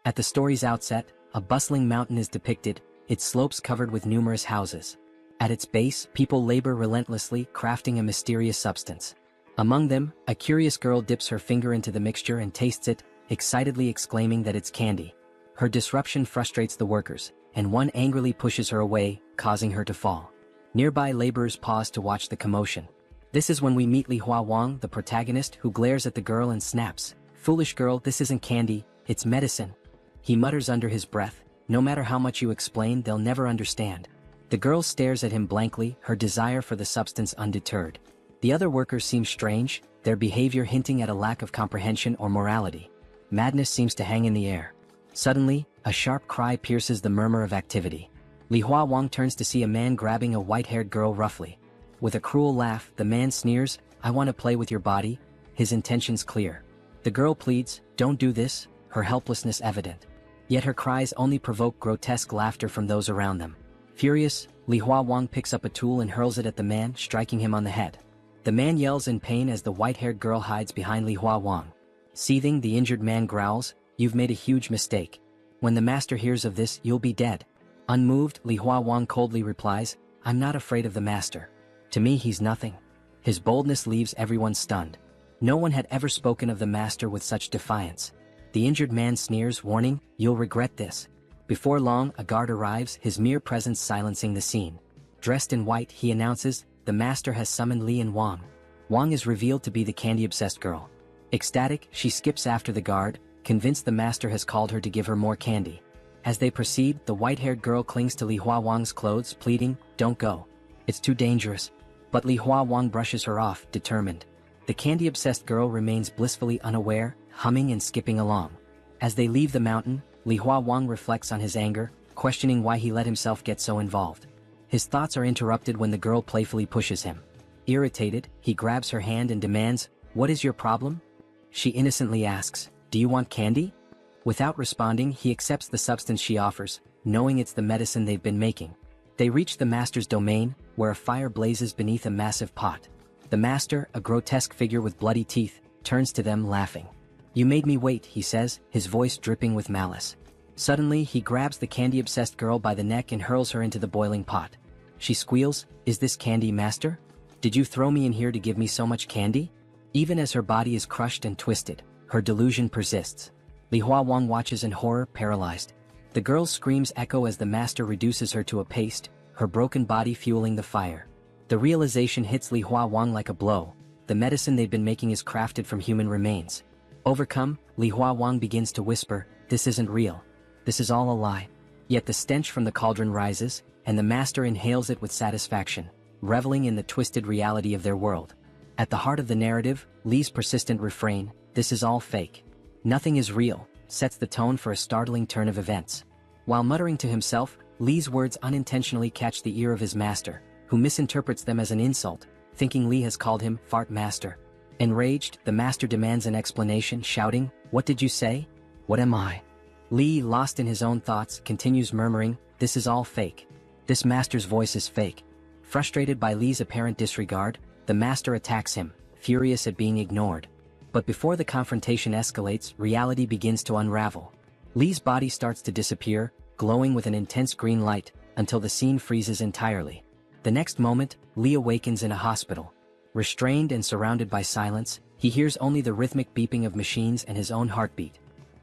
At the story's outset, a bustling mountain is depicted, its slopes covered with numerous houses. At its base, people labor relentlessly, crafting a mysterious substance. Among them, a curious girl dips her finger into the mixture and tastes it, excitedly exclaiming that it's candy. Her disruption frustrates the workers, and one angrily pushes her away, causing her to fall. Nearby laborers pause to watch the commotion. This is when we meet Li Huowang, the protagonist, who glares at the girl and snaps, "Foolish girl, this isn't candy, it's medicine." He mutters under his breath, "No matter how much you explain, they'll never understand." The girl stares at him blankly, her desire for the substance undeterred. The other workers seem strange, their behavior hinting at a lack of comprehension or morality. Madness seems to hang in the air. Suddenly, a sharp cry pierces the murmur of activity. Li Huowang turns to see a man grabbing a white-haired girl roughly. With a cruel laugh, the man sneers, "I want to play with your body," his intentions clear. The girl pleads, "Don't do this," her helplessness evident. Yet her cries only provoke grotesque laughter from those around them. Furious, Li Huowang picks up a tool and hurls it at the man, striking him on the head. The man yells in pain as the white-haired girl hides behind Li Huowang. Seething, the injured man growls, "You've made a huge mistake. When the master hears of this, you'll be dead." Unmoved, Li Huowang coldly replies, "I'm not afraid of the master. To me he's nothing." His boldness leaves everyone stunned. No one had ever spoken of the master with such defiance. The injured man sneers, warning, "You'll regret this." Before long, a guard arrives, his mere presence silencing the scene. Dressed in white, he announces, "The master has summoned Li and Wang." Wang is revealed to be the candy-obsessed girl. Ecstatic, she skips after the guard, convinced the master has called her to give her more candy. As they proceed, the white-haired girl clings to Li Huowang's clothes, pleading, "Don't go. It's too dangerous." But Li Huowang brushes her off, determined. The candy-obsessed girl remains blissfully unaware, humming and skipping along. As they leave the mountain, Li Huowang reflects on his anger, questioning why he let himself get so involved. His thoughts are interrupted when the girl playfully pushes him. Irritated, he grabs her hand and demands, "What is your problem?" She innocently asks, "Do you want candy?" Without responding, he accepts the substance she offers, knowing it's the medicine they've been making. They reach the master's domain, where a fire blazes beneath a massive pot. The master, a grotesque figure with bloody teeth, turns to them laughing. "You made me wait," he says, his voice dripping with malice. Suddenly, he grabs the candy-obsessed girl by the neck and hurls her into the boiling pot. She squeals, "Is this candy, master? Did you throw me in here to give me so much candy?" Even as her body is crushed and twisted, her delusion persists. Li Huowang watches in horror, paralyzed. The girl's screams echo as the master reduces her to a paste, her broken body fueling the fire. The realization hits Li Huowang like a blow. The medicine they've been making is crafted from human remains. Overcome, Li Huowang begins to whisper, "This isn't real. This is all a lie." Yet the stench from the cauldron rises, and the master inhales it with satisfaction, reveling in the twisted reality of their world. At the heart of the narrative, Li's persistent refrain, "This is all fake. Nothing is real," sets the tone for a startling turn of events. While muttering to himself, Li's words unintentionally catch the ear of his master, who misinterprets them as an insult, thinking Li has called him "fart master." Enraged, the master demands an explanation, shouting, "What did you say? What am I?" Li, lost in his own thoughts, continues murmuring, "This is all fake. This master's voice is fake." Frustrated by Li's apparent disregard, the master attacks him, furious at being ignored. But before the confrontation escalates, reality begins to unravel. Li's body starts to disappear, glowing with an intense green light, until the scene freezes entirely. The next moment, Li awakens in a hospital. Restrained and surrounded by silence, he hears only the rhythmic beeping of machines and his own heartbeat.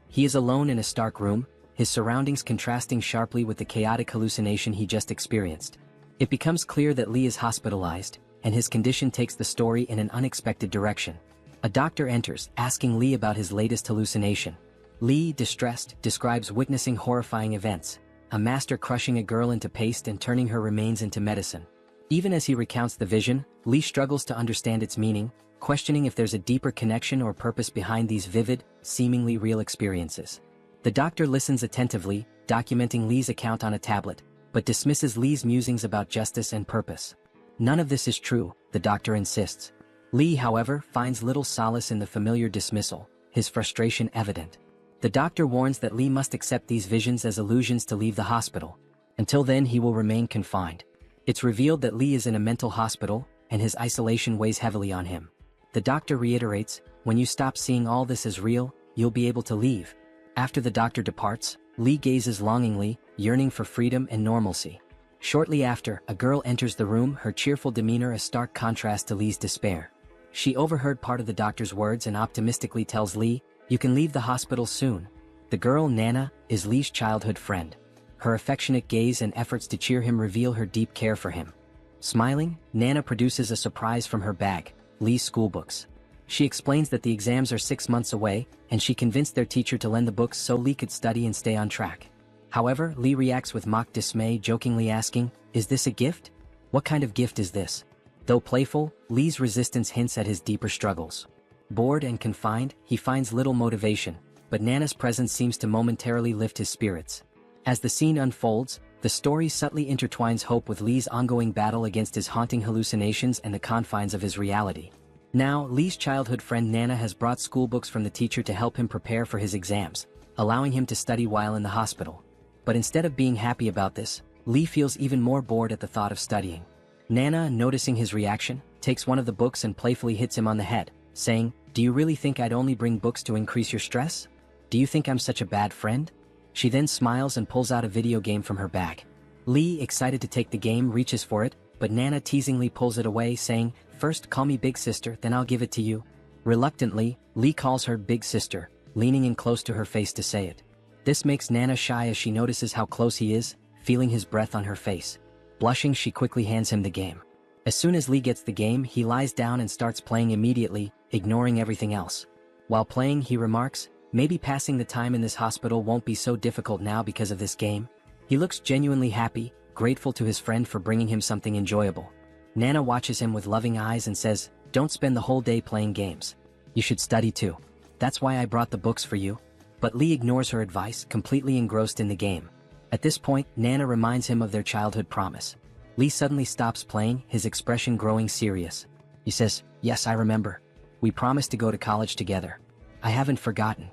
He is alone in a stark room, his surroundings contrasting sharply with the chaotic hallucination he just experienced. It becomes clear that Li is hospitalized, and his condition takes the story in an unexpected direction. A doctor enters, asking Li about his latest hallucination. Li, distressed, describes witnessing horrifying events, a master crushing a girl into paste and turning her remains into medicine. Even as he recounts the vision, Li struggles to understand its meaning, questioning if there's a deeper connection or purpose behind these vivid, seemingly real experiences. The doctor listens attentively, documenting Li's account on a tablet, but dismisses Li's musings about justice and purpose. None of this is true, the doctor insists. Li, however, finds little solace in the familiar dismissal, his frustration evident. The doctor warns that Li must accept these visions as illusions to leave the hospital. Until then, he will remain confined. It's revealed that Li is in a mental hospital, and his isolation weighs heavily on him. The doctor reiterates, "When you stop seeing all this as real, you'll be able to leave." After the doctor departs, Li gazes longingly, yearning for freedom and normalcy. Shortly after, a girl enters the room, her cheerful demeanor a stark contrast to Li's despair. She overheard part of the doctor's words and optimistically tells Li, "You can leave the hospital soon." The girl, Nana, is Li's childhood friend. Her affectionate gaze and efforts to cheer him reveal her deep care for him. Smiling, Nana produces a surprise from her bag, Li's schoolbooks. She explains that the exams are 6 months away, and she convinced their teacher to lend the books so Li could study and stay on track. However, Li reacts with mock dismay, jokingly asking, "Is this a gift? What kind of gift is this?" Though playful, Li's resistance hints at his deeper struggles. Bored and confined, he finds little motivation, but Nana's presence seems to momentarily lift his spirits. As the scene unfolds, the story subtly intertwines hope with Li's ongoing battle against his haunting hallucinations and the confines of his reality. Now, Li's childhood friend Nana has brought schoolbooks from the teacher to help him prepare for his exams, allowing him to study while in the hospital. But instead of being happy about this, Li feels even more bored at the thought of studying. Nana, noticing his reaction, takes one of the books and playfully hits him on the head, saying, "Do you really think I'd only bring books to increase your stress? Do you think I'm such a bad friend?" She then smiles and pulls out a video game from her bag. Li, excited to take the game, reaches for it, but Nana teasingly pulls it away, saying, "First call me big sister, then I'll give it to you." Reluctantly, Li calls her big sister, leaning in close to her face to say it. This makes Nana shy as she notices how close he is, feeling his breath on her face. Blushing, she quickly hands him the game. As soon as Li gets the game, he lies down and starts playing immediately, ignoring everything else. While playing, he remarks, "Maybe passing the time in this hospital won't be so difficult now because of this game." He looks genuinely happy, grateful to his friend for bringing him something enjoyable. Nana watches him with loving eyes and says, "Don't spend the whole day playing games. You should study too. That's why I brought the books for you." But Li ignores her advice, completely engrossed in the game. At this point, Nana reminds him of their childhood promise. Li suddenly stops playing, his expression growing serious. He says, "Yes, I remember. We promised to go to college together. I haven't forgotten."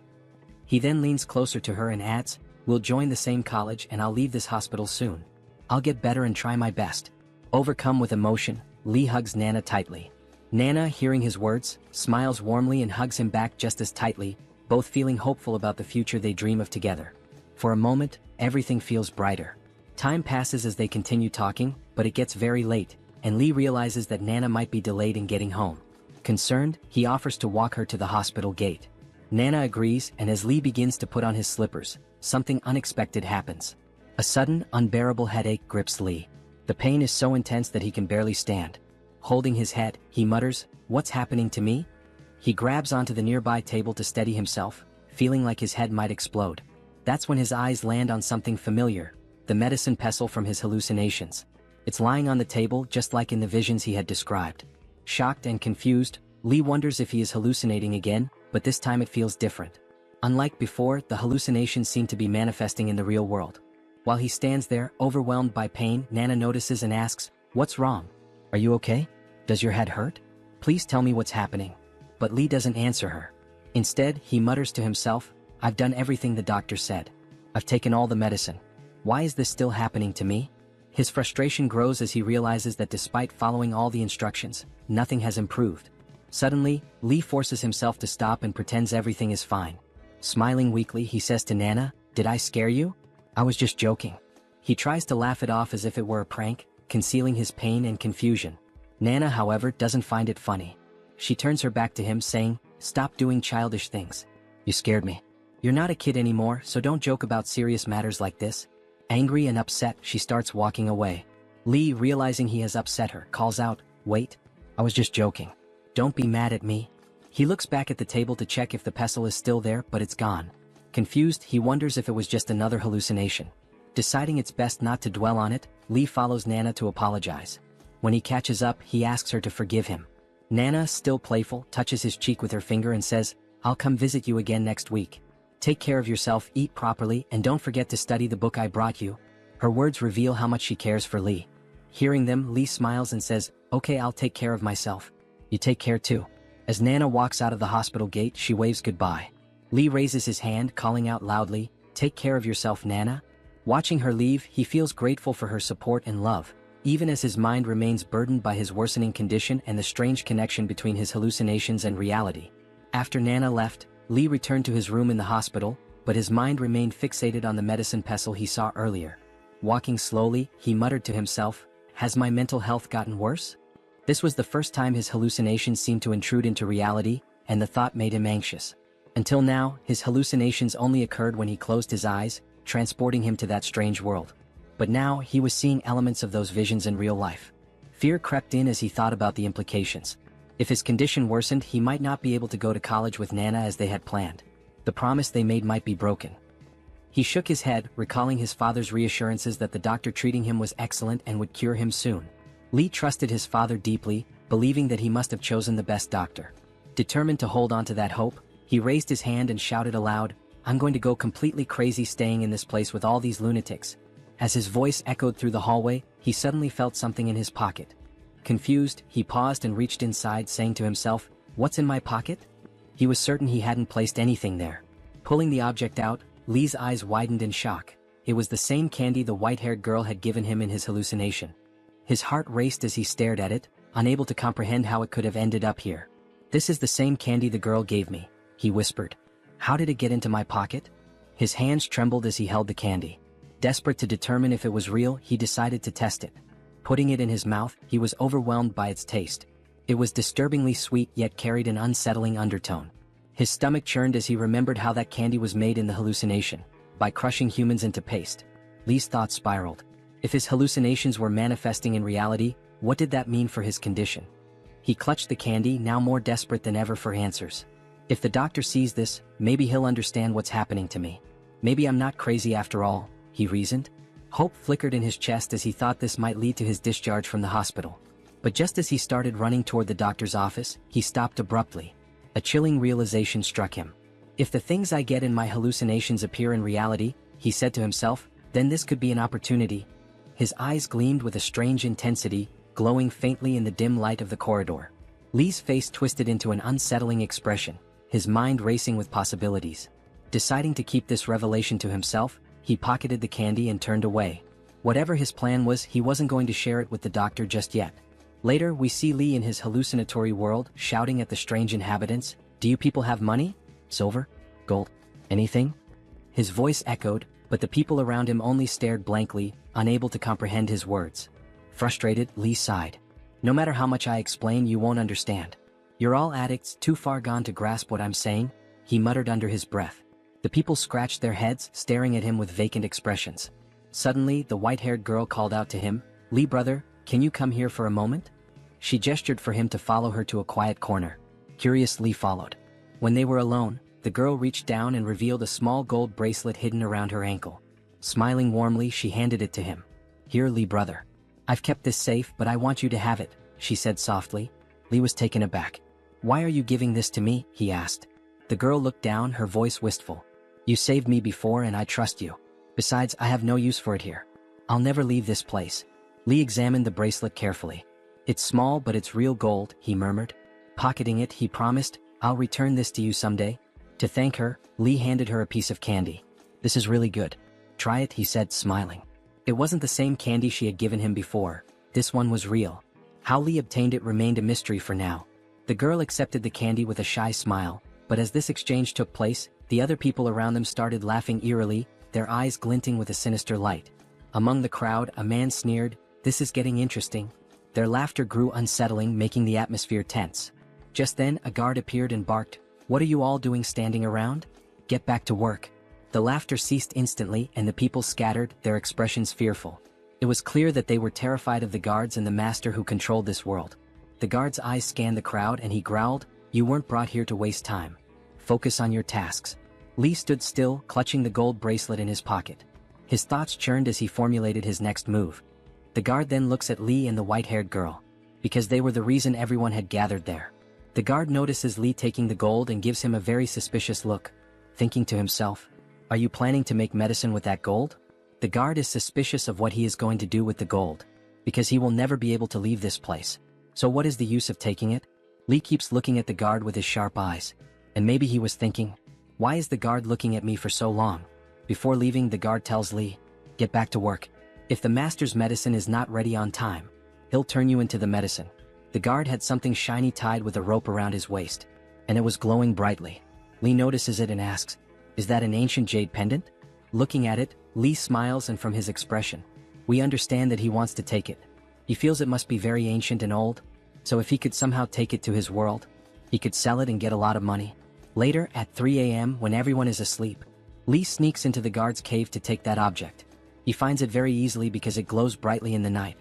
He then leans closer to her and adds, "We'll join the same college and I'll leave this hospital soon. I'll get better and try my best." Overcome with emotion, Li hugs Nana tightly. Nana, hearing his words, smiles warmly and hugs him back just as tightly, both feeling hopeful about the future they dream of together. For a moment, everything feels brighter. Time passes as they continue talking, but it gets very late, and Li realizes that Nana might be delayed in getting home. Concerned, he offers to walk her to the hospital gate. Nana agrees, and as Li begins to put on his slippers, something unexpected happens. A sudden, unbearable headache grips Li. The pain is so intense that he can barely stand. Holding his head, he mutters, "What's happening to me?" He grabs onto the nearby table to steady himself, feeling like his head might explode. That's when his eyes land on something familiar, the medicine pestle from his hallucinations. It's lying on the table just like in the visions he had described. Shocked and confused, Li wonders if he is hallucinating again, but this time it feels different. Unlike before, the hallucinations seem to be manifesting in the real world. While he stands there, overwhelmed by pain, Nana notices and asks, "What's wrong? Are you okay? Does your head hurt? Please tell me what's happening." But Li doesn't answer her. Instead, he mutters to himself, "I've done everything the doctor said. I've taken all the medicine. Why is this still happening to me?" His frustration grows as he realizes that despite following all the instructions, nothing has improved. Suddenly, Li forces himself to stop and pretends everything is fine. Smiling weakly, he says to Nana, "Did I scare you? I was just joking." He tries to laugh it off as if it were a prank, concealing his pain and confusion. Nana, however, doesn't find it funny. She turns her back to him, saying, "Stop doing childish things. You scared me. You're not a kid anymore, so don't joke about serious matters like this." Angry and upset, she starts walking away. Li, realizing he has upset her, calls out, "Wait, I was just joking. Don't be mad at me." He looks back at the table to check if the pestle is still there, but it's gone. Confused, he wonders if it was just another hallucination. Deciding it's best not to dwell on it, Li follows Nana to apologize. When he catches up, he asks her to forgive him. Nana, still playful, touches his cheek with her finger and says, "I'll come visit you again next week. Take care of yourself, eat properly, and don't forget to study the book I brought you." Her words reveal how much she cares for Li. Hearing them, Li smiles and says, "Okay, I'll take care of myself. You take care too." As Nana walks out of the hospital gate, she waves goodbye. Li raises his hand, calling out loudly, "Take care of yourself, Nana." Watching her leave, he feels grateful for her support and love, even as his mind remains burdened by his worsening condition and the strange connection between his hallucinations and reality. After Nana left, Li returned to his room in the hospital, but his mind remained fixated on the medicine pestle he saw earlier. Walking slowly, he muttered to himself, "Has my mental health gotten worse?" This was the first time his hallucinations seemed to intrude into reality, and the thought made him anxious. Until now, his hallucinations only occurred when he closed his eyes, transporting him to that strange world. But now, he was seeing elements of those visions in real life. Fear crept in as he thought about the implications. If his condition worsened, he might not be able to go to college with Nana as they had planned. The promise they made might be broken. He shook his head, recalling his father's reassurances that the doctor treating him was excellent and would cure him soon. Li trusted his father deeply, believing that he must have chosen the best doctor. Determined to hold on to that hope, he raised his hand and shouted aloud, "I'm going to go completely crazy staying in this place with all these lunatics." As his voice echoed through the hallway, he suddenly felt something in his pocket. Confused, he paused and reached inside, saying to himself, "What's in my pocket?" He was certain he hadn't placed anything there. Pulling the object out, Li's eyes widened in shock. It was the same candy the white-haired girl had given him in his hallucination. His heart raced as he stared at it, unable to comprehend how it could have ended up here. "This is the same candy the girl gave me," he whispered. "How did it get into my pocket?" His hands trembled as he held the candy. Desperate to determine if it was real, he decided to test it. Putting it in his mouth, he was overwhelmed by its taste. It was disturbingly sweet yet carried an unsettling undertone. His stomach churned as he remembered how that candy was made in the hallucination, by crushing humans into paste. Li's thoughts spiraled. If his hallucinations were manifesting in reality, what did that mean for his condition? He clutched the candy, now more desperate than ever for answers. If the doctor sees this, maybe he'll understand what's happening to me. Maybe I'm not crazy after all, he reasoned. Hope flickered in his chest as he thought this might lead to his discharge from the hospital. But just as he started running toward the doctor's office, he stopped abruptly. A chilling realization struck him. If the things I get in my hallucinations appear in reality, he said to himself, then this could be an opportunity. His eyes gleamed with a strange intensity, glowing faintly in the dim light of the corridor. Li's face twisted into an unsettling expression, his mind racing with possibilities. Deciding to keep this revelation to himself, he pocketed the candy and turned away. Whatever his plan was, he wasn't going to share it with the doctor just yet. Later, we see Li in his hallucinatory world, shouting at the strange inhabitants, "Do you people have money? Silver? Gold? Anything?" His voice echoed, but the people around him only stared blankly, unable to comprehend his words. Frustrated, Li sighed. "No matter how much I explain, you won't understand. You're all addicts, too far gone to grasp what I'm saying," he muttered under his breath. The people scratched their heads, staring at him with vacant expressions. Suddenly, the white-haired girl called out to him, "Li brother, can you come here for a moment?" She gestured for him to follow her to a quiet corner. Curious, Li followed. When they were alone, the girl reached down and revealed a small gold bracelet hidden around her ankle. Smiling warmly, she handed it to him. "Here, Li brother. I've kept this safe, but I want you to have it," she said softly. Li was taken aback. "Why are you giving this to me?" he asked. The girl looked down, her voice wistful. "You saved me before and I trust you. Besides, I have no use for it here. I'll never leave this place." Li examined the bracelet carefully. "It's small, but it's real gold," he murmured. Pocketing it, he promised, "I'll return this to you someday." To thank her, Li handed her a piece of candy. "This is really good. Try it," he said, smiling. It wasn't the same candy she had given him before. This one was real. How Li obtained it remained a mystery for now. The girl accepted the candy with a shy smile, but as this exchange took place, the other people around them started laughing eerily, their eyes glinting with a sinister light. Among the crowd, a man sneered, "This is getting interesting." Their laughter grew unsettling, making the atmosphere tense. Just then, a guard appeared and barked, "What are you all doing standing around? Get back to work." The laughter ceased instantly and the people scattered, their expressions fearful. It was clear that they were terrified of the guards and the master who controlled this world. The guard's eyes scanned the crowd and he growled, "You weren't brought here to waste time. Focus on your tasks." Li stood still, clutching the gold bracelet in his pocket. His thoughts churned as he formulated his next move. The guard then looks at Li and the white-haired girl. Because they were the reason everyone had gathered there. The guard notices Li taking the gold and gives him a very suspicious look. Thinking to himself, "Are you planning to make medicine with that gold?" The guard is suspicious of what he is going to do with the gold. Because he will never be able to leave this place. So what is the use of taking it? Li keeps looking at the guard with his sharp eyes. And maybe he was thinking, why is the guard looking at me for so long? Before leaving, the guard tells Li, "Get back to work. If the master's medicine is not ready on time, he'll turn you into the medicine." The guard had something shiny tied with a rope around his waist. And it was glowing brightly. Li notices it and asks, Is that an ancient jade pendant? Looking at it, Li smiles, and from his expression, we understand that he wants to take it. He feels it must be very ancient and old, so if he could somehow take it to his world, he could sell it and get a lot of money. Later, at 3 a.m. when everyone is asleep, Li sneaks into the guard's cave to take that object. He finds it very easily because it glows brightly in the night.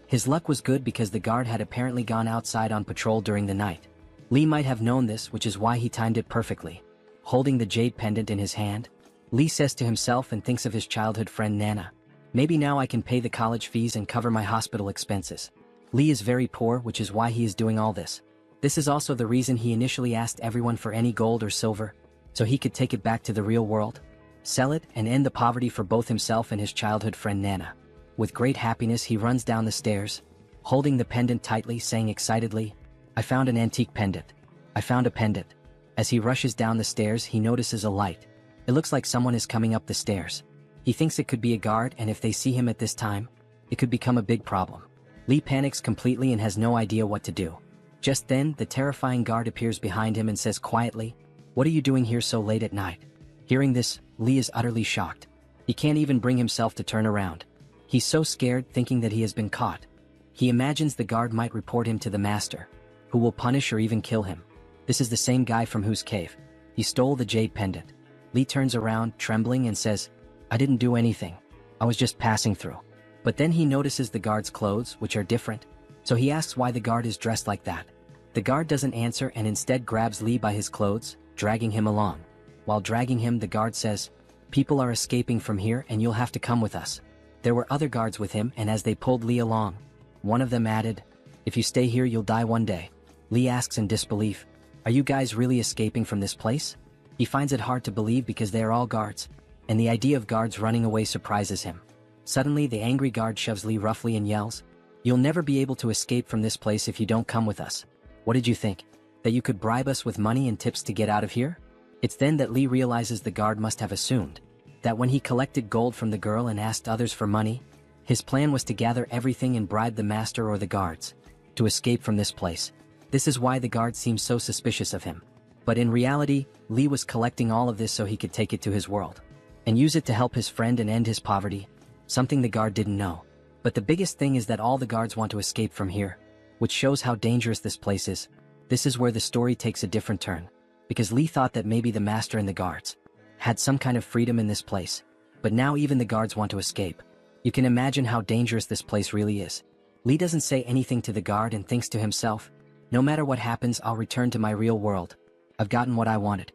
His luck was good because the guard had apparently gone outside on patrol during the night. Li might have known this, which is why he timed it perfectly. Holding the jade pendant in his hand, Li says to himself and thinks of his childhood friend Nana. Maybe now I can pay the college fees and cover my hospital expenses. Li is very poor, which is why he is doing all this. This is also the reason he initially asked everyone for any gold or silver, so he could take it back to the real world, sell it, and end the poverty for both himself and his childhood friend Nana. With great happiness he runs down the stairs, holding the pendant tightly, saying excitedly, I found an antique pendant. I found a pendant. As he rushes down the stairs he notices a light. It looks like someone is coming up the stairs. He thinks it could be a guard, and if they see him at this time, it could become a big problem. Li panics completely and has no idea what to do. Just then, the terrifying guard appears behind him and says quietly, What are you doing here so late at night? Hearing this, Li is utterly shocked. He can't even bring himself to turn around. He's so scared, thinking that he has been caught. He imagines the guard might report him to the master, who will punish or even kill him. This is the same guy from whose cave he stole the jade pendant. Li turns around, trembling, and says, I didn't do anything. I was just passing through. But then he notices the guard's clothes, which are different, so he asks why the guard is dressed like that. The guard doesn't answer and instead grabs Li by his clothes, dragging him along. While dragging him, the guard says, People are escaping from here and you'll have to come with us. There were other guards with him, and as they pulled Li along, one of them added, If you stay here you'll die one day. Li asks in disbelief, Are you guys really escaping from this place? He finds it hard to believe because they are all guards, and the idea of guards running away surprises him. Suddenly the angry guard shoves Li roughly and yells, You'll never be able to escape from this place if you don't come with us. What did you think? That you could bribe us with money and tips to get out of here? It's then that Li realizes the guard must have assumed that when he collected gold from the girl and asked others for money, his plan was to gather everything and bribe the master or the guards to escape from this place. This is why the guard seems so suspicious of him. But in reality, Li was collecting all of this so he could take it to his world and use it to help his friend and end his poverty, something the guard didn't know. But the biggest thing is that all the guards want to escape from here, which shows how dangerous this place is. This is where the story takes a different turn, because Li thought that maybe the master and the guards had some kind of freedom in this place, but now even the guards want to escape. You can imagine how dangerous this place really is. Li doesn't say anything to the guard and thinks to himself, No matter what happens, I'll return to my real world. I've gotten what I wanted.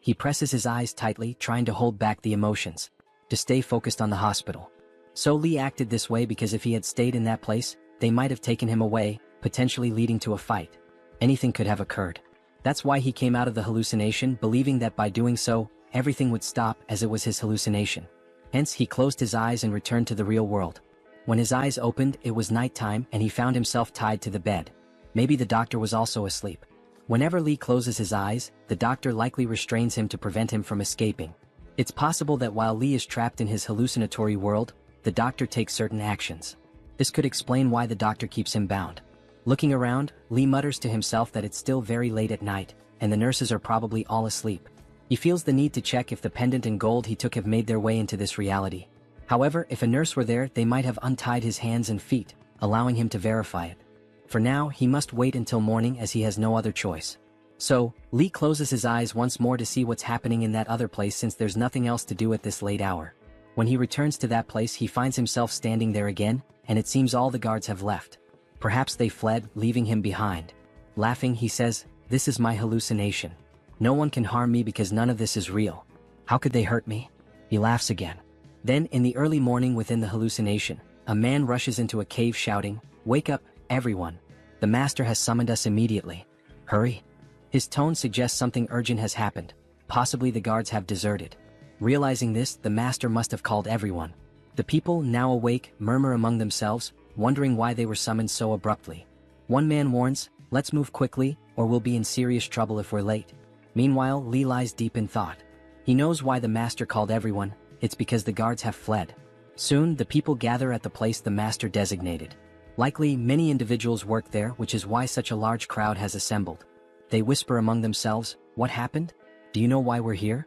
He presses his eyes tightly, trying to hold back the emotions, to stay focused on the hospital. So Li acted this way because if he had stayed in that place, they might have taken him away, potentially leading to a fight. Anything could have occurred. That's why he came out of the hallucination, believing that by doing so, everything would stop, as it was his hallucination. Hence, he closed his eyes and returned to the real world. When his eyes opened, it was nighttime and he found himself tied to the bed. Maybe the doctor was also asleep. Whenever Li closes his eyes, the doctor likely restrains him to prevent him from escaping. It's possible that while Li is trapped in his hallucinatory world, the doctor takes certain actions. This could explain why the doctor keeps him bound. Looking around, Li mutters to himself that it's still very late at night, and the nurses are probably all asleep. He feels the need to check if the pendant and gold he took have made their way into this reality. However, if a nurse were there, they might have untied his hands and feet, allowing him to verify it. For now, he must wait until morning as he has no other choice. So, Li closes his eyes once more to see what's happening in that other place since there's nothing else to do at this late hour. When he returns to that place, he finds himself standing there again, and it seems all the guards have left. Perhaps they fled, leaving him behind. Laughing, he says, This is my hallucination. No one can harm me because none of this is real. How could they hurt me? He laughs again. Then, in the early morning within the hallucination, a man rushes into a cave shouting, Wake up, everyone. The master has summoned us immediately. Hurry. His tone suggests something urgent has happened. Possibly the guards have deserted. Realizing this, the master must have called everyone. The people, now awake, murmur among themselves, wondering why they were summoned so abruptly. One man warns, Let's move quickly, or we'll be in serious trouble if we're late. Meanwhile, Li lies deep in thought. He knows why the master called everyone. It's because the guards have fled. Soon, the people gather at the place the master designated. Likely, many individuals work there, which is why such a large crowd has assembled. They whisper among themselves, What happened? Do you know why we're here?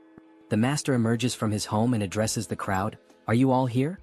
The master emerges from his home and addresses the crowd. Are you all here?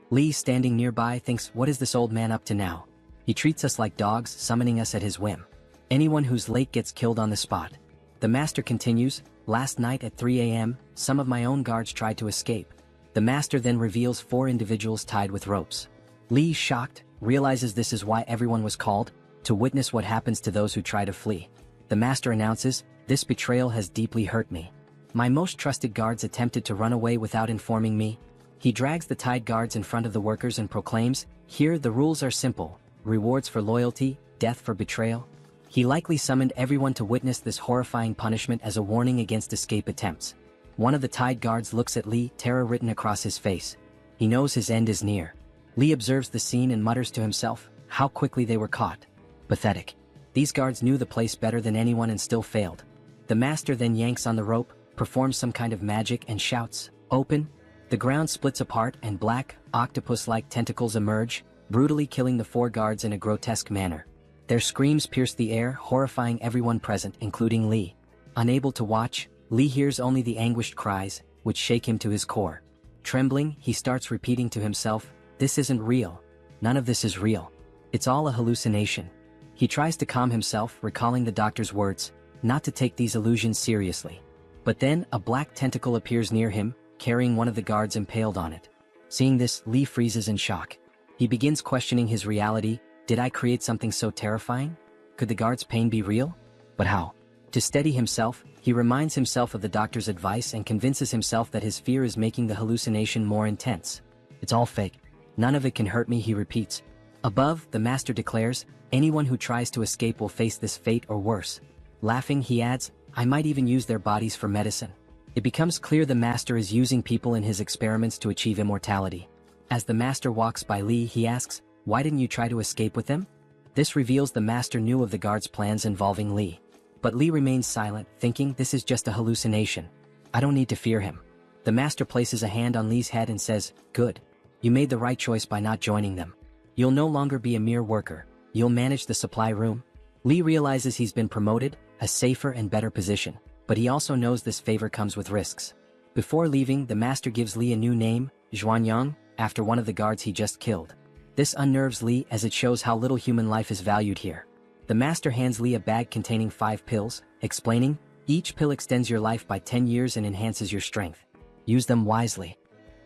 Li, standing nearby, thinks, what is this old man up to now? He treats us like dogs, summoning us at his whim. Anyone who's late gets killed on the spot. The master continues, last night at 3 a.m., some of my own guards tried to escape. The master then reveals 4 individuals tied with ropes. Li, shocked, realizes this is why everyone was called, to witness what happens to those who try to flee. The master announces, this betrayal has deeply hurt me. My most trusted guards attempted to run away without informing me. He drags the tied guards in front of the workers and proclaims, here the rules are simple, rewards for loyalty, death for betrayal. He likely summoned everyone to witness this horrifying punishment as a warning against escape attempts. One of the tied guards looks at Li, terror written across his face. He knows his end is near. Li observes the scene and mutters to himself, how quickly they were caught. Pathetic. These guards knew the place better than anyone and still failed. The master then yanks on the rope, performs some kind of magic and shouts, open. The ground splits apart and black, octopus-like tentacles emerge, brutally killing the 4 guards in a grotesque manner. Their screams pierce the air, horrifying everyone present, including Li. Unable to watch, Li hears only the anguished cries, which shake him to his core. Trembling, he starts repeating to himself, this isn't real. None of this is real. It's all a hallucination. He tries to calm himself, recalling the doctor's words, not to take these illusions seriously. But then, a black tentacle appears near him, carrying one of the guards impaled on it. Seeing this, Li freezes in shock. He begins questioning his reality. Did I create something so terrifying? Could the guard's pain be real? But how? To steady himself, he reminds himself of the doctor's advice and convinces himself that his fear is making the hallucination more intense. It's all fake. None of it can hurt me, he repeats. Above, the master declares, anyone who tries to escape will face this fate or worse. Laughing, he adds, I might even use their bodies for medicine. It becomes clear the master is using people in his experiments to achieve immortality. As the master walks by Li, he asks, why didn't you try to escape with them? This reveals the master knew of the guard's plans involving Li. But Li remains silent, thinking this is just a hallucination. I don't need to fear him. The master places a hand on Li's head and says, good. You made the right choice by not joining them. You'll no longer be a mere worker. You'll manage the supply room. Li realizes he's been promoted, a safer and better position, but he also knows this favor comes with risks. Before leaving, the master gives Li a new name, Xuanyang, after one of the guards he just killed. This unnerves Li as it shows how little human life is valued here. The master hands Li a bag containing 5 pills, explaining, each pill extends your life by 10 years and enhances your strength. Use them wisely.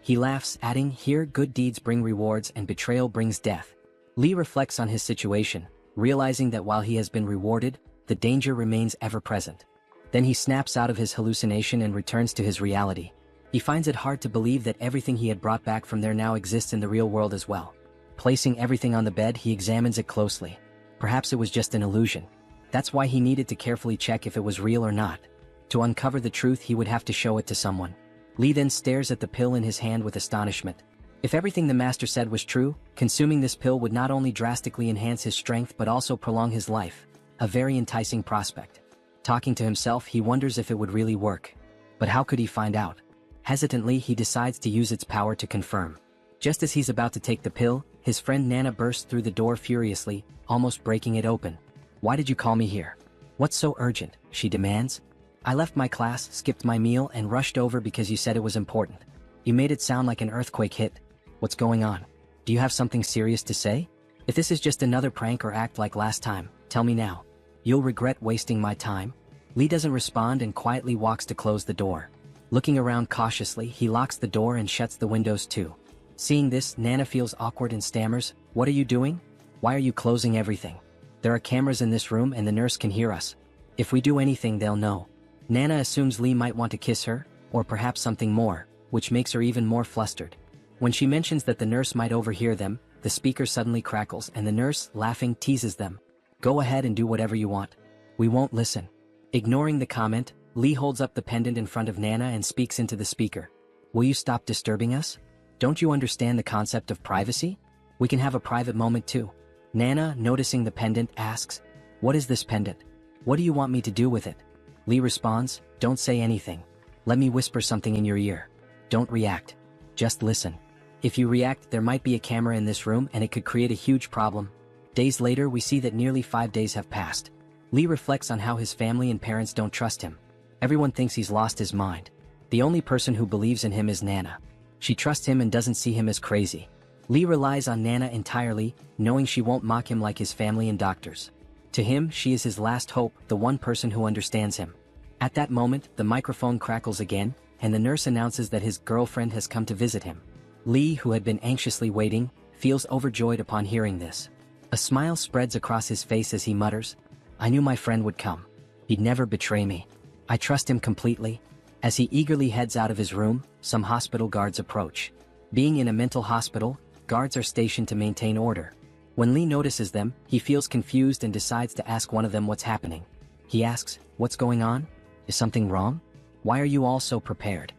He laughs, adding, here good deeds bring rewards and betrayal brings death. Li reflects on his situation, realizing that while he has been rewarded, the danger remains ever present. Then he snaps out of his hallucination and returns to his reality. He finds it hard to believe that everything he had brought back from there now exists in the real world as well. Placing everything on the bed, he examines it closely. Perhaps it was just an illusion. That's why he needed to carefully check if it was real or not. To uncover the truth, he would have to show it to someone. Li then stares at the pill in his hand with astonishment. If everything the master said was true, consuming this pill would not only drastically enhance his strength but also prolong his life. A very enticing prospect. Talking to himself, he wonders if it would really work. But how could he find out? Hesitantly, he decides to use its power to confirm. Just as he's about to take the pill, his friend Nana bursts through the door furiously, almost breaking it open. Why did you call me here? What's so urgent? She demands. I left my class, skipped my meal, and rushed over because you said it was important. You made it sound like an earthquake hit. What's going on? Do you have something serious to say? If this is just another prank or act like last time, tell me now. You'll regret wasting my time. Li doesn't respond and quietly walks to close the door. Looking around cautiously, he locks the door and shuts the windows too. Seeing this, Nana feels awkward and stammers, what are you doing? Why are you closing everything? There are cameras in this room and the nurse can hear us. If we do anything, they'll know. Nana assumes Li might want to kiss her, or perhaps something more, which makes her even more flustered. When she mentions that the nurse might overhear them, the speaker suddenly crackles and the nurse, laughing, teases them. Go ahead and do whatever you want. We won't listen. Ignoring the comment, Li holds up the pendant in front of Nana and speaks into the speaker. Will you stop disturbing us? Don't you understand the concept of privacy? We can have a private moment too. Nana, noticing the pendant, asks, what is this pendant? What do you want me to do with it? Li responds, don't say anything. Let me whisper something in your ear. Don't react. Just listen. If you react, there might be a camera in this room and it could create a huge problem. Days later, we see that nearly 5 days have passed. Li reflects on how his family and parents don't trust him. Everyone thinks he's lost his mind. The only person who believes in him is Nana. She trusts him and doesn't see him as crazy. Li relies on Nana entirely, knowing she won't mock him like his family and doctors. To him, she is his last hope, the one person who understands him. At that moment, the microphone crackles again, and the nurse announces that his girlfriend has come to visit him. Li, who had been anxiously waiting, feels overjoyed upon hearing this. A smile spreads across his face as he mutters, "I knew my friend would come. He'd never betray me. I trust him completely." As he eagerly heads out of his room, some hospital guards approach. Being in a mental hospital, guards are stationed to maintain order. When Li notices them, he feels confused and decides to ask one of them what's happening. He asks, "What's going on? Is something wrong? Why are you all so prepared?"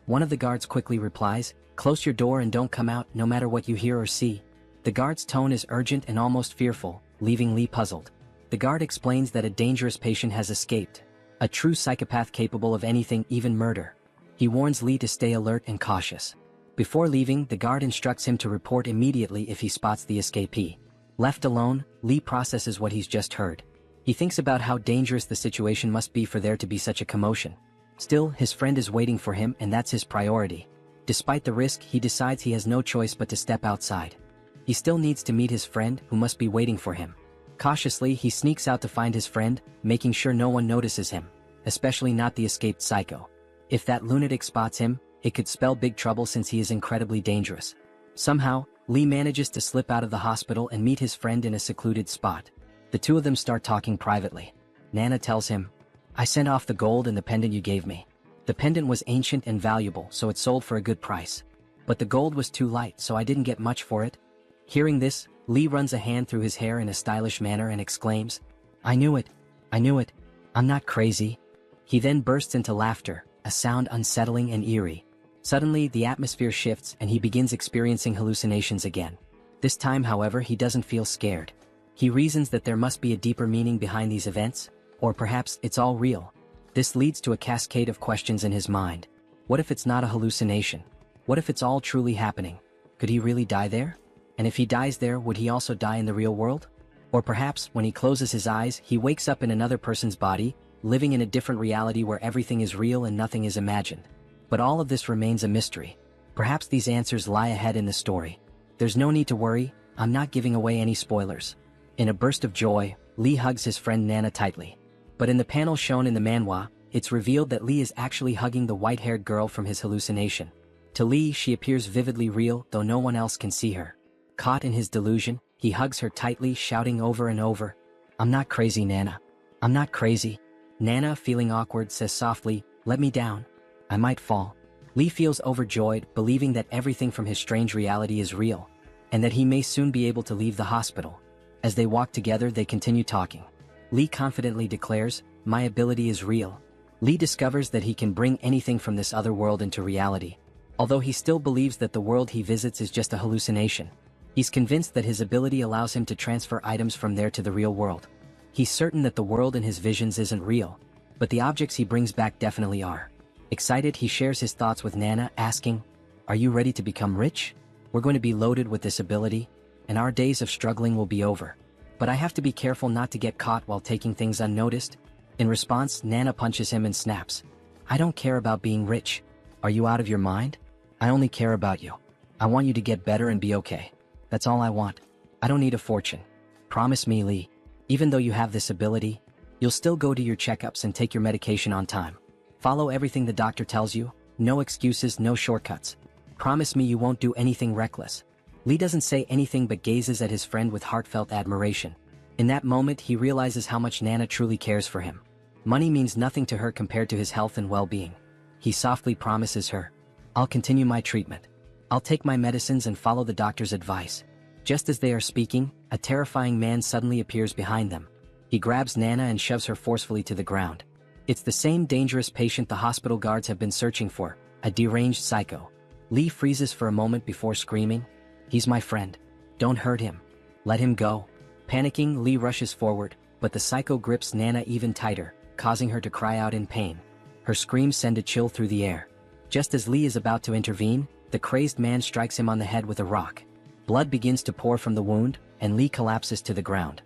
One of the guards quickly replies, "Close your door and don't come out no matter what you hear or see." The guard's tone is urgent and almost fearful, leaving Li puzzled. The guard explains that a dangerous patient has escaped. A true psychopath capable of anything, even murder. He warns Li to stay alert and cautious. Before leaving, the guard instructs him to report immediately if he spots the escapee. Left alone, Li processes what he's just heard. He thinks about how dangerous the situation must be for there to be such a commotion. Still, his friend is waiting for him and that's his priority. Despite the risk, he decides he has no choice but to step outside. He still needs to meet his friend, who must be waiting for him. Cautiously, he sneaks out to find his friend, making sure no one notices him, especially not the escaped psycho. If that lunatic spots him, it could spell big trouble since he is incredibly dangerous. Somehow, Li manages to slip out of the hospital and meet his friend in a secluded spot. The two of them start talking privately. Nana tells him, "I sent off the gold and the pendant you gave me. The pendant was ancient and valuable, so it sold for a good price. But the gold was too light, so I didn't get much for it." Hearing this, Li runs a hand through his hair in a stylish manner and exclaims, "I knew it. I knew it. I'm not crazy." He then bursts into laughter, a sound unsettling and eerie. Suddenly, the atmosphere shifts and he begins experiencing hallucinations again. This time, however, he doesn't feel scared. He reasons that there must be a deeper meaning behind these events, or perhaps it's all real. This leads to a cascade of questions in his mind. What if it's not a hallucination? What if it's all truly happening? Could he really die there? And if he dies there, would he also die in the real world? Or perhaps, when he closes his eyes, he wakes up in another person's body, living in a different reality where everything is real and nothing is imagined. But all of this remains a mystery. Perhaps these answers lie ahead in the story. There's no need to worry, I'm not giving away any spoilers. In a burst of joy, Li hugs his friend Nana tightly. But in the panel shown in the manhwa, it's revealed that Li is actually hugging the white-haired girl from his hallucination. To Li, she appears vividly real, though no one else can see her. Caught in his delusion, he hugs her tightly, shouting over and over, "I'm not crazy, Nana. I'm not crazy." Nana, feeling awkward, says softly, "Let me down. I might fall." Li feels overjoyed, believing that everything from his strange reality is real, and that he may soon be able to leave the hospital. As they walk together, they continue talking. Li confidently declares, "My ability is real." Li discovers that he can bring anything from this other world into reality, although he still believes that the world he visits is just a hallucination. He's convinced that his ability allows him to transfer items from there to the real world. He's certain that the world in his visions isn't real, but the objects he brings back definitely are. Excited, he shares his thoughts with Nana, asking, "Are you ready to become rich? We're going to be loaded with this ability, and our days of struggling will be over. But I have to be careful not to get caught while taking things unnoticed." In response, Nana punches him and snaps, "I don't care about being rich. Are you out of your mind? I only care about you. I want you to get better and be okay. That's all I want. I don't need a fortune. Promise me, Li. Even though you have this ability, you'll still go to your checkups and take your medication on time. Follow everything the doctor tells you. No excuses, no shortcuts. Promise me you won't do anything reckless." Li doesn't say anything but gazes at his friend with heartfelt admiration. In that moment, he realizes how much Nana truly cares for him. Money means nothing to her compared to his health and well-being. He softly promises her, "I'll continue my treatment. I'll take my medicines and follow the doctor's advice." Just as they are speaking, a terrifying man suddenly appears behind them. He grabs Nana and shoves her forcefully to the ground. It's the same dangerous patient the hospital guards have been searching for, a deranged psycho. Li freezes for a moment before screaming, "He's my friend. Don't hurt him. Let him go." Panicking, Li rushes forward, but the psycho grips Nana even tighter, causing her to cry out in pain. Her screams send a chill through the air. Just as Li is about to intervene, the crazed man strikes him on the head with a rock. Blood begins to pour from the wound, and Li collapses to the ground.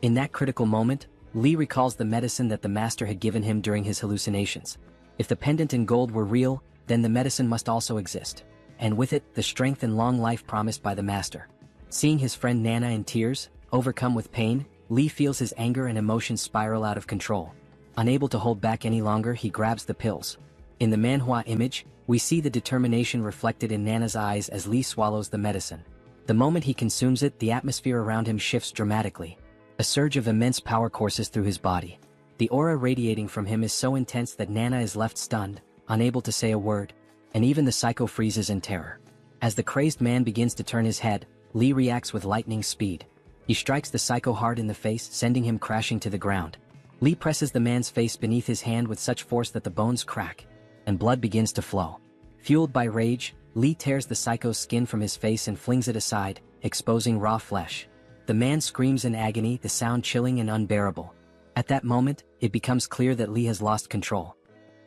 In that critical moment, Li recalls the medicine that the master had given him during his hallucinations. If the pendant and gold were real, then the medicine must also exist. And with it, the strength and long life promised by the master. Seeing his friend Nana in tears, overcome with pain, Li feels his anger and emotions spiral out of control. Unable to hold back any longer, he grabs the pills. In the Manhwa image, we see the determination reflected in Nana's eyes as Li swallows the medicine. The moment he consumes it, the atmosphere around him shifts dramatically. A surge of immense power courses through his body. The aura radiating from him is so intense that Nana is left stunned, unable to say a word, and even the psycho freezes in terror. As the crazed man begins to turn his head, Li reacts with lightning speed. He strikes the psycho hard in the face, sending him crashing to the ground. Li presses the man's face beneath his hand with such force that the bones crack, and blood begins to flow. Fueled by rage, Li tears the psycho's skin from his face and flings it aside, exposing raw flesh. The man screams in agony, the sound chilling and unbearable. At that moment, it becomes clear that Li has lost control.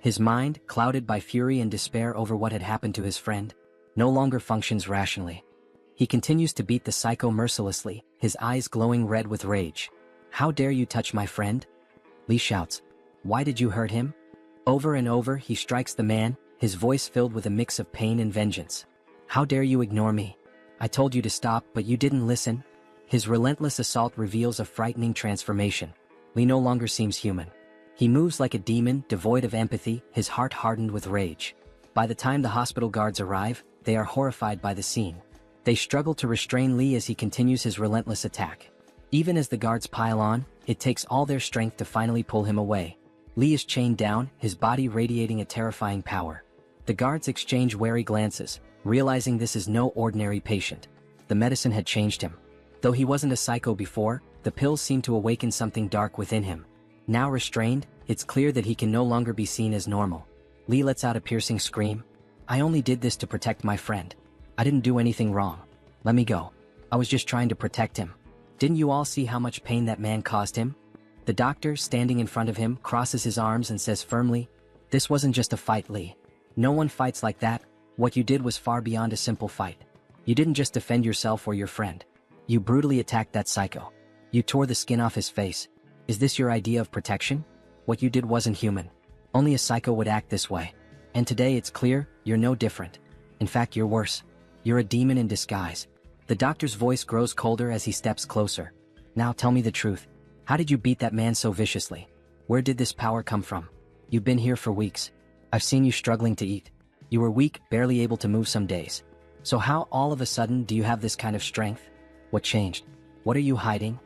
His mind, clouded by fury and despair over what had happened to his friend, no longer functions rationally. He continues to beat the psycho mercilessly, his eyes glowing red with rage. "How dare you touch my friend?" Li shouts. "Why did you hurt him?" Over and over, he strikes the man, his voice filled with a mix of pain and vengeance. "How dare you ignore me? I told you to stop, but you didn't listen." His relentless assault reveals a frightening transformation. Li no longer seems human. He moves like a demon, devoid of empathy, his heart hardened with rage. By the time the hospital guards arrive, they are horrified by the scene. They struggle to restrain Li as he continues his relentless attack. Even as the guards pile on, it takes all their strength to finally pull him away. Li is chained down, his body radiating a terrifying power. The guards exchange wary glances, realizing this is no ordinary patient. The medicine had changed him. Though he wasn't a psycho before, the pills seemed to awaken something dark within him. Now restrained, it's clear that he can no longer be seen as normal. Li lets out a piercing scream. "I only did this to protect my friend. I didn't do anything wrong. Let me go. I was just trying to protect him. Didn't you all see how much pain that man caused him?" The doctor, standing in front of him, crosses his arms and says firmly, "This wasn't just a fight, Li. No one fights like that. What you did was far beyond a simple fight. You didn't just defend yourself or your friend. You brutally attacked that psycho. You tore the skin off his face. Is this your idea of protection? What you did wasn't human. Only a psycho would act this way. And today it's clear, you're no different. In fact, you're worse. You're a demon in disguise." The doctor's voice grows colder as he steps closer. "Now tell me the truth. How did you beat that man so viciously? Where did this power come from? You've been here for weeks. I've seen you struggling to eat. You were weak, barely able to move some days. So how all of a sudden do you have this kind of strength? What changed? What are you hiding?"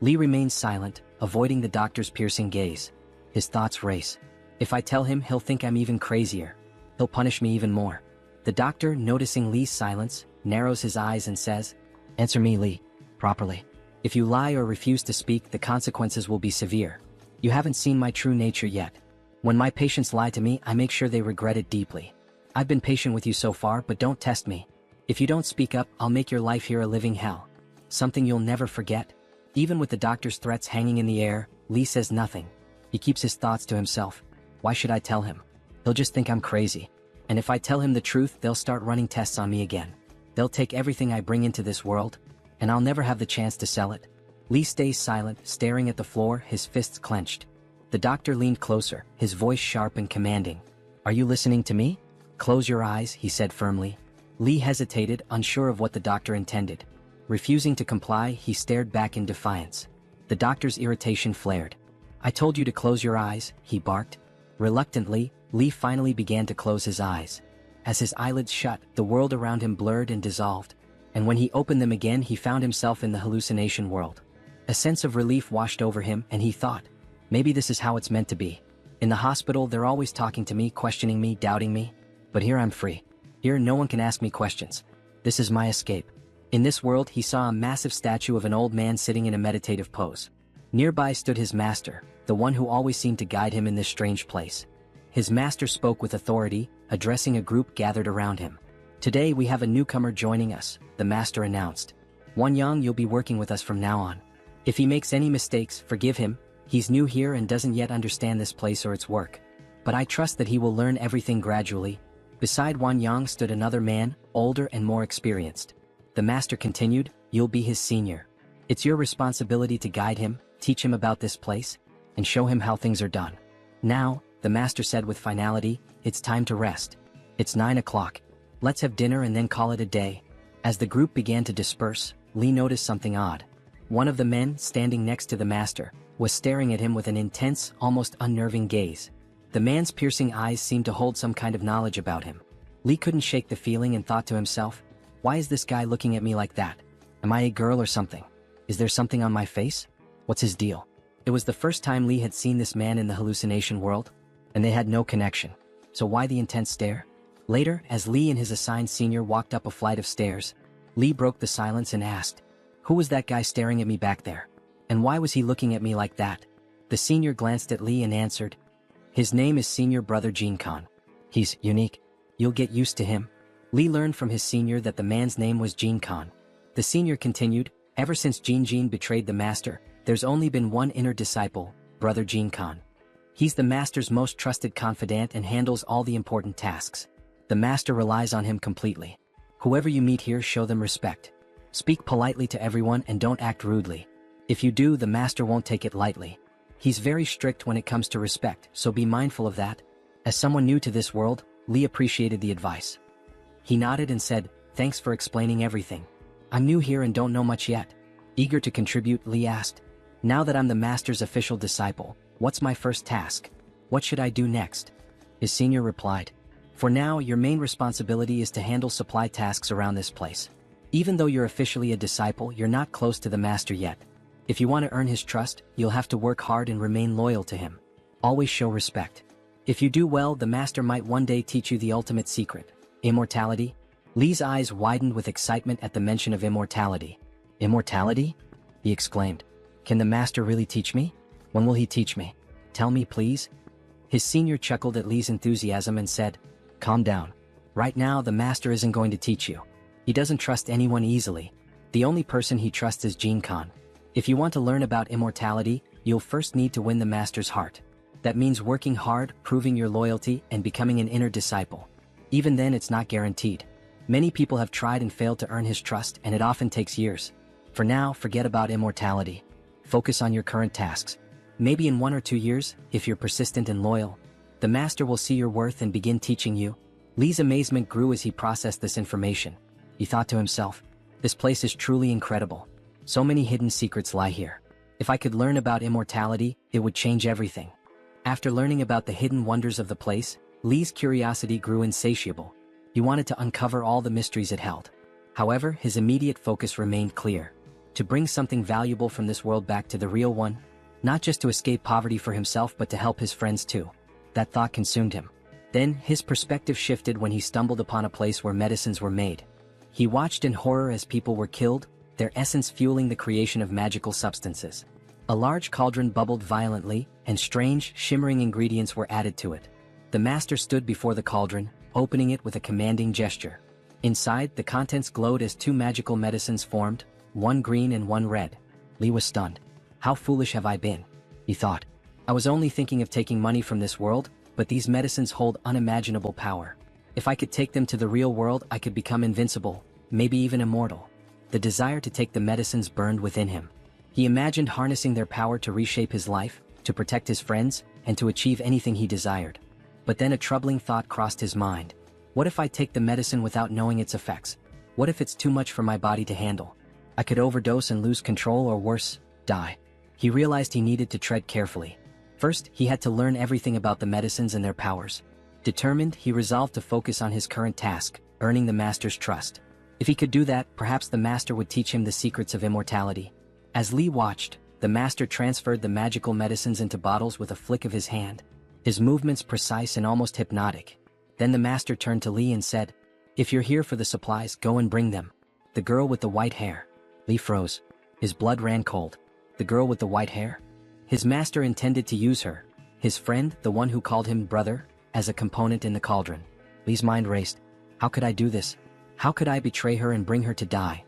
Li remains silent, avoiding the doctor's piercing gaze. His thoughts race. "If I tell him, he'll think I'm even crazier. He'll punish me even more." The doctor, noticing Li's silence, narrows his eyes and says, "Answer me, Li, properly. If you lie or refuse to speak, the consequences will be severe. You haven't seen my true nature yet. When my patients lie to me, I make sure they regret it deeply. I've been patient with you so far, but don't test me. If you don't speak up, I'll make your life here a living hell. Something you'll never forget." Even with the doctor's threats hanging in the air, Li says nothing. He keeps his thoughts to himself. Why should I tell him? He'll just think I'm crazy. And if I tell him the truth, they'll start running tests on me again. They'll take everything I bring into this world, and I'll never have the chance to sell it. Li stays silent, staring at the floor, his fists clenched. The doctor leaned closer, his voice sharp and commanding. "Are you listening to me? Close your eyes," he said firmly. Li hesitated, unsure of what the doctor intended. Refusing to comply, he stared back in defiance. The doctor's irritation flared. "I told you to close your eyes," he barked. Reluctantly, Li finally began to close his eyes. As his eyelids shut, the world around him blurred and dissolved, and when he opened them again, he found himself in the hallucination world. A sense of relief washed over him, and he thought, maybe this is how it's meant to be. In the hospital, they're always talking to me, questioning me, doubting me. But here I'm free. Here no one can ask me questions. This is my escape. In this world, he saw a massive statue of an old man sitting in a meditative pose. Nearby stood his master, the one who always seemed to guide him in this strange place. His master spoke with authority, addressing a group gathered around him. "Today we have a newcomer joining us," the master announced. "Huowang, you'll be working with us from now on. If he makes any mistakes, forgive him. He's new here and doesn't yet understand this place or its work. But I trust that he will learn everything gradually." Beside Huowang stood another man, older and more experienced. The master continued, "You'll be his senior. It's your responsibility to guide him, teach him about this place, and show him how things are done. Now, the master said with finality, "It's time to rest. It's 9 o'clock. Let's have dinner and then call it a day." As the group began to disperse, Li noticed something odd. One of the men, standing next to the master, was staring at him with an intense, almost unnerving gaze. The man's piercing eyes seemed to hold some kind of knowledge about him. Li couldn't shake the feeling and thought to himself, "Why is this guy looking at me like that? Am I a girl or something? Is there something on my face? What's his deal?" It was the first time Li had seen this man in the hallucination world, and they had no connection. So why the intense stare? Later, as Li and his assigned senior walked up a flight of stairs, Li broke the silence and asked, "Who was that guy staring at me back there? And why was he looking at me like that?" The senior glanced at Li and answered, "His name is Senior Brother Jin Khan. He's unique. You'll get used to him." Li learned from his senior that the man's name was Jin Khan. The senior continued, "Ever since Jin betrayed the master, there's only been one inner disciple, Brother Jin Khan. He's the master's most trusted confidant and handles all the important tasks. The master relies on him completely. Whoever you meet here, show them respect. Speak politely to everyone and don't act rudely. If you do, the master won't take it lightly. He's very strict when it comes to respect, so be mindful of that." As someone new to this world, Li appreciated the advice. He nodded and said, "Thanks for explaining everything. I'm new here and don't know much yet." Eager to contribute, Li asked, "Now that I'm the master's official disciple, what's my first task? What should I do next?" His senior replied, "For now, your main responsibility is to handle supply tasks around this place. Even though you're officially a disciple, you're not close to the master yet. If you want to earn his trust, you'll have to work hard and remain loyal to him. Always show respect. If you do well, the master might one day teach you the ultimate secret, immortality." Li's eyes widened with excitement at the mention of immortality. "Immortality?" he exclaimed. "Can the master really teach me? When will he teach me? Tell me, please." His senior chuckled at Li's enthusiasm and said, "Calm down. Right now, the master isn't going to teach you. He doesn't trust anyone easily. The only person he trusts is Jin Khan. If you want to learn about immortality, you'll first need to win the master's heart. That means working hard, proving your loyalty, and becoming an inner disciple. Even then, it's not guaranteed. Many people have tried and failed to earn his trust, and it often takes years. For now, forget about immortality. Focus on your current tasks. Maybe in 1 or 2 years, if you're persistent and loyal, the master will see your worth and begin teaching you." Li's amazement grew as he processed this information. He thought to himself, "This place is truly incredible. So many hidden secrets lie here. If I could learn about immortality, it would change everything." After learning about the hidden wonders of the place, Li's curiosity grew insatiable. He wanted to uncover all the mysteries it held. However, his immediate focus remained clear: to bring something valuable from this world back to the real one, not just to escape poverty for himself but to help his friends too. That thought consumed him. Then, his perspective shifted when he stumbled upon a place where medicines were made. He watched in horror as people were killed, their essence fueling the creation of magical substances. A large cauldron bubbled violently, and strange, shimmering ingredients were added to it. The master stood before the cauldron, opening it with a commanding gesture. Inside, the contents glowed as 2 magical medicines formed, one green and one red. Li was stunned. "How foolish have I been?" he thought. "I was only thinking of taking money from this world, but these medicines hold unimaginable power. If I could take them to the real world, I could become invincible, maybe even immortal." The desire to take the medicines burned within him. He imagined harnessing their power to reshape his life, to protect his friends, and to achieve anything he desired. But then a troubling thought crossed his mind. What if I take the medicine without knowing its effects? What if it's too much for my body to handle? I could overdose and lose control, or worse, die. He realized he needed to tread carefully. First, he had to learn everything about the medicines and their powers. Determined, he resolved to focus on his current task, earning the master's trust. If he could do that, perhaps the master would teach him the secrets of immortality. As Li watched, the master transferred the magical medicines into bottles with a flick of his hand, his movements precise and almost hypnotic. Then the master turned to Li and said, "If you're here for the supplies, go and bring them." The girl with the white hair. Li froze. His blood ran cold. The girl with the white hair? His master intended to use her, his friend, the one who called him brother, as a component in the cauldron. Li's mind raced. How could I do this? How could I betray her and bring her to die?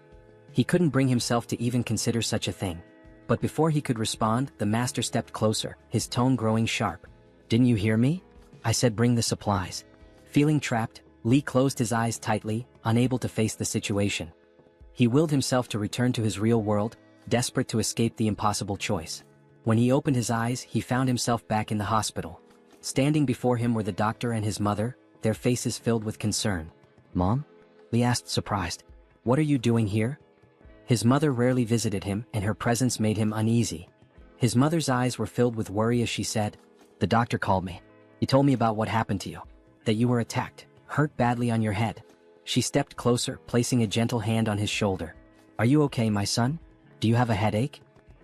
He couldn't bring himself to even consider such a thing. But before he could respond, the master stepped closer, his tone growing sharp. "Didn't you hear me? I said bring the supplies." Feeling trapped, Li closed his eyes tightly, unable to face the situation. He willed himself to return to his real world, desperate to escape the impossible choice. When he opened his eyes, he found himself back in the hospital. Standing before him were the doctor and his mother, their faces filled with concern. "Mom?" Li asked, surprised. "What are you doing here?" His mother rarely visited him, and her presence made him uneasy. His mother's eyes were filled with worry as she said, "The doctor called me. He told me about what happened to you. That you were attacked, hurt badly on your head." She stepped closer, placing a gentle hand on his shoulder. "Are you okay, my son? Do you have a headache?"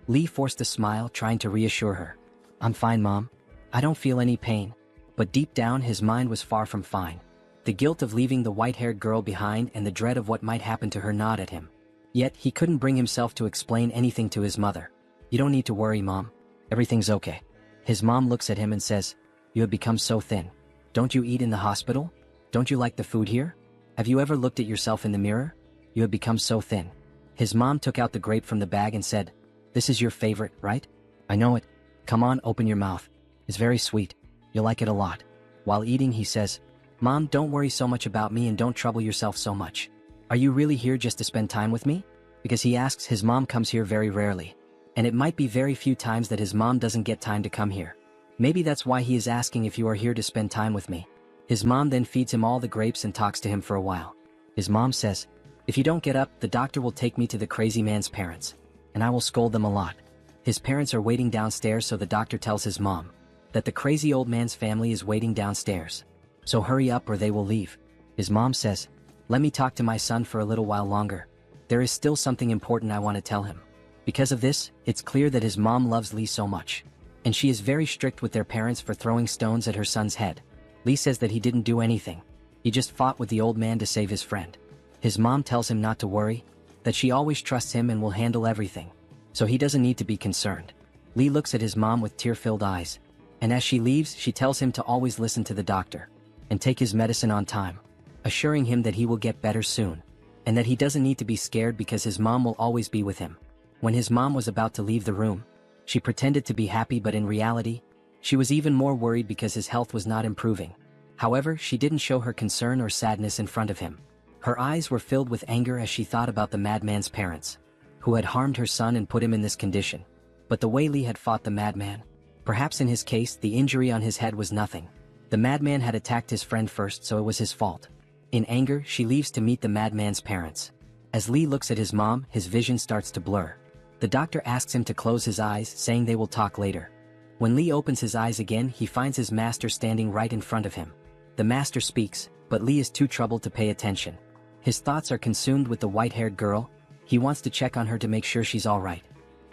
Li forced a smile, trying to reassure her. "I'm fine, Mom. I don't feel any pain." But deep down, his mind was far from fine. The guilt of leaving the white-haired girl behind and the dread of what might happen to her gnawed at him. Yet, he couldn't bring himself to explain anything to his mother. "You don't need to worry, Mom. Everything's okay." His mom looks at him and says, "You have become so thin. Don't you eat in the hospital? Don't you like the food here? Have you ever looked at yourself in the mirror? You have become so thin." His mom took out the grape from the bag and said, "This is your favorite, right? I know it. Come on, open your mouth. It's very sweet. You'll like it a lot." While eating, he says, "Mom, don't worry so much about me and don't trouble yourself so much. Are you really here just to spend time with me?" Because he asks, his mom comes here very rarely. And it might be very few times that his mom doesn't get time to come here. Maybe that's why he is asking if you are here to spend time with me. His mom then feeds him all the grapes and talks to him for a while. His mom says, "If you don't get up, the doctor will take me to the crazy man's parents. And I will scold them a lot." His parents are waiting downstairs, so the doctor tells his mom that the crazy old man's family is waiting downstairs. So hurry up or they will leave. His mom says, "Let me talk to my son for a little while longer. There is still something important I want to tell him." Because of this, it's clear that his mom loves Li so much. And she is very strict with their parents for throwing stones at her son's head. Li says that he didn't do anything. He just fought with the old man to save his friend. His mom tells him not to worry, that she always trusts him and will handle everything. So he doesn't need to be concerned. Li looks at his mom with tear-filled eyes. And as she leaves, she tells him to always listen to the doctor and take his medicine on time, assuring him that he will get better soon, and that he doesn't need to be scared because his mom will always be with him. When his mom was about to leave the room, she pretended to be happy, but in reality, she was even more worried because his health was not improving. However, she didn't show her concern or sadness in front of him. Her eyes were filled with anger as she thought about the madman's parents, who had harmed her son and put him in this condition. But the way Li had fought the madman, perhaps in his case, the injury on his head was nothing. The madman had attacked his friend first, so it was his fault. In anger, she leaves to meet the madman's parents. As Li looks at his mom, his vision starts to blur. The doctor asks him to close his eyes, saying they will talk later. When Li opens his eyes again, he finds his master standing right in front of him. The master speaks, but Li is too troubled to pay attention. His thoughts are consumed with the white-haired girl. He wants to check on her to make sure she's all right.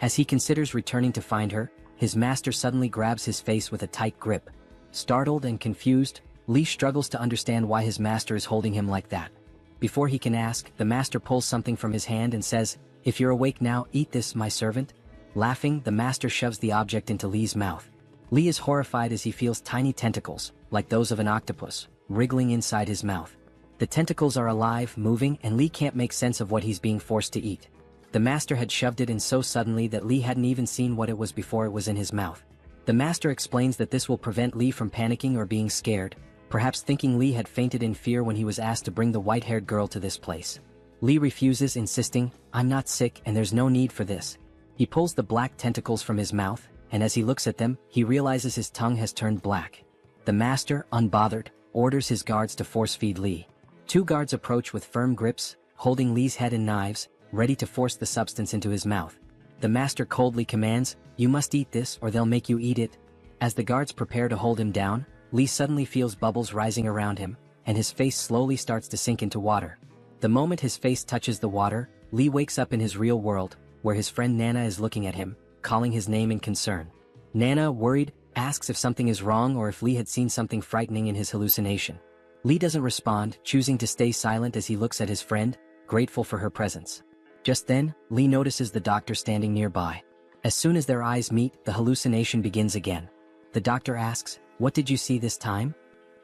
As he considers returning to find her, his master suddenly grabs his face with a tight grip. Startled and confused, Li struggles to understand why his master is holding him like that. Before he can ask, the master pulls something from his hand and says, "If you're awake now, eat this, my servant." Laughing, the master shoves the object into Li's mouth. Li is horrified as he feels tiny tentacles, like those of an octopus, wriggling inside his mouth. The tentacles are alive, moving, and Li can't make sense of what he's being forced to eat. The master had shoved it in so suddenly that Li hadn't even seen what it was before it was in his mouth. The master explains that this will prevent Li from panicking or being scared, perhaps thinking Li had fainted in fear when he was asked to bring the white-haired girl to this place. Li refuses, insisting, "I'm not sick and there's no need for this." He pulls the black tentacles from his mouth, and as he looks at them, he realizes his tongue has turned black. The master, unbothered, orders his guards to force-feed Li. Two guards approach with firm grips, holding Li's head and knives, ready to force the substance into his mouth. The master coldly commands, "You must eat this or they'll make you eat it." As the guards prepare to hold him down, Li suddenly feels bubbles rising around him, and his face slowly starts to sink into water. The moment his face touches the water, Li wakes up in his real world, where his friend Nana is looking at him, calling his name in concern. Nana, worried, asks if something is wrong or if Li had seen something frightening in his hallucination. Li doesn't respond, choosing to stay silent as he looks at his friend, grateful for her presence. Just then, Li notices the doctor standing nearby. As soon as their eyes meet, the hallucination begins again. The doctor asks, "What did you see this time?"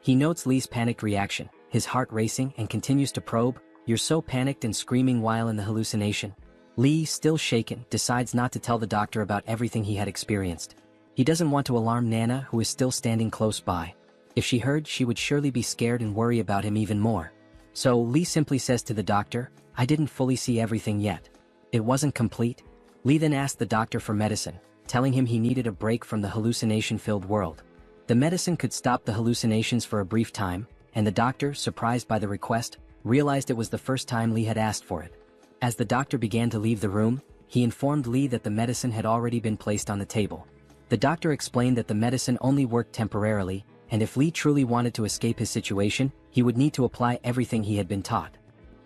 He notes Li's panicked reaction, his heart racing, and continues to probe, "You're so panicked and screaming while in the hallucination." Li, still shaken, decides not to tell the doctor about everything he had experienced. He doesn't want to alarm Nana, who is still standing close by. If she heard, she would surely be scared and worry about him even more. So Li simply says to the doctor, "I didn't fully see everything yet. It wasn't complete." Li then asked the doctor for medicine, telling him he needed a break from the hallucination-filled world. The medicine could stop the hallucinations for a brief time, and the doctor, surprised by the request, realized it was the first time Li had asked for it. As the doctor began to leave the room, he informed Li that the medicine had already been placed on the table. The doctor explained that the medicine only worked temporarily, and if Li truly wanted to escape his situation, he would need to apply everything he had been taught.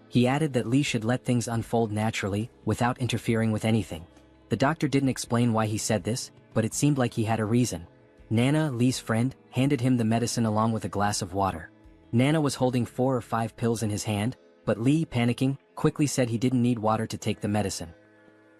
He added that Li should let things unfold naturally, without interfering with anything. The doctor didn't explain why he said this, but it seemed like he had a reason. Nana, Li's friend, handed him the medicine along with a glass of water. Nana was holding 4 or 5 pills in his hand, but Li, panicking, quickly said he didn't need water to take the medicine.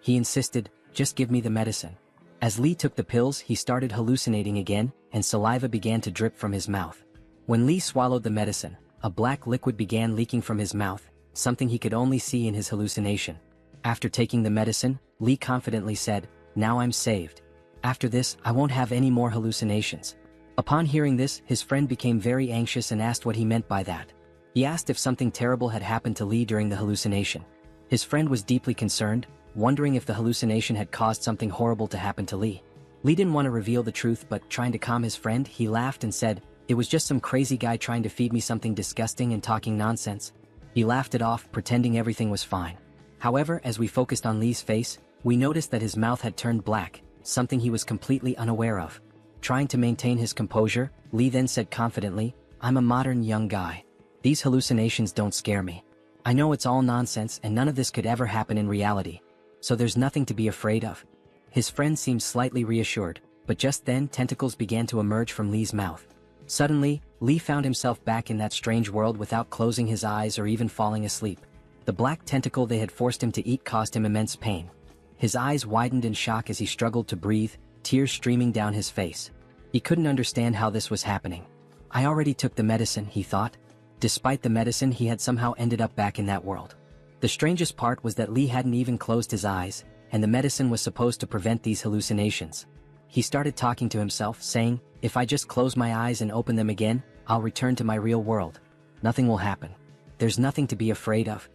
He insisted, "Just give me the medicine." As Li took the pills, he started hallucinating again, and saliva began to drip from his mouth. When Li swallowed the medicine, a black liquid began leaking from his mouth, something he could only see in his hallucination. After taking the medicine, Li confidently said, "Now I'm saved. After this, I won't have any more hallucinations." Upon hearing this, his friend became very anxious and asked what he meant by that. He asked if something terrible had happened to Li during the hallucination. His friend was deeply concerned, wondering if the hallucination had caused something horrible to happen to Li. Li didn't want to reveal the truth, but trying to calm his friend, he laughed and said, "It was just some crazy guy trying to feed me something disgusting and talking nonsense." He laughed it off, pretending everything was fine. However, as we focused on Li's face, we noticed that his mouth had turned black, something he was completely unaware of. Trying to maintain his composure, Li then said confidently, "I'm a modern young guy. These hallucinations don't scare me. I know it's all nonsense and none of this could ever happen in reality. So there's nothing to be afraid of." His friend seemed slightly reassured, but just then tentacles began to emerge from Li's mouth. Suddenly, Li found himself back in that strange world without closing his eyes or even falling asleep. The black tentacle they had forced him to eat caused him immense pain. His eyes widened in shock as he struggled to breathe, tears streaming down his face. He couldn't understand how this was happening. "I already took the medicine," he thought. Despite the medicine, he had somehow ended up back in that world. The strangest part was that Li hadn't even closed his eyes, and the medicine was supposed to prevent these hallucinations. He started talking to himself, saying, "If I just close my eyes and open them again, I'll return to my real world. Nothing will happen. There's nothing to be afraid of."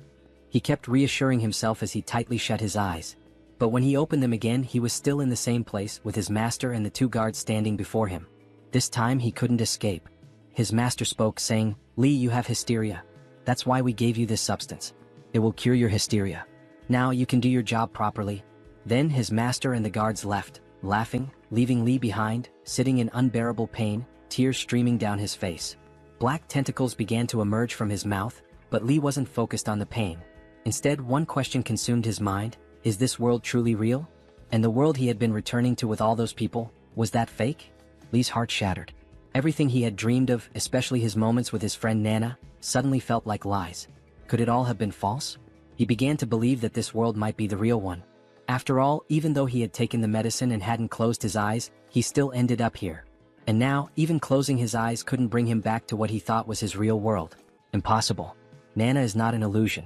He kept reassuring himself as he tightly shut his eyes. But when he opened them again, he was still in the same place with his master and the 2 guards standing before him. This time he couldn't escape. His master spoke, saying, "Li, you have hysteria. That's why we gave you this substance. It will cure your hysteria. Now you can do your job properly." Then his master and the guards left, laughing, leaving Li behind, sitting in unbearable pain, tears streaming down his face. Black tentacles began to emerge from his mouth, but Li wasn't focused on the pain. Instead, one question consumed his mind: is this world truly real? And the world he had been returning to with all those people, was that fake? Li's heart shattered. Everything he had dreamed of, especially his moments with his friend Nana, suddenly felt like lies. Could it all have been false? He began to believe that this world might be the real one. After all, even though he had taken the medicine and hadn't closed his eyes, he still ended up here. And now, even closing his eyes couldn't bring him back to what he thought was his real world. Impossible. Nana is not an illusion.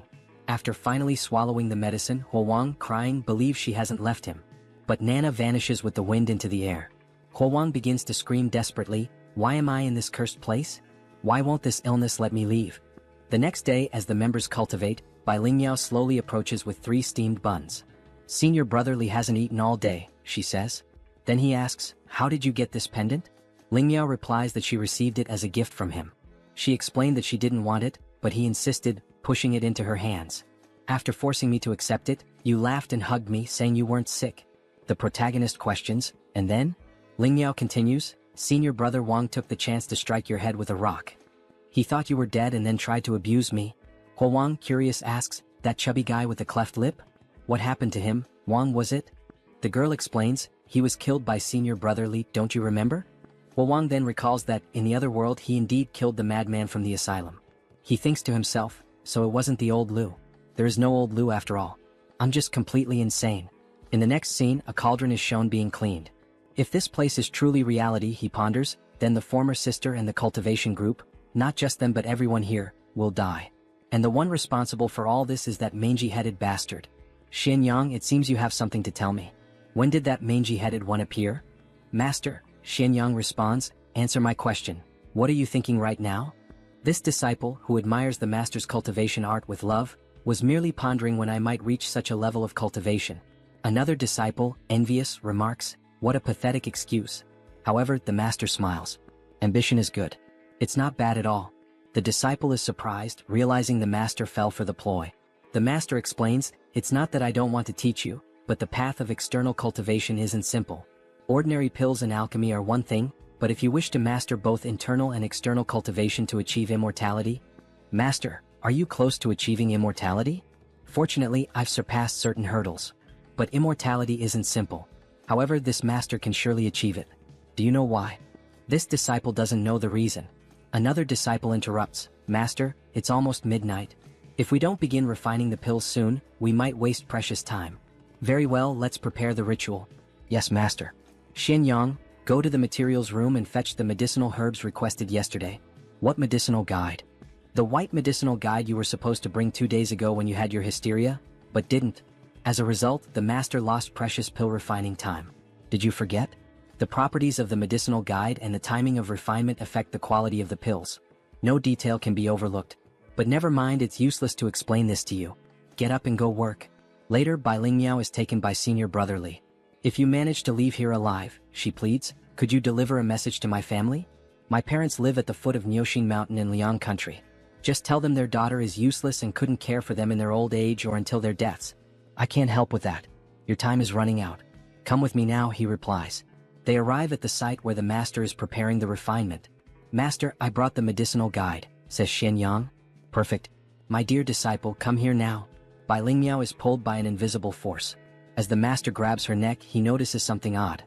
After finally swallowing the medicine, Huowang, crying, believes she hasn't left him. But Nana vanishes with the wind into the air. Huowang begins to scream desperately, "Why am I in this cursed place? Why won't this illness let me leave?" The next day, as the members cultivate, Bai Lingyao slowly approaches with 3 steamed buns. "Senior brother Li hasn't eaten all day," she says. Then he asks, "How did you get this pendant?" Lingyao replies that she received it as a gift from him. She explained that she didn't want it, but he insisted, pushing it into her hands. "After forcing me to accept it, you laughed and hugged me, saying you weren't sick." The protagonist questions, "And then?" Lingyao continues, "Senior brother Wang took the chance to strike your head with a rock. He thought you were dead and then tried to abuse me." Huowang, curious, asks, "That chubby guy with the cleft lip? What happened to him? Wang, was it?" The girl explains, "He was killed by senior brother Li, don't you remember?" Huowang then recalls that, in the other world, he indeed killed the madman from the asylum. He thinks to himself, so it wasn't the old Lu. There is no old Lu after all. I'm just completely insane. In the next scene, a cauldron is shown being cleaned. If this place is truly reality, he ponders, then the former sister and the cultivation group, not just them but everyone here, will die. And the one responsible for all this is that mangy-headed bastard. Xianyang, it seems you have something to tell me. When did that mangy-headed one appear? Master, Xianyang responds, answer my question. What are you thinking right now? This disciple, who admires the master's cultivation art with love, was merely pondering when I might reach such a level of cultivation. Another disciple, envious, remarks, what a pathetic excuse. However, the master smiles. Ambition is good. It's not bad at all. The disciple is surprised, realizing the master fell for the ploy. The master explains, it's not that I don't want to teach you, but the path of external cultivation isn't simple. Ordinary pills and alchemy are one thing, but if you wish to master both internal and external cultivation to achieve immortality, Master, are you close to achieving immortality? Fortunately, I've surpassed certain hurdles. But immortality isn't simple. However, this master can surely achieve it. Do you know why? This disciple doesn't know the reason. Another disciple interrupts, Master, it's almost midnight. If we don't begin refining the pills soon, we might waste precious time. Very well, let's prepare the ritual. Yes, Master. Xianyang, go to the materials room and fetch the medicinal herbs requested yesterday. What medicinal guide? The white medicinal guide you were supposed to bring 2 days ago when you had your hysteria, but didn't. As a result, the master lost precious pill refining time. Did you forget? The properties of the medicinal guide and the timing of refinement affect the quality of the pills. No detail can be overlooked. But never mind, it's useless to explain this to you. Get up and go work. Later, Bai Lingmiao is taken by senior brother Li. If you manage to leave here alive, she pleads, could you deliver a message to my family? My parents live at the foot of Niuxin Mountain in Liang country. Just tell them their daughter is useless and couldn't care for them in their old age or until their deaths. I can't help with that. Your time is running out. Come with me now, he replies. They arrive at the site where the master is preparing the refinement. Master, I brought the medicinal guide, says Xianyang. Perfect. My dear disciple, come here now. Bai Lingmiao is pulled by an invisible force. As the master grabs her neck, he notices something odd.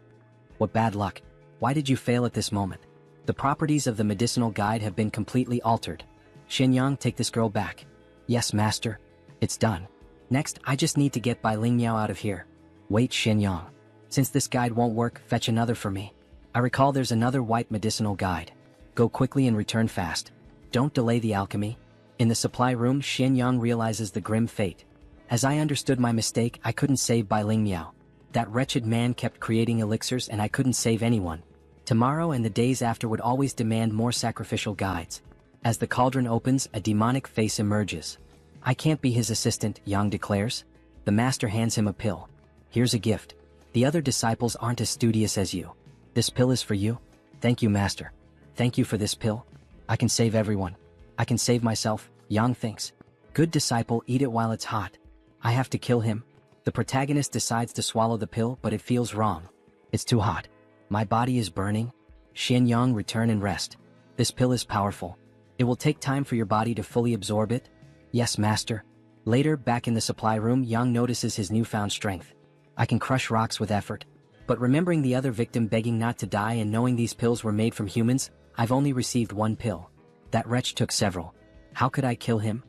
What bad luck. Why did you fail at this moment? The properties of the medicinal guide have been completely altered. Xianyang, take this girl back. Yes, master. It's done. Next, I just need to get Bai Lingmiao out of here. Wait, Xianyang. Since this guide won't work, fetch another for me. I recall there's another white medicinal guide. Go quickly and return fast. Don't delay the alchemy. In the supply room, Xianyang realizes the grim fate. As I understood my mistake, I couldn't save Bai Lingmiao. That wretched man kept creating elixirs and I couldn't save anyone. Tomorrow and the days after would always demand more sacrificial guides. As the cauldron opens, a demonic face emerges. I can't be his assistant, Yang declares. The master hands him a pill. Here's a gift. The other disciples aren't as studious as you. This pill is for you. Thank you, master. Thank you for this pill. I can save everyone. I can save myself, Yang thinks. Good disciple, eat it while it's hot. I have to kill him. The protagonist decides to swallow the pill, but it feels wrong. It's too hot. My body is burning. Xianyang, return and rest. This pill is powerful. It will take time for your body to fully absorb it. Yes, master. Later, back in the supply room, Yang notices his newfound strength. I can crush rocks with effort. But remembering the other victim begging not to die and knowing these pills were made from humans, I've only received one pill. That wretch took several. How could I kill him?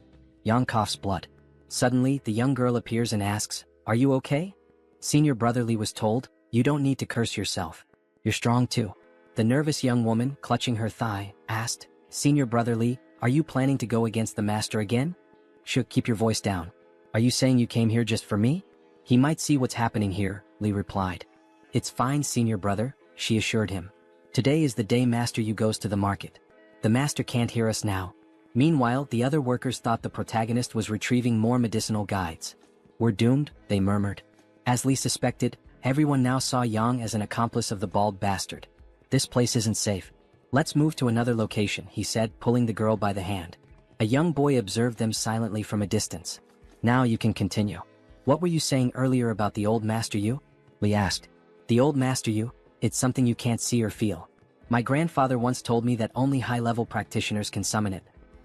Yang coughs blood. Suddenly, the young girl appears and asks, are you okay? Senior brother Li was told, you don't need to curse yourself. You're strong too. The nervous young woman, clutching her thigh, asked, Senior brother Li, are you planning to go against the master again? Shook, keep your voice down. Are you saying you came here just for me? He might see what's happening here, Li replied. It's fine, senior brother, she assured him. Today is the day Master Yu goes to the market. The master can't hear us now. Meanwhile, the other workers thought the protagonist was retrieving more medicinal guides. We're doomed, they murmured. As Li suspected, everyone now saw Yang as an accomplice of the bald bastard. This place isn't safe. Let's move to another location, he said, pulling the girl by the hand. A young boy observed them silently from a distance. Now you can continue. What were you saying earlier about the old Master Yu? Li asked. The old Master Yu? It's something you can't see or feel. My grandfather once told me that only high-level practitioners can summon it.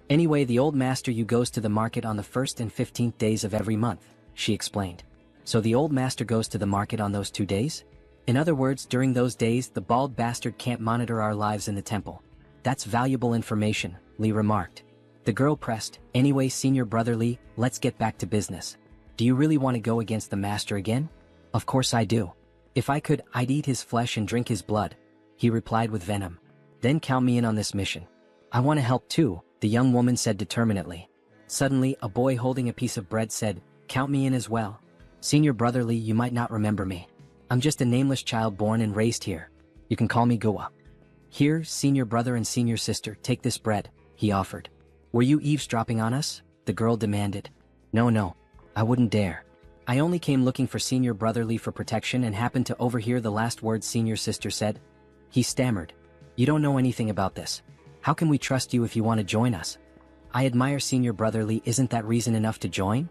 Anyway, the old Master Yu goes to the market on the 1st and 15th days of every month, she explained. So the old master goes to the market on those 2 days? In other words, during those days, the bald bastard can't monitor our lives in the temple. That's valuable information, Li remarked. The girl pressed, anyway, senior brother Li, let's get back to business. Do you really want to go against the master again? Of course I do. If I could, I'd eat his flesh and drink his blood, he replied with venom. Then count me in on this mission. I want to help too, the young woman said determinedly. Suddenly, a boy holding a piece of bread said, count me in as well. Senior brother Li, you might not remember me. I'm just a nameless child born and raised here. You can call me Gua. Here, senior brother and senior sister, take this bread, he offered. Were you eavesdropping on us? The girl demanded. No, I wouldn't dare. I only came looking for senior brother Li for protection and happened to overhear the last words senior sister said. He stammered. You don't know anything about this. How can we trust you if you want to join us? I admire senior brother Li, isn't that reason enough to join?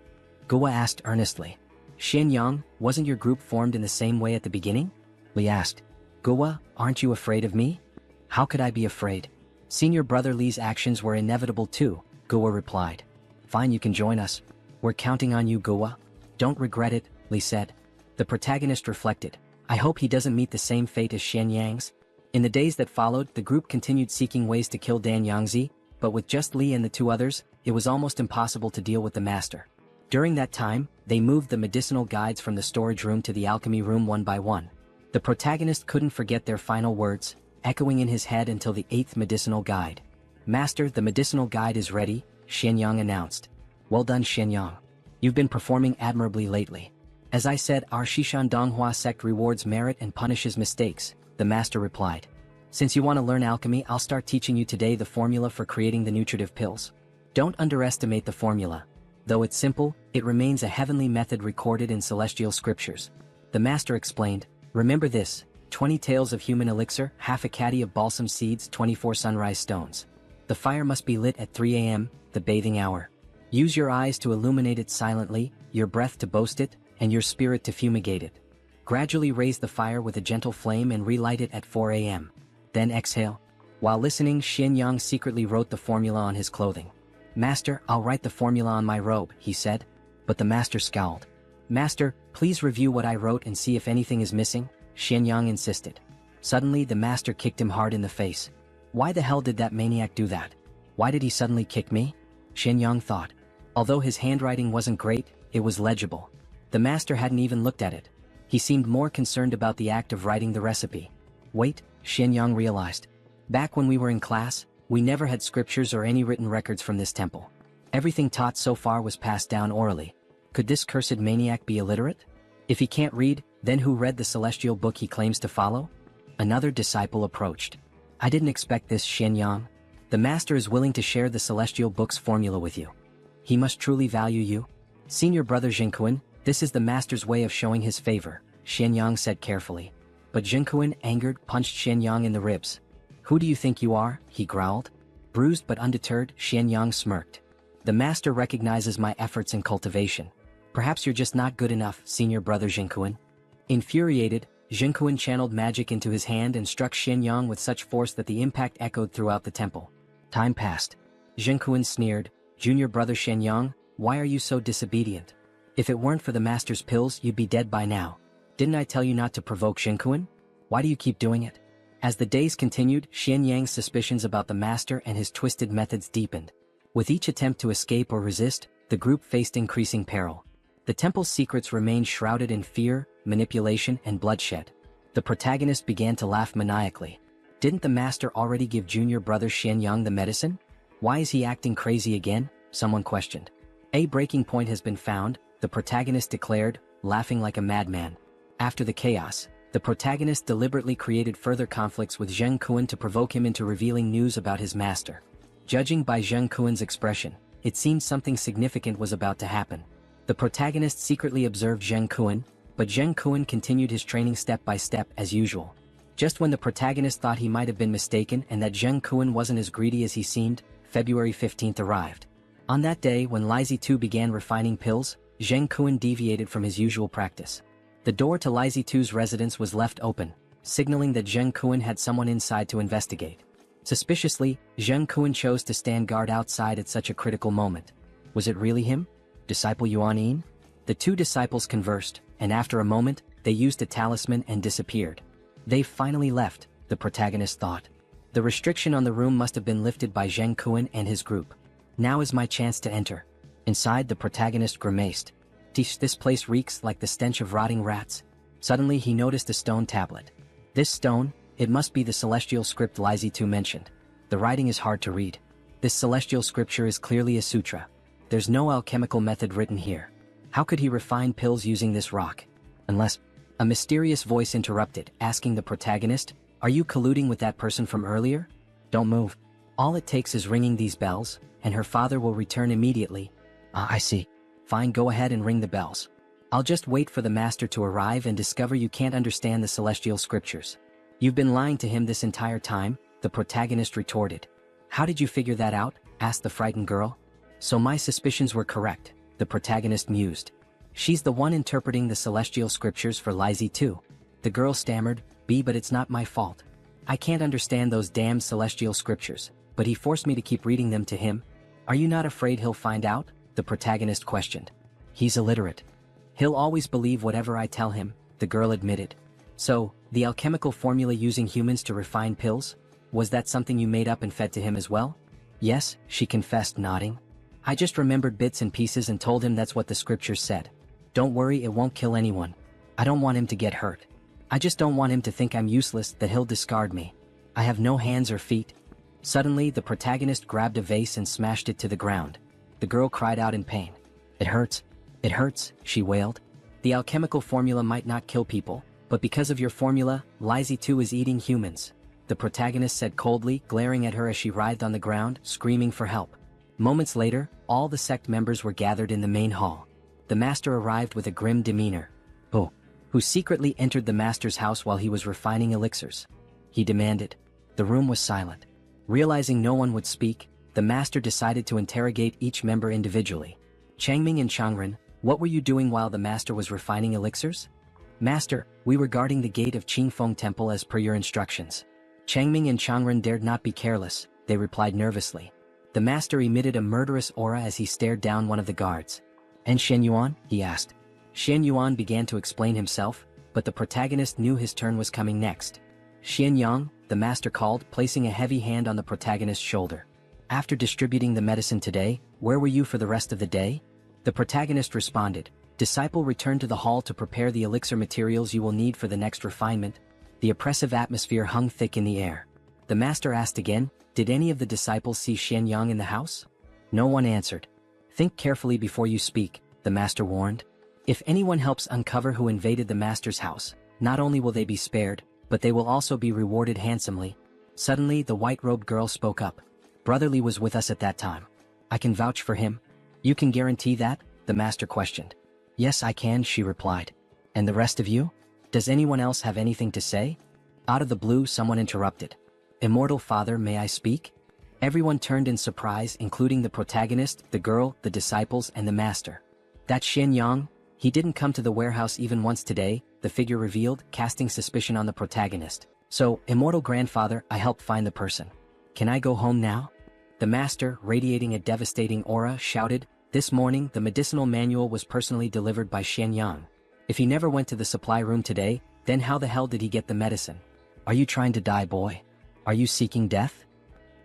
Guo asked earnestly. Xianyang, wasn't your group formed in the same way at the beginning? Li asked. Guo, aren't you afraid of me? How could I be afraid? Senior brother Li's actions were inevitable too, Guo replied. Fine, you can join us. We're counting on you, Guo. Don't regret it, Li said. The protagonist reflected. I hope he doesn't meet the same fate as Xianyang's. In the days that followed, the group continued seeking ways to kill Dan Yangzi, but with just Li and the two others, it was almost impossible to deal with the master. During that time, they moved the medicinal guides from the storage room to the alchemy room one by one. The protagonist couldn't forget their final words, echoing in his head until the 8th medicinal guide. Master, the medicinal guide is ready, Xianyang announced. Well done, Xianyang. You've been performing admirably lately. As I said, our Shishan Donghua sect rewards merit and punishes mistakes, the master replied. Since you want to learn alchemy, I'll start teaching you today the formula for creating the nutritive pills. Don't underestimate the formula. Though it's simple, it remains a heavenly method recorded in celestial scriptures. The master explained, remember this, 20 taels of human elixir, half a caddy of balsam seeds, 24 sunrise stones. The fire must be lit at 3 a.m., the bathing hour. Use your eyes to illuminate it silently, your breath to boast it, and your spirit to fumigate it. Gradually raise the fire with a gentle flame and relight it at 4 a.m. Then exhale. While listening, Xianyang secretly wrote the formula on his clothing. Master, I'll write the formula on my robe, he said. But the master scowled. Master, please review what I wrote and see if anything is missing, Xianyang insisted. Suddenly, the master kicked him hard in the face. Why the hell did that maniac do that? Why did he suddenly kick me? Xianyang thought. Although his handwriting wasn't great, it was legible. The master hadn't even looked at it. He seemed more concerned about the act of writing the recipe. Wait, Xianyang realized. Back when we were in class, we never had scriptures or any written records from this temple. Everything taught so far was passed down orally. Could this cursed maniac be illiterate? If he can't read, then who read the celestial book he claims to follow? Another disciple approached. I didn't expect this, Xianyang. The master is willing to share the celestial book's formula with you. He must truly value you. Senior brother Zhengkuan, this is the master's way of showing his favor, Xianyang said carefully. But Zhengkuan, angered, punched Xianyang in the ribs. Who do you think you are? He growled. Bruised but undeterred, Xianyang smirked. The master recognizes my efforts in cultivation. Perhaps you're just not good enough, senior brother Zhengkuan. Infuriated, Zhengkuan channeled magic into his hand and struck Xianyang with such force that the impact echoed throughout the temple. Time passed. Zhengkuan sneered, Junior brother Xianyang, why are you so disobedient? If it weren't for the master's pills, you'd be dead by now. Didn't I tell you not to provoke Zhengkuan? Why do you keep doing it? As the days continued, Xianyang's suspicions about the master and his twisted methods deepened. With each attempt to escape or resist, the group faced increasing peril. The temple's secrets remained shrouded in fear, manipulation, and bloodshed. The protagonist began to laugh maniacally. Didn't the master already give junior brother Xianyang the medicine? Why is he acting crazy again? Someone questioned. A breaking point has been found, the protagonist declared, laughing like a madman. After the chaos, the protagonist deliberately created further conflicts with Zhengkuan to provoke him into revealing news about his master. Judging by Zhengkuan's expression, it seemed something significant was about to happen. The protagonist secretly observed Zhengkuan, but Zhengkuan continued his training step by step as usual. Just when the protagonist thought he might have been mistaken and that Zhengkuan wasn't as greedy as he seemed, February 15th arrived. On that day when Li Tu began refining pills, Zhengkuan deviated from his usual practice. The door to Li Tu's residence was left open, signaling that Zhengkuan had someone inside to investigate. Suspiciously, Zhengkuan chose to stand guard outside at such a critical moment. Was it really him? Disciple Yuan? The two disciples conversed, and after a moment, they used a talisman and disappeared. They've finally left, the protagonist thought. The restriction on the room must have been lifted by Zhengkuan and his group. Now is my chance to enter. Inside, the protagonist grimaced. This place reeks like the stench of rotting rats. Suddenly he noticed a stone tablet. This stone, it must be the celestial script Li Tu mentioned. The writing is hard to read. This celestial scripture is clearly a sutra. There's no alchemical method written here. How could he refine pills using this rock? Unless... A mysterious voice interrupted, asking the protagonist, are you colluding with that person from earlier? Don't move. All it takes is ringing these bells, and her father will return immediately. I see. Fine, go ahead and ring the bells. I'll just wait for the master to arrive and discover you can't understand the celestial scriptures. You've been lying to him this entire time, the the protagonist retorted. How did you figure that out? Asked the frightened girl. So my suspicions were correct, the protagonist mused. She's the one interpreting the celestial scriptures for Li too. The girl stammered, but it's not my fault. I can't understand those damn celestial scriptures, but he forced me to keep reading them to him. Are you not afraid he'll find out? The protagonist questioned. He's illiterate. He'll always believe whatever I tell him, the girl admitted. So, the alchemical formula using humans to refine pills? Was that something you made up and fed to him as well? Yes, she confessed, nodding. I just remembered bits and pieces and told him that's what the scriptures said. Don't worry, it won't kill anyone. I don't want him to get hurt. I just don't want him to think I'm useless, that he'll discard me. I have no hands or feet. Suddenly, the protagonist grabbed a vase and smashed it to the ground. The girl cried out in pain. It hurts, she wailed. The alchemical formula might not kill people, but because of your formula, Li too is eating humans. The protagonist said coldly, glaring at her as she writhed on the ground, screaming for help. Moments later, all the sect members were gathered in the main hall. The master arrived with a grim demeanor. Who secretly entered the master's house while he was refining elixirs? He demanded. The room was silent. Realizing no one would speak, the master decided to interrogate each member individually. Changming and Changren, what were you doing while the master was refining elixirs? Master, we were guarding the gate of Qingfeng Temple as per your instructions. Changming and Changren dared not be careless, they replied nervously. The master emitted a murderous aura as he stared down one of the guards. And Shen Yuan? He asked. Shen Yuan began to explain himself, but the protagonist knew his turn was coming next. Shen Yang, the master called, placing a heavy hand on the protagonist's shoulder. After distributing the medicine today, where were you for the rest of the day? The protagonist responded. Disciple, returned to the hall to prepare the elixir materials you will need for the next refinement. The oppressive atmosphere hung thick in the air. The master asked again, did any of the disciples see Shen Yang in the house? No one answered. Think carefully before you speak, the master warned. If anyone helps uncover who invaded the master's house, not only will they be spared, but they will also be rewarded handsomely. Suddenly, the white-robed girl spoke up. Brotherly was with us at that time. I can vouch for him. You can guarantee that? The master questioned. Yes, I can, she replied. And the rest of you? Does anyone else have anything to say? Out of the blue, someone interrupted. Immortal Father, may I speak? Everyone turned in surprise, including the protagonist, the girl, the disciples, and the master. That Shen Yang? He didn't come to the warehouse even once today, the figure revealed, casting suspicion on the protagonist. So, Immortal Grandfather, I helped find the person. Can I go home now? The master, radiating a devastating aura, shouted, this morning, the medicinal manual was personally delivered by Shen Yang. If he never went to the supply room today, then how the hell did he get the medicine? Are you trying to die, boy? Are you seeking death?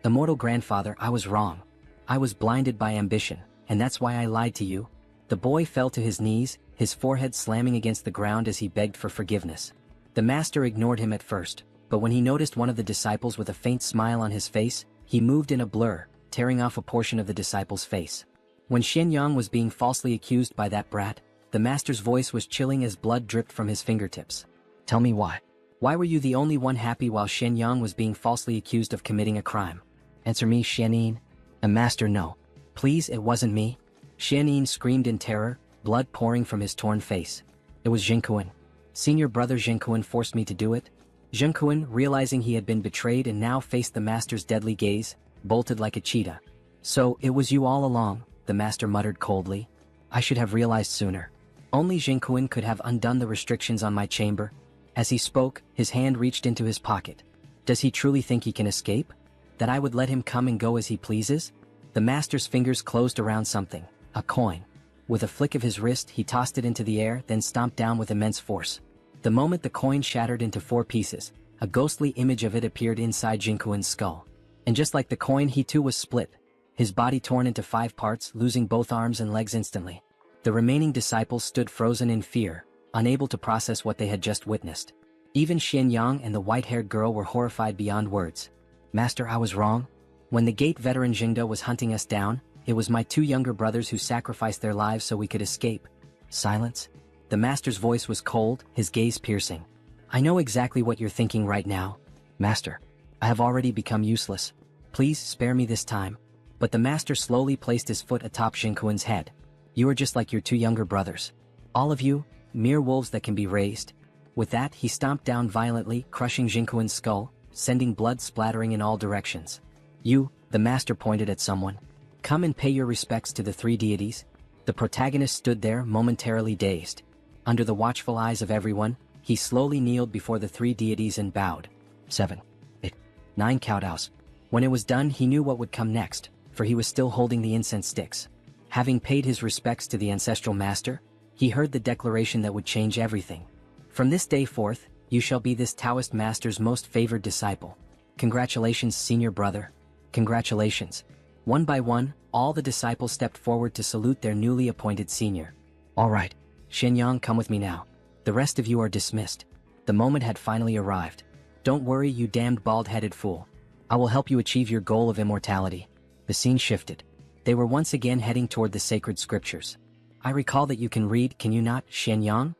Immortal Grandfather, I was wrong. I was blinded by ambition, and that's why I lied to you. The boy fell to his knees, his forehead slamming against the ground as he begged for forgiveness. The master ignored him at first, but when he noticed one of the disciples with a faint smile on his face, he moved in a blur, tearing off a portion of the disciple's face. When Shen Yang was being falsely accused by that brat, the master's voice was chilling as blood dripped from his fingertips. Tell me why. Why were you the only one happy while Shen Yang was being falsely accused of committing a crime? Answer me, Shen Yin. The master, no. Please, it wasn't me. Shen Yin screamed in terror, blood pouring from his torn face. It was Zhengkuan. Senior brother Zhengkuan forced me to do it. Zhengkuan, realizing he had been betrayed and now faced the master's deadly gaze, bolted like a cheetah. So, it was you all along, the master muttered coldly. I should have realized sooner. Only Zhengkuan could have undone the restrictions on my chamber. As he spoke, his hand reached into his pocket. Does he truly think he can escape? That I would let him come and go as he pleases? The master's fingers closed around something, a coin. With a flick of his wrist, he tossed it into the air, then stomped down with immense force. The moment the coin shattered into 4 pieces, a ghostly image of it appeared inside Zhengkuan's skull. And just like the coin, he too was split, his body torn into 5 parts, losing both arms and legs instantly. The remaining disciples stood frozen in fear, unable to process what they had just witnessed. Even Shen Yang and the white-haired girl were horrified beyond words. Master, I was wrong. When the gate veteran Jingda was hunting us down, it was my 2 younger brothers who sacrificed their lives so we could escape. Silence. The master's voice was cold, his gaze piercing. I know exactly what you're thinking right now. Master, I have already become useless. Please spare me this time. But the master slowly placed his foot atop Zhengkuan's head. You are just like your 2 younger brothers. All of you, mere wolves that can be raised. With that, he stomped down violently, crushing Zhengkuan's skull, sending blood splattering in all directions. You, the master pointed at someone. Come and pay your respects to the three deities. The protagonist stood there momentarily dazed. Under the watchful eyes of everyone, he slowly kneeled before the three deities and bowed. 7, 8, 9 kowtows. When it was done, he knew what would come next, for he was still holding the incense sticks. Having paid his respects to the ancestral master, he heard the declaration that would change everything. From this day forth, you shall be this Taoist master's most favored disciple. Congratulations, senior brother. Congratulations. One by one, all the disciples stepped forward to salute their newly appointed senior. All right, Shenyang, come with me now. The rest of you are dismissed. The moment had finally arrived. Don't worry, you damned bald-headed fool. I will help you achieve your goal of immortality. The scene shifted. They were once again heading toward the sacred scriptures. I recall that you can read, can you not, Shenyang?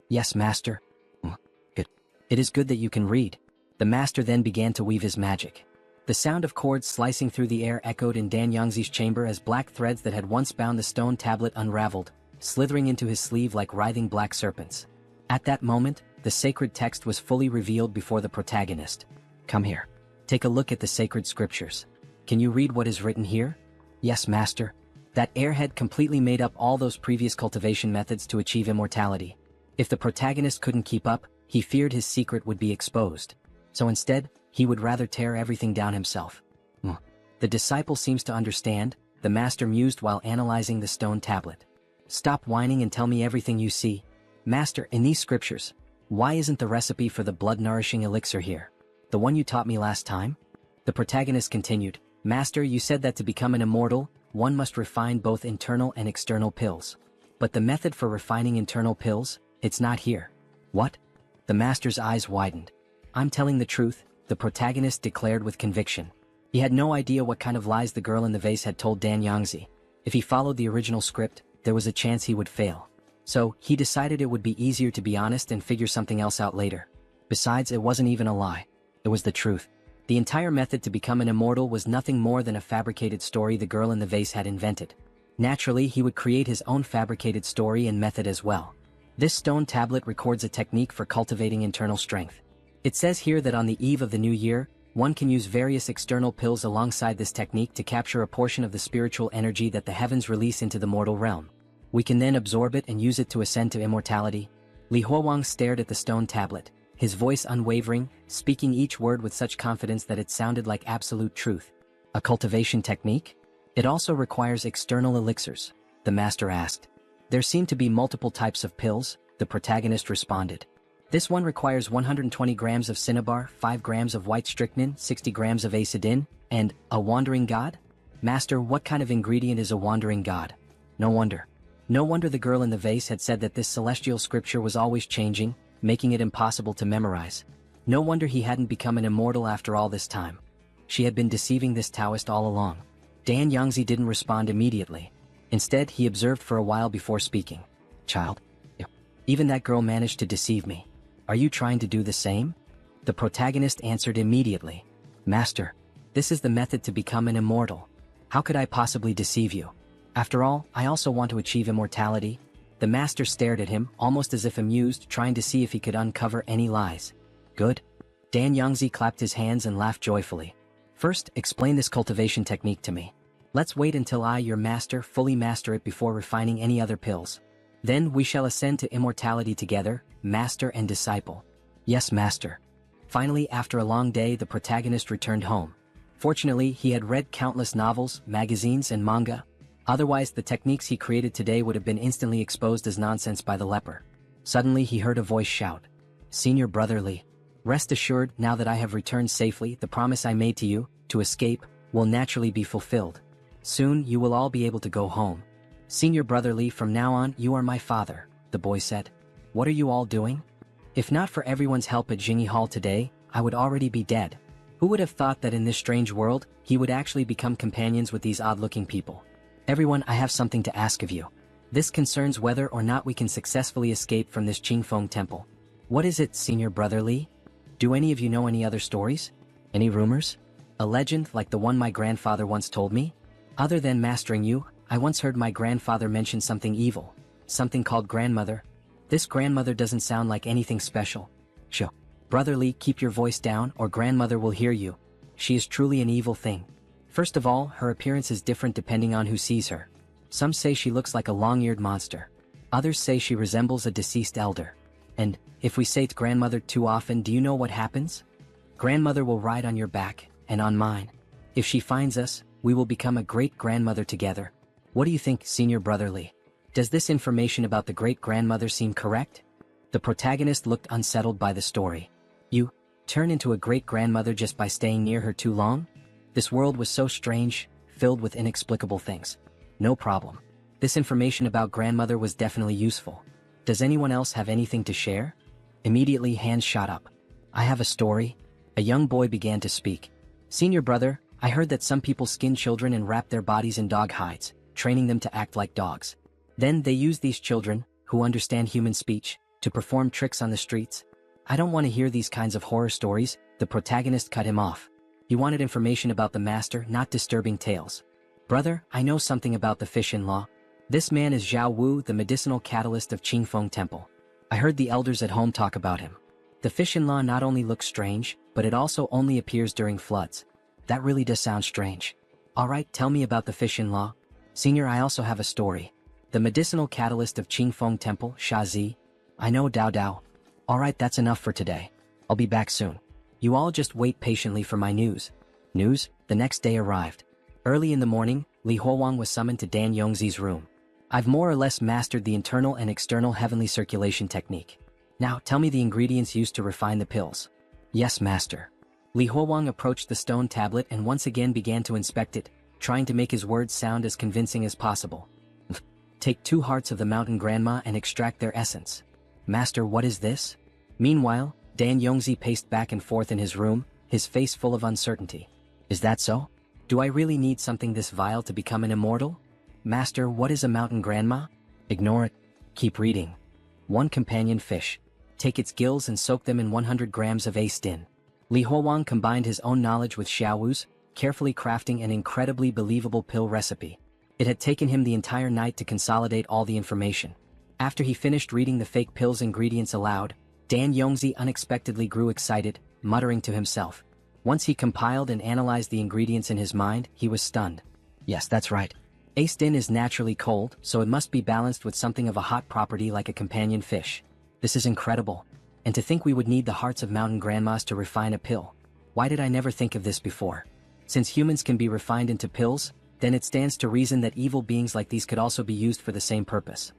Yes, master. Good. It is good that you can read. The master then began to weave his magic. The sound of cords slicing through the air echoed in Dan Yangzi's chamber as black threads that had once bound the stone tablet unraveled, slithering into his sleeve like writhing black serpents. At that moment, the sacred text was fully revealed before the protagonist. Come here. Take a look at the sacred scriptures. Can you read what is written here? Yes, master. That airhead completely made up all those previous cultivation methods to achieve immortality. If the protagonist couldn't keep up, he feared his secret would be exposed. So instead, he would rather tear everything down himself. The disciple seems to understand, the master mused while analyzing the stone tablet. Stop whining and tell me everything you see. Master, in these scriptures, why isn't the recipe for the blood-nourishing elixir here? The one you taught me last time? The protagonist continued, Master, you said that to become an immortal, one must refine both internal and external pills. But the method for refining internal pills, it's not here. What? The master's eyes widened. I'm telling the truth, the protagonist declared with conviction. He had no idea what kind of lies the girl in the vase had told Dan Yangzi. If he followed the original script, there was a chance he would fail. So, he decided it would be easier to be honest and figure something else out later. Besides, it wasn't even a lie. It was the truth. The entire method to become an immortal was nothing more than a fabricated story the girl in the vase had invented. Naturally, he would create his own fabricated story and method as well. This stone tablet records a technique for cultivating internal strength. It says here that on the eve of the new year, one can use various external pills alongside this technique to capture a portion of the spiritual energy that the heavens release into the mortal realm. We can then absorb it and use it to ascend to immortality. Li Huowang stared at the stone tablet, his voice unwavering, speaking each word with such confidence that it sounded like absolute truth. A cultivation technique? It also requires external elixirs, the master asked. There seem to be multiple types of pills, the protagonist responded. This one requires 120 grams of cinnabar, 5 grams of white strychnine, 60 grams of acidin, and a wandering god? Master, what kind of ingredient is a wandering god? No wonder. No wonder the girl in the vase had said that this celestial scripture was always changing, making it impossible to memorize. No wonder he hadn't become an immortal after all this time. She had been deceiving this Taoist all along. Dan Yangzi didn't respond immediately. Instead, he observed for a while before speaking. Child, even that girl managed to deceive me. Are you trying to do the same? The protagonist answered immediately. Master, this is the method to become an immortal. How could I possibly deceive you? After all, I also want to achieve immortality. The master stared at him, almost as if amused, trying to see if he could uncover any lies. Good. Dan Yangzi clapped his hands and laughed joyfully. First, explain this cultivation technique to me. Let's wait until I, your master, fully master it before refining any other pills. Then we shall ascend to immortality together, master and disciple. Yes, master. Finally, after a long day, the protagonist returned home. Fortunately, he had read countless novels, magazines, and manga. Otherwise, the techniques he created today would have been instantly exposed as nonsense by the leper. Suddenly, he heard a voice shout. Senior brother Li. Rest assured, now that I have returned safely, the promise I made to you, to escape, will naturally be fulfilled. Soon, you will all be able to go home. Senior brother Li, from now on, you are my father, the boy said. What are you all doing? If not for everyone's help at Jingyi Hall today, I would already be dead. Who would have thought that in this strange world, he would actually become companions with these odd-looking people? Everyone, I have something to ask of you. This concerns whether or not we can successfully escape from this Qingfeng temple. What is it, Senior Brother Li? Do any of you know any other stories? Any rumors? A legend like the one my grandfather once told me? Other than mastering you, I once heard my grandfather mention something evil. Something called grandmother. This grandmother doesn't sound like anything special. Sure. Brother Li, keep your voice down or grandmother will hear you. She is truly an evil thing. First of all, her appearance is different depending on who sees her. Some say she looks like a long-eared monster. Others say she resembles a deceased elder. And, if we say to grandmother too often, do you know what happens? Grandmother will ride on your back, and on mine. If she finds us, we will become a great-grandmother together. What do you think, Senior Brother Li? Does this information about the great-grandmother seem correct? The protagonist looked unsettled by the story. You turn into a great-grandmother just by staying near her too long? This world was so strange, filled with inexplicable things. No problem. This information about grandmother was definitely useful. Does anyone else have anything to share? Immediately hands shot up. I have a story. A young boy began to speak. Senior brother, I heard that some people skin children and wrap their bodies in dog hides, training them to act like dogs. Then they use these children, who understand human speech, to perform tricks on the streets. I don't want to hear these kinds of horror stories. The protagonist cut him off. He wanted information about the master, not disturbing tales. Brother, I know something about the fish-in-law. This man is Zhao Wu, the medicinal catalyst of Qingfeng Temple. I heard the elders at home talk about him. The fish-in-law not only looks strange, but it also only appears during floods. That really does sound strange. Alright, tell me about the fish-in-law. Senior, I also have a story. The medicinal catalyst of Qingfeng Temple, Shazi. I know Dao Dao. Alright, that's enough for today. I'll be back soon. You all just wait patiently for my news. News? The next day arrived. Early in the morning, Li Huowang was summoned to Dan Yongzi's room. I've more or less mastered the internal and external heavenly circulation technique. Now, tell me the ingredients used to refine the pills. Yes, master. Li Huowang approached the stone tablet and once again began to inspect it, trying to make his words sound as convincing as possible. Take 2 hearts of the mountain grandma and extract their essence. Master, what is this? Meanwhile, Dan Yongzi paced back and forth in his room, his face full of uncertainty. Is that so? Do I really need something this vile to become an immortal? Master, what is a mountain grandma? Ignore it. Keep reading. 1 companion fish. Take its gills and soak them in 100 grams of A-stin. Li Huowang combined his own knowledge with Xiao Wu's, carefully crafting an incredibly believable pill recipe. It had taken him the entire night to consolidate all the information. After he finished reading the fake pill's ingredients aloud, Dan Yongzi unexpectedly grew excited, muttering to himself. Once he compiled and analyzed the ingredients in his mind, he was stunned. Yes, that's right. A-stin is naturally cold, so it must be balanced with something of a hot property like a companion fish. This is incredible. And to think we would need the hearts of mountain grandmas to refine a pill. Why did I never think of this before? Since humans can be refined into pills, then it stands to reason that evil beings like these could also be used for the same purpose.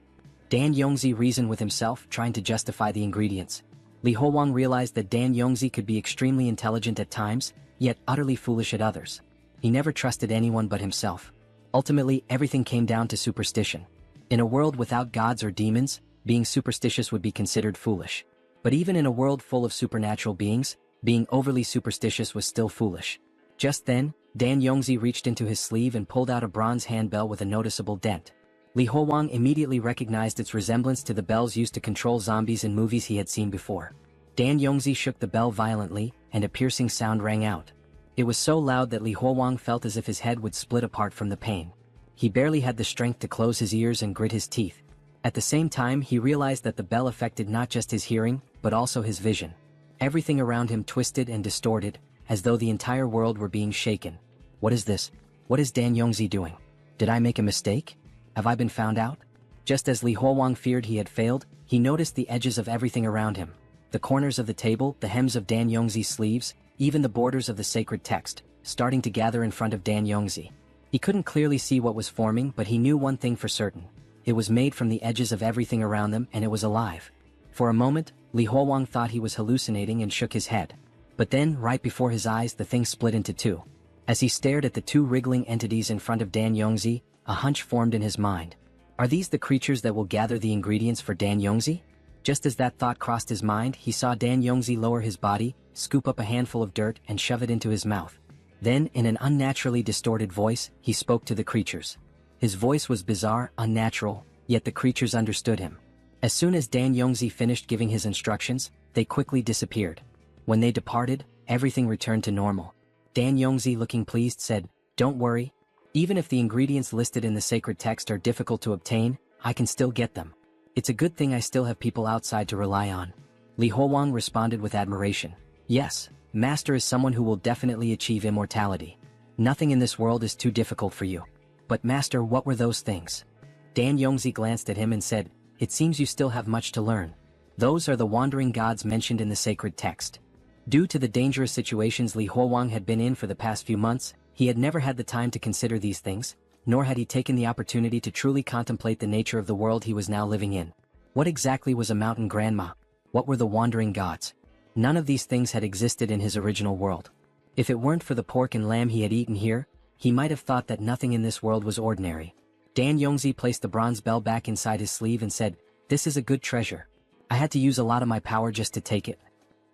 Dan Yongzi reasoned with himself, trying to justify the ingredients. Li Huowang realized that Dan Yongzi could be extremely intelligent at times, yet utterly foolish at others. He never trusted anyone but himself. Ultimately, everything came down to superstition. In a world without gods or demons, being superstitious would be considered foolish. But even in a world full of supernatural beings, being overly superstitious was still foolish. Just then, Dan Yongzi reached into his sleeve and pulled out a bronze handbell with a noticeable dent. Li Huowang immediately recognized its resemblance to the bells used to control zombies in movies he had seen before. Dan Yongzi shook the bell violently, and a piercing sound rang out. It was so loud that Li Huowang felt as if his head would split apart from the pain. He barely had the strength to close his ears and grit his teeth. At the same time, he realized that the bell affected not just his hearing, but also his vision. Everything around him twisted and distorted, as though the entire world were being shaken. What is this? What is Dan Yongzi doing? Did I make a mistake? Have I been found out? Just as Li Huowang feared he had failed, he noticed the edges of everything around him. The corners of the table, the hems of Dan Yongzi's sleeves, even the borders of the sacred text, starting to gather in front of Dan Yongzi. He couldn't clearly see what was forming, but he knew one thing for certain. It was made from the edges of everything around them, and it was alive. For a moment, Li Huowang thought he was hallucinating and shook his head. But then, right before his eyes, the thing split into 2. As he stared at the 2 wriggling entities in front of Dan Yongzi, a hunch formed in his mind. Are these the creatures that will gather the ingredients for Dan Yongzi? Just as that thought crossed his mind, he saw Dan Yongzi lower his body, scoop up a handful of dirt, and shove it into his mouth. Then, in an unnaturally distorted voice, he spoke to the creatures. His voice was bizarre, unnatural, yet the creatures understood him. As soon as Dan Yongzi finished giving his instructions, they quickly disappeared. When they departed, everything returned to normal. Dan Yongzi, looking pleased, said, "Don't worry. Even if the ingredients listed in the sacred text are difficult to obtain, I can still get them. It's a good thing I still have people outside to rely on." Li Huowang responded with admiration. Yes, Master is someone who will definitely achieve immortality. Nothing in this world is too difficult for you. But Master, what were those things? Dan Yongzi glanced at him and said, it seems you still have much to learn. Those are the wandering gods mentioned in the sacred text. Due to the dangerous situations Li Huowang had been in for the past few months, he had never had the time to consider these things, nor had he taken the opportunity to truly contemplate the nature of the world he was now living in. What exactly was a mountain grandma? What were the wandering gods? None of these things had existed in his original world. If it weren't for the pork and lamb he had eaten here, he might have thought that nothing in this world was ordinary. Dan Yongzi placed the bronze bell back inside his sleeve and said, this is a good treasure. I had to use a lot of my power just to take it.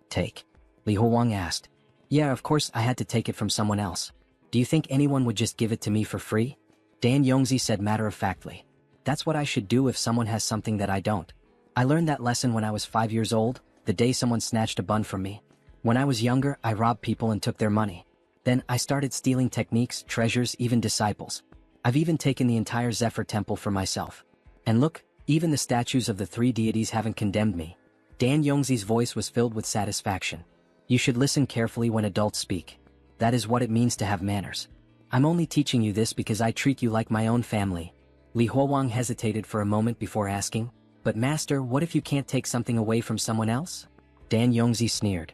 Take? Li Huowang asked. Yeah, of course I had to take it from someone else. Do you think anyone would just give it to me for free? Dan Yongzi said matter-of-factly. That's what I should do if someone has something that I don't. I learned that lesson when I was 5 years old, the day someone snatched a bun from me. When I was younger, I robbed people and took their money. Then I started stealing techniques, treasures, even disciples. I've even taken the entire Zephyr temple for myself. And look, even the statues of the 3 deities haven't condemned me. Dan Yongzi's voice was filled with satisfaction. You should listen carefully when adults speak. That is what it means to have manners. I'm only teaching you this because I treat you like my own family. Li Huowang hesitated for a moment before asking, but Master, what if you can't take something away from someone else? Dan Yongzi sneered.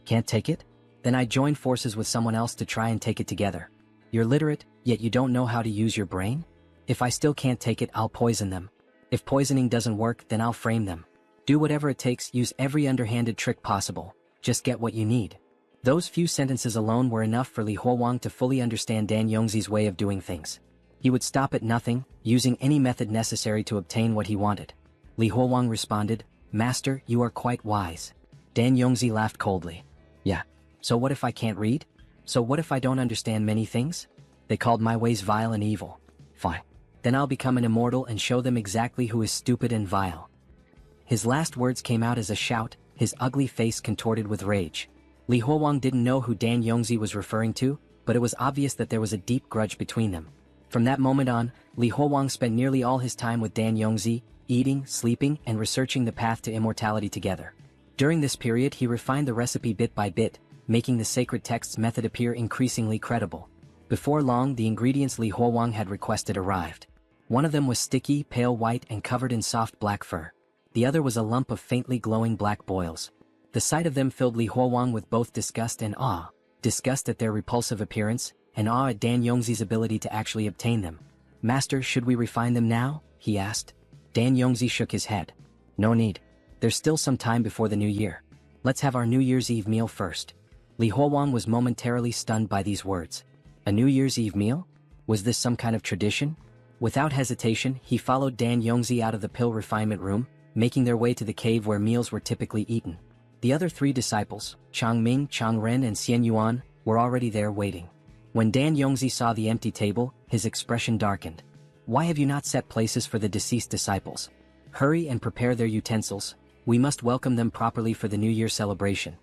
Can't take it? Then I join forces with someone else to try and take it together. You're literate, yet you don't know how to use your brain? If I still can't take it, I'll poison them. If poisoning doesn't work, then I'll frame them. Do whatever it takes, use every underhanded trick possible. Just get what you need. Those few sentences alone were enough for Li Huowang to fully understand Dan Yongzi's way of doing things. He would stop at nothing, using any method necessary to obtain what he wanted. Li Huowang responded, Master, you are quite wise. Dan Yongzi laughed coldly. Yeah. So what if I can't read? So what if I don't understand many things? They called my ways vile and evil. Fine. Then I'll become an immortal and show them exactly who is stupid and vile. His last words came out as a shout, his ugly face contorted with rage. Li Huowang didn't know who Dan Yongzi was referring to, but it was obvious that there was a deep grudge between them. From that moment on, Li Huowang spent nearly all his time with Dan Yongzi, eating, sleeping, and researching the path to immortality together. During this period he refined the recipe bit by bit, making the sacred text's method appear increasingly credible. Before long, the ingredients Li Huowang had requested arrived. One of them was sticky, pale white, and covered in soft black fur. The other was a lump of faintly glowing black boils. The sight of them filled Li Huowang with both disgust and awe. Disgust at their repulsive appearance, and awe at Dan Yongzi's ability to actually obtain them. Master, should we refine them now? He asked. Dan Yongzi shook his head. No need. There's still some time before the new year. Let's have our New Year's Eve meal first. Li Huowang was momentarily stunned by these words. A New Year's Eve meal? Was this some kind of tradition? Without hesitation, he followed Dan Yongzi out of the pill refinement room, making their way to the cave where meals were typically eaten. The other 3 disciples, Chang Ming, Chang Ren, and Xian Yuan, were already there waiting. When Dan Yongzi saw the empty table, his expression darkened. Why have you not set places for the deceased disciples? Hurry and prepare their utensils. We must welcome them properly for the New Year celebration.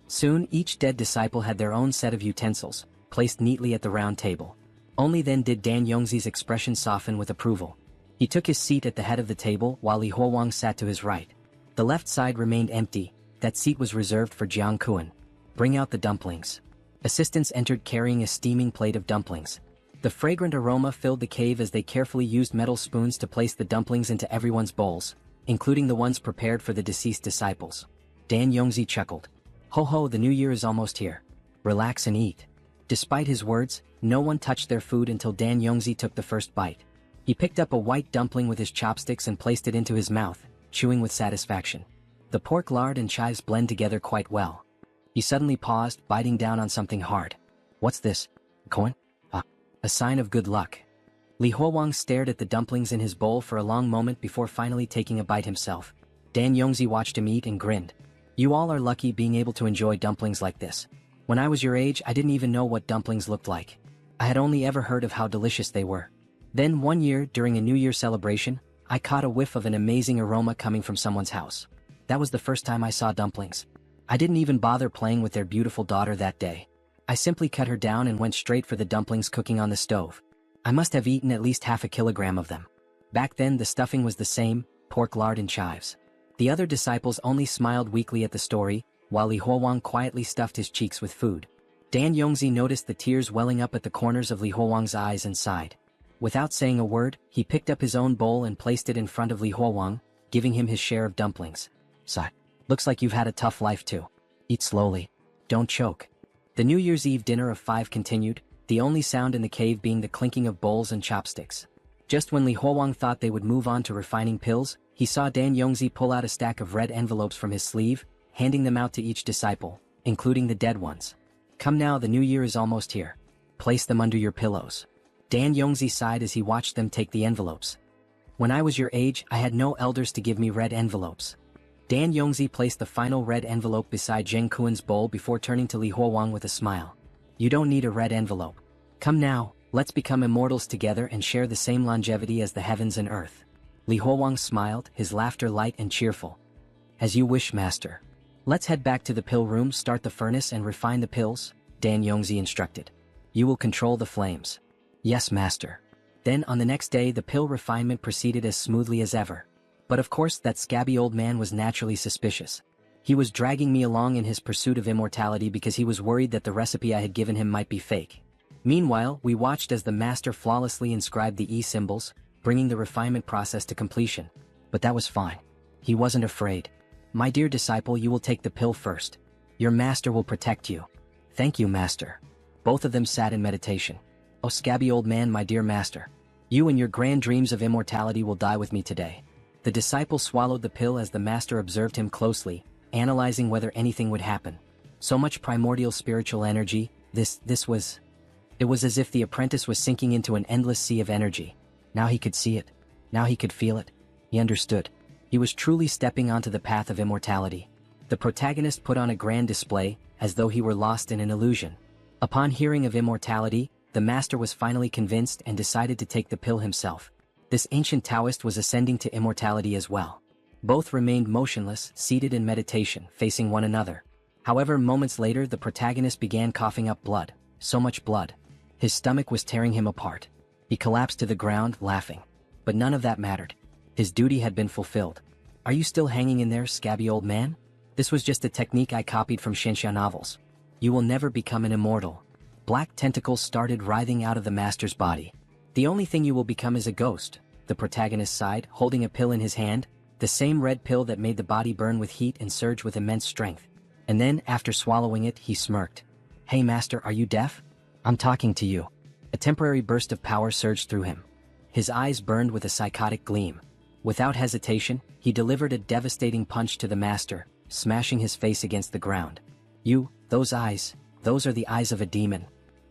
Soon, each dead disciple had their own set of utensils, placed neatly at the round table. Only then did Dan Yongzi's expression soften with approval. He took his seat at the head of the table while Li Huowang sat to his right. The left side remained empty. That seat was reserved for Jiang Kuan. Bring out the dumplings. Assistants entered carrying a steaming plate of dumplings. The fragrant aroma filled the cave as they carefully used metal spoons to place the dumplings into everyone's bowls, including the ones prepared for the deceased disciples. Dan Yongzi chuckled. Ho ho, the new year is almost here. Relax and eat. Despite his words, no one touched their food until Dan Yongzi took the first bite. He picked up a white dumpling with his chopsticks and placed it into his mouth, chewing with satisfaction. The pork lard and chives blend together quite well. He suddenly paused, biting down on something hard. What's this? Coin? A sign of good luck. Li Huowang stared at the dumplings in his bowl for a long moment before finally taking a bite himself. Dan Yongzi watched him eat and grinned. You all are lucky being able to enjoy dumplings like this. When I was your age, I didn't even know what dumplings looked like. I had only ever heard of how delicious they were. Then one year, during a New Year celebration, I caught a whiff of an amazing aroma coming from someone's house. That was the first time I saw dumplings. I didn't even bother playing with their beautiful daughter that day. I simply cut her down and went straight for the dumplings cooking on the stove. I must have eaten at least half a kilogram of them. Back then the stuffing was the same, pork lard and chives. The other disciples only smiled weakly at the story, while Li Huowang quietly stuffed his cheeks with food. Dan Yongzi noticed the tears welling up at the corners of Li Huowang's eyes and sighed. Without saying a word, he picked up his own bowl and placed it in front of Li Huowang, giving him his share of dumplings. Sigh. Looks like you've had a tough life too. Eat slowly. Don't choke. The New Year's Eve dinner of 5 continued, the only sound in the cave being the clinking of bowls and chopsticks. Just when Li Huowang thought they would move on to refining pills, he saw Dan Yongzi pull out a stack of red envelopes from his sleeve, handing them out to each disciple, including the dead ones. Come now, the new year is almost here. Place them under your pillows. Dan Yongzi sighed as he watched them take the envelopes. When I was your age, I had no elders to give me red envelopes. Dan Yongzi placed the final red envelope beside Zheng Kuan's bowl before turning to Li Huowang with a smile. You don't need a red envelope. Come now, let's become immortals together and share the same longevity as the heavens and earth. Li Huowang smiled, his laughter light and cheerful. As you wish, master. Let's head back to the pill room, start the furnace and refine the pills, Dan Yongzi instructed. You will control the flames. Yes, master. Then on the next day the pill refinement proceeded as smoothly as ever. But of course that scabby old man was naturally suspicious. He was dragging me along in his pursuit of immortality because he was worried that the recipe I had given him might be fake. Meanwhile, we watched as the master flawlessly inscribed the E-symbols, bringing the refinement process to completion. But that was fine. He wasn't afraid. My dear disciple, you will take the pill first. Your master will protect you. Thank you, master. Both of them sat in meditation. Oh scabby old man, my dear master. You and your grand dreams of immortality will die with me today. The disciple swallowed the pill as the master observed him closely, analyzing whether anything would happen. So much primordial spiritual energy, it was as if the apprentice was sinking into an endless sea of energy. Now he could see it. Now he could feel it. He understood. He was truly stepping onto the path of immortality. The protagonist put on a grand display, as though he were lost in an illusion. Upon hearing of immortality, the master was finally convinced and decided to take the pill himself. This ancient Taoist was ascending to immortality as well. Both remained motionless, seated in meditation, facing one another. However, moments later the protagonist began coughing up blood. So much blood. His stomach was tearing him apart. He collapsed to the ground, laughing. But none of that mattered. His duty had been fulfilled. Are you still hanging in there, scabby old man? This was just a technique I copied from Xianxia novels. You will never become an immortal. Black tentacles started writhing out of the master's body. The only thing you will become is a ghost, the protagonist sighed, holding a pill in his hand, the same red pill that made the body burn with heat and surge with immense strength. And then, after swallowing it, he smirked. Hey master, are you deaf? I'm talking to you. A temporary burst of power surged through him. His eyes burned with a psychotic gleam. Without hesitation, he delivered a devastating punch to the master, smashing his face against the ground. Those eyes, those are the eyes of a demon.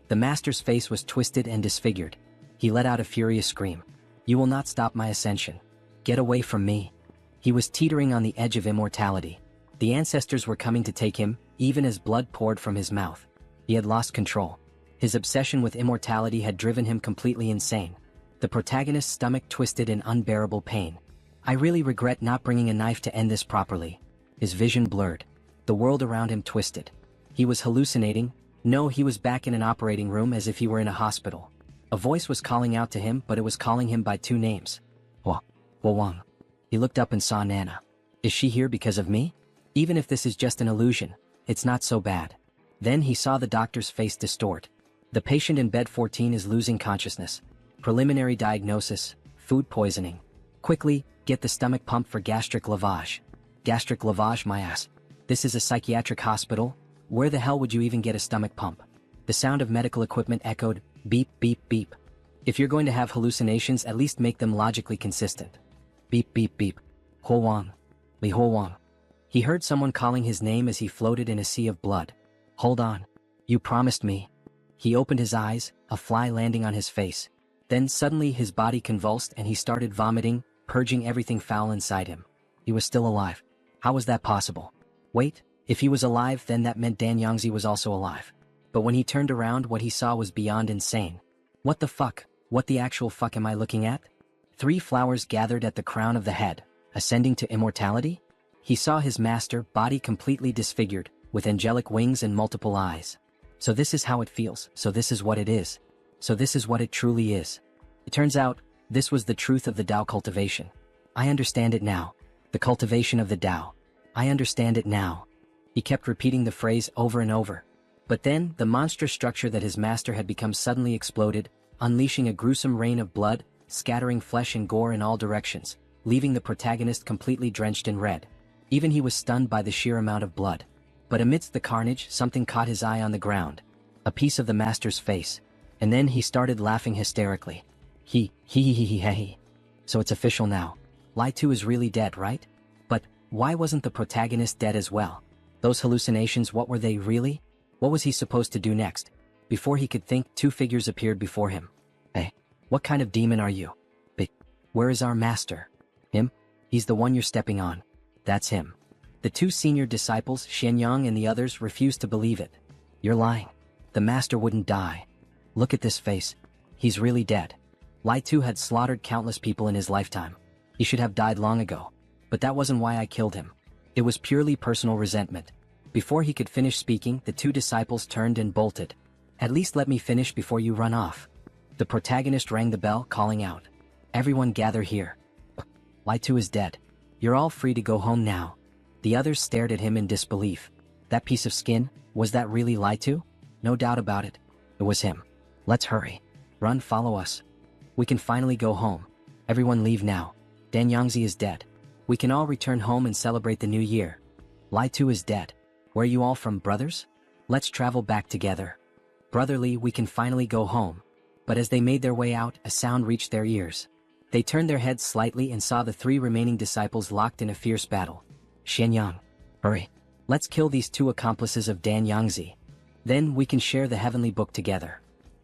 The master's face was twisted and disfigured. He let out a furious scream. You will not stop my ascension. Get away from me. He was teetering on the edge of immortality. The ancestors were coming to take him, even as blood poured from his mouth. He had lost control. His obsession with immortality had driven him completely insane. The protagonist's stomach twisted in unbearable pain. I really regret not bringing a knife to end this properly. His vision blurred. The world around him twisted. He was hallucinating. No, he was back in an operating room as if he were in a hospital. A voice was calling out to him, but it was calling him by 2 names. Huowang. He looked up and saw Nana. Is she here because of me? Even if this is just an illusion, it's not so bad. Then he saw the doctor's face distort. The patient in bed 14 is losing consciousness. Preliminary diagnosis, food poisoning. Quickly, get the stomach pumped for gastric lavage. Gastric lavage, my ass. This is a psychiatric hospital. Where the hell would you even get a stomach pump? The sound of medical equipment echoed, beep, beep, beep. If you're going to have hallucinations, at least make them logically consistent. Beep, beep, beep. Huowang. Li Huowang. He heard someone calling his name as he floated in a sea of blood. Hold on. You promised me. He opened his eyes, a fly landing on his face. Then suddenly his body convulsed and he started vomiting, purging everything foul inside him. He was still alive. How was that possible? Wait, if he was alive, then that meant Dan Yongzi was also alive. But when he turned around, what he saw was beyond insane. What the fuck? What the actual fuck am I looking at? 3 flowers gathered at the crown of the head, ascending to immortality? He saw his master, body completely disfigured, with angelic wings and multiple eyes. So this is how it feels, so this is what it is. So this is what it truly is. It turns out, this was the truth of the Tao cultivation. I understand it now. The cultivation of the Tao. I understand it now. He kept repeating the phrase over and over. But then, the monstrous structure that his master had become suddenly exploded, unleashing a gruesome rain of blood, scattering flesh and gore in all directions, leaving the protagonist completely drenched in red. Even he was stunned by the sheer amount of blood. But amidst the carnage, something caught his eye on the ground. A piece of the master's face. And then he started laughing hysterically. He. So it's official now. Li Tu is really dead, right? But why wasn't the protagonist dead as well? Those hallucinations, what were they really? What was he supposed to do next? Before he could think, two figures appeared before him. Hey, what kind of demon are you? But where is our master? Him? He's the one you're stepping on. That's him. The two senior disciples, Xianyang and the others, refused to believe it. You're lying. The master wouldn't die. Look at this face. He's really dead. Li Tu had slaughtered countless people in his lifetime. He should have died long ago. But that wasn't why I killed him. It was purely personal resentment. Before he could finish speaking, the two disciples turned and bolted. At least let me finish before you run off. The protagonist rang the bell, calling out. Everyone gather here. Li Tu is dead. You're all free to go home now. The others stared at him in disbelief. That piece of skin, was that really Li Tu? No doubt about it. It was him. Let's hurry. Run, follow us. We can finally go home. Everyone leave now. Dan Yangzi is dead. We can all return home and celebrate the new year. Li Tu is dead. Where are you all from, brothers? Let's travel back together. Brotherly, we can finally go home. But as they made their way out, a sound reached their ears. They turned their heads slightly and saw the three remaining disciples locked in a fierce battle. Xianyang. Hurry. Let's kill these two accomplices of Dan Yangzi. Then we can share the heavenly book together.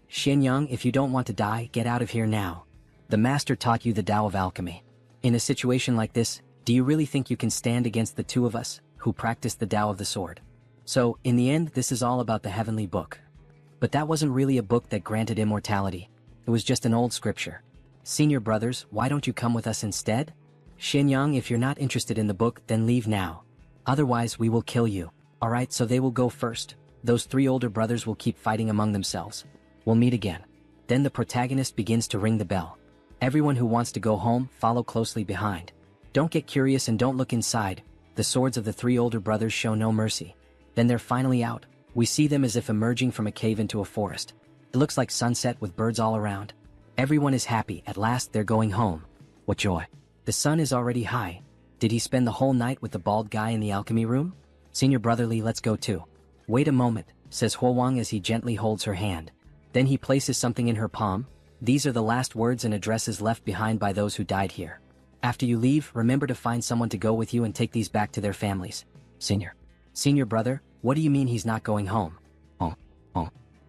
Xianyang, if you don't want to die, get out of here now. The master taught you the Tao of alchemy. In a situation like this, do you really think you can stand against the two of us, who practice the Tao of the sword? So, in the end, this is all about the heavenly book. But that wasn't really a book that granted immortality. It was just an old scripture. Senior brothers, why don't you come with us instead? Xianyang, if you're not interested in the book, then leave now. Otherwise, we will kill you. Alright, so they will go first. Those three older brothers will keep fighting among themselves. We'll meet again. Then the protagonist begins to ring the bell. Everyone who wants to go home, follow closely behind. Don't get curious and don't look inside. The swords of the three older brothers show no mercy. Then they're finally out. We see them as if emerging from a cave into a forest. It looks like sunset with birds all around. Everyone is happy, at last they're going home. What joy. The sun is already high. Did he spend the whole night with the bald guy in the alchemy room? Senior brotherly, let's go too. Wait a moment, says Huowang as he gently holds her hand. Then he places something in her palm. These are the last words and addresses left behind by those who died here. After you leave, remember to find someone to go with you and take these back to their families. Senior brother, what do you mean he's not going home?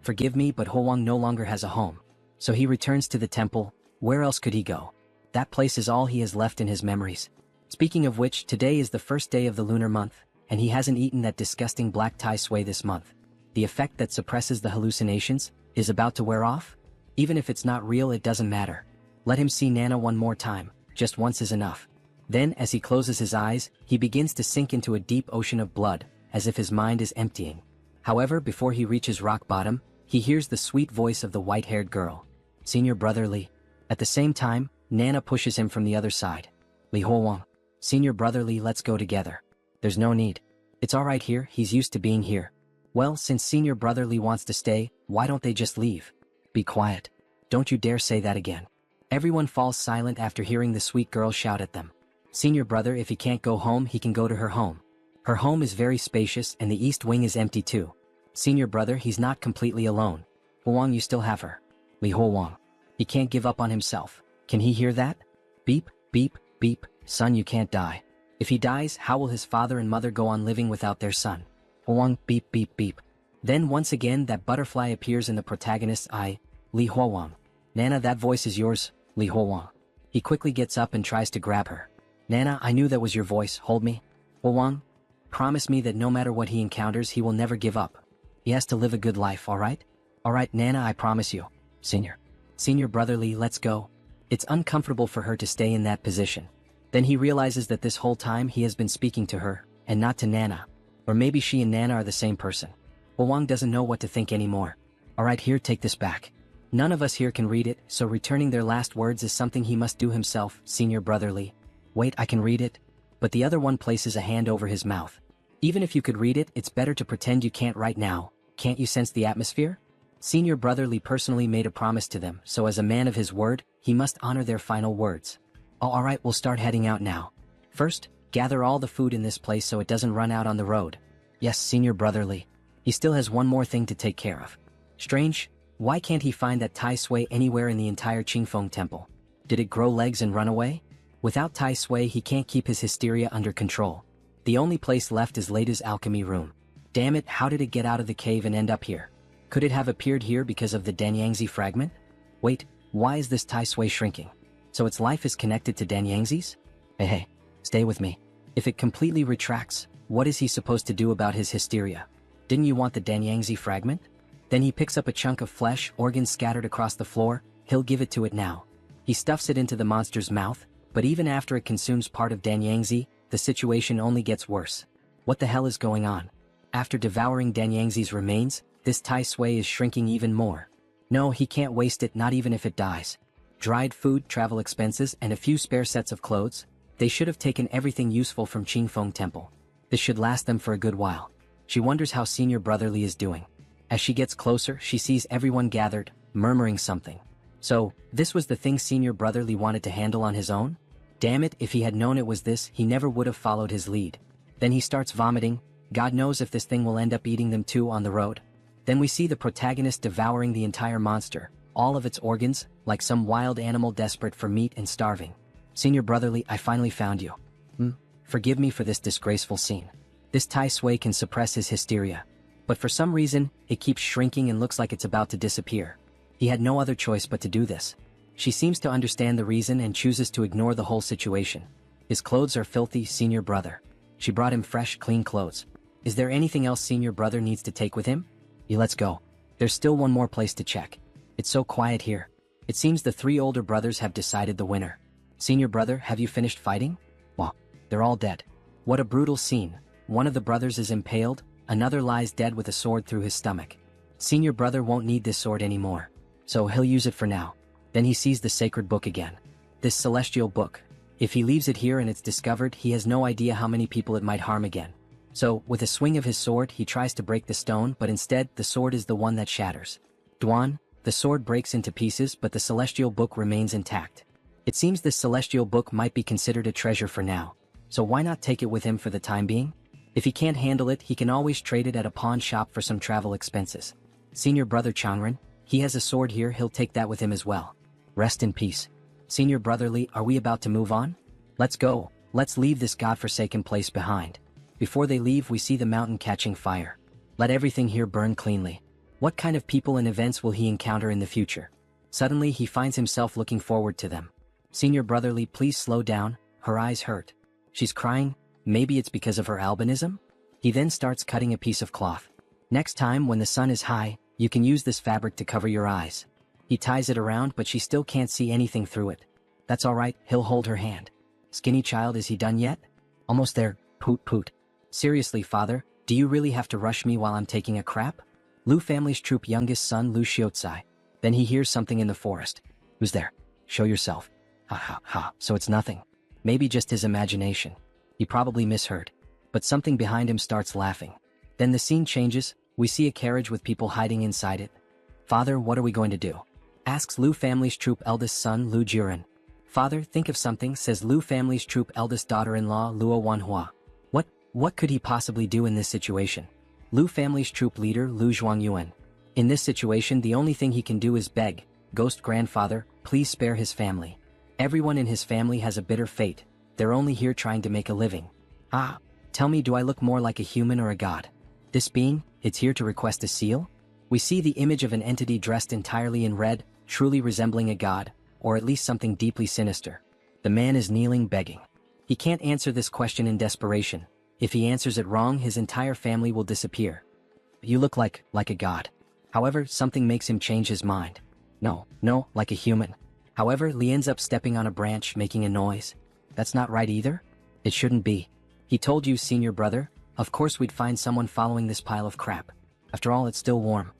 Forgive me, but Huowang no longer has a home. So he returns to the temple. Where else could he go? That place is all he has left in his memories. Speaking of which, today is the first day of the lunar month, and he hasn't eaten that disgusting black tai sui this month. The effect that suppresses the hallucinations is about to wear off? Even if it's not real, it doesn't matter. Let him see Nana one more time. Just once is enough. Then, as he closes his eyes, he begins to sink into a deep ocean of blood, as if his mind is emptying. However, before he reaches rock bottom, he hears the sweet voice of the white-haired girl. Senior brotherly. At the same time, Nana pushes him from the other side. Li Huowang. Senior brotherly, let's go together. There's no need. It's alright here, he's used to being here. Well, since Senior brotherly wants to stay, why don't they just leave? Be quiet. Don't you dare say that again. Everyone falls silent after hearing the sweet girl shout at them. Senior brother, if he can't go home, he can go to her home. Her home is very spacious and the east wing is empty too. Senior brother, he's not completely alone. Huowang, you still have her. Li Huowang. He can't give up on himself. Can he hear that? Beep, beep, beep. Son, you can't die. If he dies, how will his father and mother go on living without their son? Huowang, beep, beep, beep. Then once again that butterfly appears in the protagonist's eye. Li Huowang. Nana, that voice is yours, Li Huowang. He quickly gets up and tries to grab her. Nana, I knew that was your voice, hold me. Huowang. Promise me that no matter what he encounters, he will never give up. He has to live a good life, alright? Alright, Nana, I promise you. Senior brotherly, let's go. It's uncomfortable for her to stay in that position. Then he realizes that this whole time he has been speaking to her, and not to Nana. Or maybe she and Nana are the same person. Huowang doesn't know what to think anymore. Alright, here, take this back. None of us here can read it, so returning their last words is something he must do himself, Senior brotherly. Wait, I can read it? but the other one places a hand over his mouth. Even if you could read it, it's better to pretend you can't right now. Can't you sense the atmosphere? Senior brother Li personally made a promise to them, so as a man of his word, he must honor their final words. Oh, alright, we'll start heading out now. First, gather all the food in this place so it doesn't run out on the road. Yes, Senior brother Li. He still has one more thing to take care of. Strange, why can't he find that Tai Sui anywhere in the entire Qingfeng temple? Did it grow legs and run away? Without Tai Sui, he can't keep his hysteria under control. The only place left is Lada's alchemy room. Damn it, how did it get out of the cave and end up here? Could it have appeared here because of the Danyangzi fragment? Wait, why is this Tai Sui shrinking? So its life is connected to Danyangzi's? Hey, stay with me. If it completely retracts, what is he supposed to do about his hysteria? Didn't you want the Danyangzi fragment? Then he picks up a chunk of flesh, organs scattered across the floor, he'll give it to it now. He stuffs it into the monster's mouth, but even after it consumes part of Danyangzi, the situation only gets worse. What the hell is going on? After devouring Danyangzi's remains, this Tai Sui is shrinking even more. No, he can't waste it, not even if it dies. Dried food, travel expenses, and a few spare sets of clothes. They should have taken everything useful from Qingfeng Temple. This should last them for a good while. She wonders how Senior Brother Li is doing. As she gets closer, she sees everyone gathered, murmuring something. So, this was the thing Senior Brother Li wanted to handle on his own? Damn it, if he had known it was this, he never would have followed his lead. Then he starts vomiting. God knows if this thing will end up eating them too on the road. Then we see the protagonist devouring the entire monster, all of its organs, like some wild animal desperate for meat and starving. Senior Brother Li, I finally found you. Forgive me for this disgraceful scene. This Tai Sui can suppress his hysteria. But for some reason, it keeps shrinking and looks like it's about to disappear. He had no other choice but to do this. She seems to understand the reason and chooses to ignore the whole situation. His clothes are filthy, Senior Brother. She brought him fresh, clean clothes. Is there anything else Senior Brother needs to take with him? Let's go. There's still one more place to check. It's so quiet here. It seems the three older brothers have decided the winner. Senior Brother, have you finished fighting? Well, they're all dead. What a brutal scene. One of the brothers is impaled, another lies dead with a sword through his stomach. Senior Brother won't need this sword anymore, so he'll use it for now. Then he sees the sacred book again. This celestial book. If he leaves it here and it's discovered, he has no idea how many people it might harm again. So, with a swing of his sword, he tries to break the stone, but instead, the sword is the one that shatters. Duan, the sword breaks into pieces, but the celestial book remains intact. It seems this celestial book might be considered a treasure for now. So why not take it with him for the time being? If he can't handle it, he can always trade it at a pawn shop for some travel expenses. Senior Brother Changren, he has a sword here, he'll take that with him as well. Rest in peace. Senior Brother Li, are we about to move on? Let's go. Let's leave this godforsaken place behind. Before they leave, we see the mountain catching fire. Let everything here burn cleanly. What kind of people and events will he encounter in the future? Suddenly, he finds himself looking forward to them. Senior Brother Li, please slow down. Her eyes hurt. She's crying. Maybe it's because of her albinism? He then starts cutting a piece of cloth. Next time, when the sun is high, you can use this fabric to cover your eyes. He ties it around, but she still can't see anything through it. That's alright, he'll hold her hand. Skinny child, is he done yet? Almost there. Poot poot. Seriously, father, do you really have to rush me while I'm taking a crap? Lu family's troop youngest son Lu Xiaozai. Then he hears something in the forest. Who's there? Show yourself. Ha ha ha, so it's nothing. Maybe just his imagination. He probably misheard. But something behind him starts laughing. Then the scene changes, we see a carriage with people hiding inside it. Father, what are we going to do? Asks Lu family's troop eldest son Lu Jiren. Father, think of something, says Lu family's troop eldest daughter-in-law Lu Huowang. What could he possibly do in this situation? Lu family's troop leader Lu Zhuangyuan. In this situation, the only thing he can do is beg, Ghost Grandfather, please spare his family. Everyone in his family has a bitter fate. They're only here trying to make a living. Tell me, do I look more like a human or a god? This being, it's here to request a seal? We see the image of an entity dressed entirely in red, truly resembling a god, or at least something deeply sinister. The man is kneeling, begging. He can't answer this question in desperation. If he answers it wrong, his entire family will disappear. You look like a god. However, something makes him change his mind. No, like a human. However, Li ends up stepping on a branch, making a noise. That's not right either? It shouldn't be. He told you, Senior Brother, of course we'd find someone following this pile of crap. After all, it's still warm.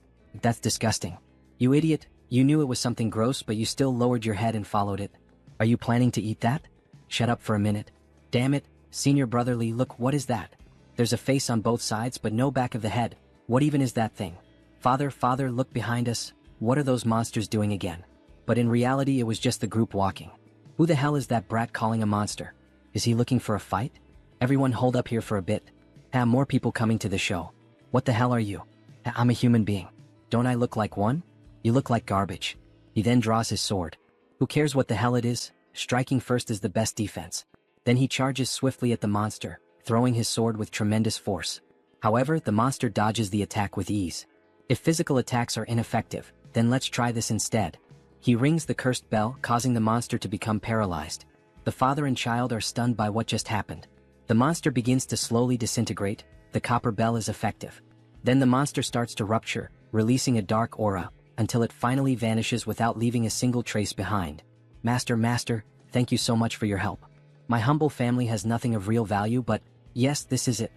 That's disgusting. You idiot, you knew it was something gross, but you still lowered your head and followed it. Are you planning to eat that? Shut up for a minute. Damn it, Senior brother Li, look, what is that? There's a face on both sides but no back of the head. What even is that thing? Father, look behind us. What are those monsters doing again? But in reality it was just the group walking. Who the hell is that brat calling a monster? Is he looking for a fight? Everyone hold up here for a bit. More people coming to the show. What the hell are you? I'm a human being. Don't I look like one? You look like garbage. He then draws his sword. Who cares what the hell it is? Striking first is the best defense. Then he charges swiftly at the monster, throwing his sword with tremendous force. However, the monster dodges the attack with ease. If physical attacks are ineffective, then let's try this instead. He rings the cursed bell, causing the monster to become paralyzed. The father and child are stunned by what just happened. The monster begins to slowly disintegrate. The copper bell is effective. Then the monster starts to rupture, releasing a dark aura, until it finally vanishes without leaving a single trace behind. Master, thank you so much for your help. My humble family has nothing of real value, but yes, this is it.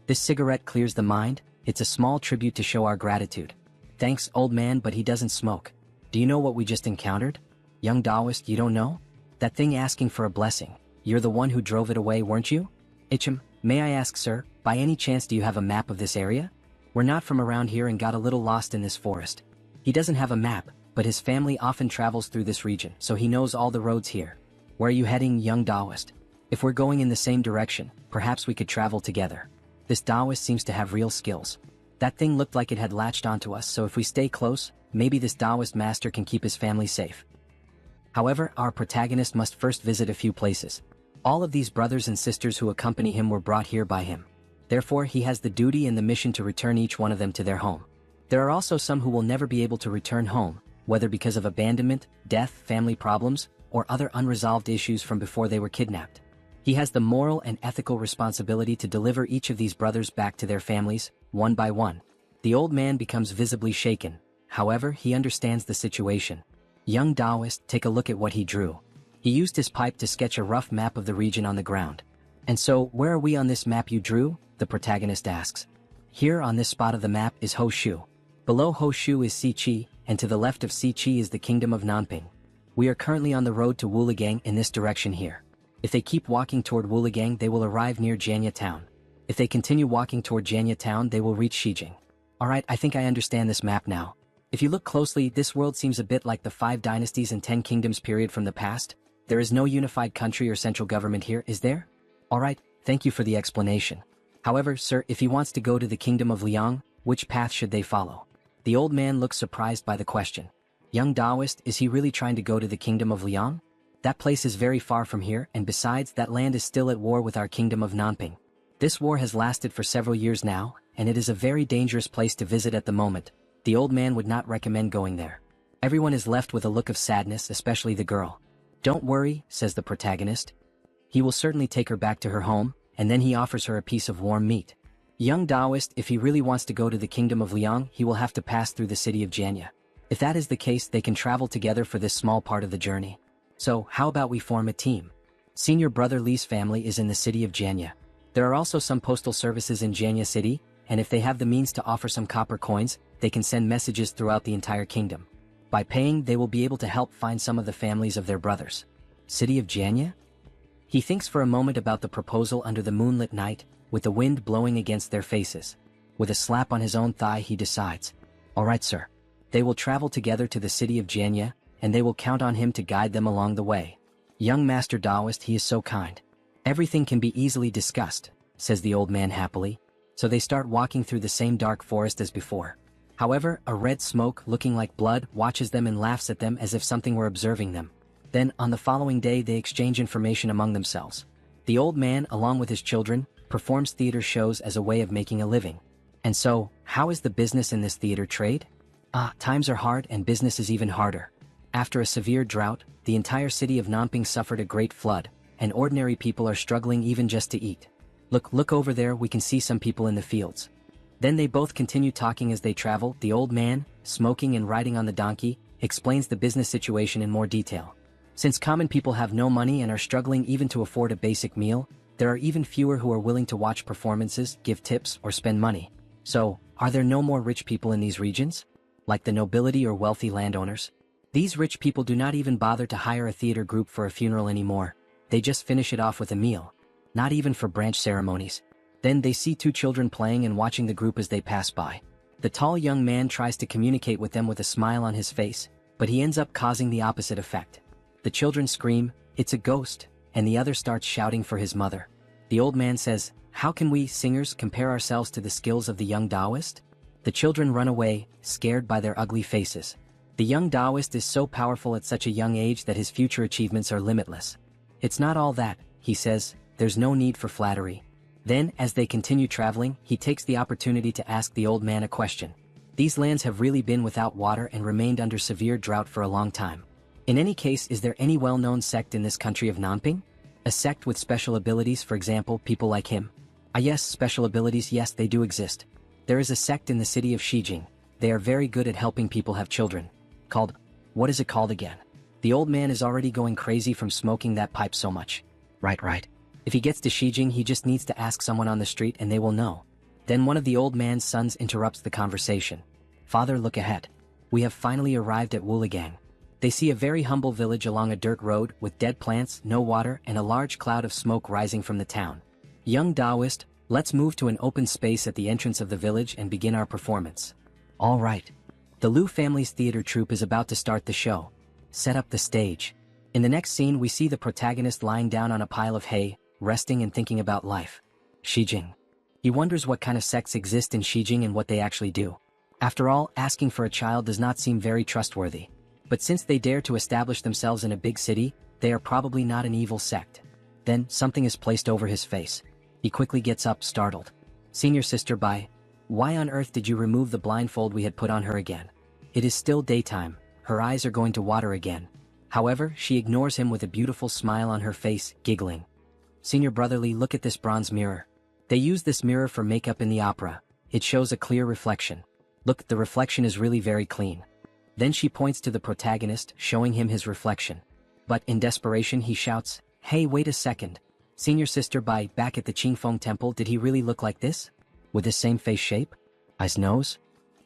This cigarette clears the mind. It's a small tribute to show our gratitude. Thanks, old man, but he doesn't smoke. Do you know what we just encountered? Young Taoist, you don't know? That thing asking for a blessing. You're the one who drove it away, weren't you? Ichim, may I ask, sir, by any chance do you have a map of this area? We're not from around here and got a little lost in this forest. He doesn't have a map, but his family often travels through this region, so he knows all the roads here. Where are you heading, young Taoist? If we're going in the same direction, perhaps we could travel together. This Taoist seems to have real skills. That thing looked like it had latched onto us, so if we stay close, maybe this Taoist master can keep his family safe. However, our protagonist must first visit a few places. All of these brothers and sisters who accompany him were brought here by him. Therefore, he has the duty and the mission to return each one of them to their home. There are also some who will never be able to return home, whether because of abandonment, death, family problems, or other unresolved issues from before they were kidnapped. He has the moral and ethical responsibility to deliver each of these brothers back to their families, one by one. The old man becomes visibly shaken. However, he understands the situation. Young Taoist, take a look at what he drew. He used his pipe to sketch a rough map of the region on the ground. And so, where are we on this map you drew? The protagonist asks. Here on this spot of the map is Hoshu. Below Hoshu is Siqi, and to the left of Siqi is the kingdom of Nanping. We are currently on the road to Wuligang in this direction here. If they keep walking toward Wuligang, they will arrive near Janya town. If they continue walking toward Janya town, they will reach Shijing. Alright, I think I understand this map now. If you look closely, this world seems a bit like the 5 dynasties and 10 kingdoms period from the past. There is no unified country or central government here, is there? Alright, thank you for the explanation. However, sir, if he wants to go to the kingdom of Liang, which path should they follow? The old man looks surprised by the question. Young Taoist, is he really trying to go to the kingdom of Liang? That place is very far from here, and besides, that land is still at war with our kingdom of Nanping. This war has lasted for several years now, and it is a very dangerous place to visit at the moment. The old man would not recommend going there. Everyone is left with a look of sadness, especially the girl. Don't worry, says the protagonist. He will certainly take her back to her home, and then he offers her a piece of warm meat. Young Taoist, if he really wants to go to the kingdom of Liang, he will have to pass through the city of Janya. If that is the case, they can travel together for this small part of the journey. So, how about we form a team? Senior brother Li's family is in the city of Janya. There are also some postal services in Janya city, and if they have the means to offer some copper coins, they can send messages throughout the entire kingdom. By paying, they will be able to help find some of the families of their brothers. City of Janya? He thinks for a moment about the proposal under the moonlit night, with the wind blowing against their faces. With a slap on his own thigh, he decides. Alright, sir. They will travel together to the city of Janya, and they will count on him to guide them along the way. Young Master Taoist, he is so kind. Everything can be easily discussed, says the old man happily. So they start walking through the same dark forest as before. However, a red smoke, looking like blood, watches them and laughs at them as if something were observing them. Then, on the following day, they exchange information among themselves. The old man, along with his children, performs theater shows as a way of making a living. And so, how is the business in this theater trade? Times are hard and business is even harder. After a severe drought, the entire city of Nanping suffered a great flood, and ordinary people are struggling even just to eat. Look over there, we can see some people in the fields. Then they both continue talking as they travel. The old man, smoking and riding on the donkey, explains the business situation in more detail. Since common people have no money and are struggling even to afford a basic meal, there are even fewer who are willing to watch performances, give tips, or spend money. So, are there no more rich people in these regions? Like the nobility or wealthy landowners? These rich people do not even bother to hire a theater group for a funeral anymore. They just finish it off with a meal. not even for branch ceremonies. Then they see two children playing and watching the group as they pass by. The tall young man tries to communicate with them with a smile on his face, but he ends up causing the opposite effect. The children scream, "It's a ghost," and the other starts shouting for his mother. The old man says, "How can we, singers, compare ourselves to the skills of the young Taoist?" The children run away, scared by their ugly faces. The young Taoist is so powerful at such a young age that his future achievements are limitless. "It's not all that," he says, "there's no need for flattery." Then, as they continue traveling, he takes the opportunity to ask the old man a question. These lands have really been without water and remained under severe drought for a long time. In any case, is there any well-known sect in this country of Nanping? A sect with special abilities, for example, people like him? Ah yes, special abilities, yes, they do exist. There is a sect in the city of Shijing. They are very good at helping people have children. Called, what is it called again? The old man is already going crazy from smoking that pipe so much. Right. If he gets to Shijing, he just needs to ask someone on the street and they will know. Then one of the old man's sons interrupts the conversation. "Father, look ahead. We have finally arrived at Wuligang." They see a very humble village along a dirt road with dead plants, no water, and a large cloud of smoke rising from the town. "Young Taoist, let's move to an open space at the entrance of the village and begin our performance." All right. The Lu family's theater troupe is about to start the show. Set up the stage. In the next scene, we see the protagonist lying down on a pile of hay, resting and thinking about life. Shijing. He wonders what kind of sects exist in Shijing and what they actually do. After all, asking for a child does not seem very trustworthy. But since they dare to establish themselves in a big city, they are probably not an evil sect. Then, something is placed over his face. He quickly gets up, startled. "Senior sister, why on earth did you remove the blindfold we had put on her again?" It is still daytime. Her eyes are going to water again. However, she ignores him with a beautiful smile on her face, giggling. "Senior brotherly, look at this bronze mirror. They use this mirror for makeup in the opera. It shows a clear reflection. Look, the reflection is really very clean." Then she points to the protagonist, showing him his reflection. But in desperation he shouts, "Hey, wait a second. Senior sister, back at the Qingfeng temple, did he really look like this? With the same face shape? Eyes, nose?"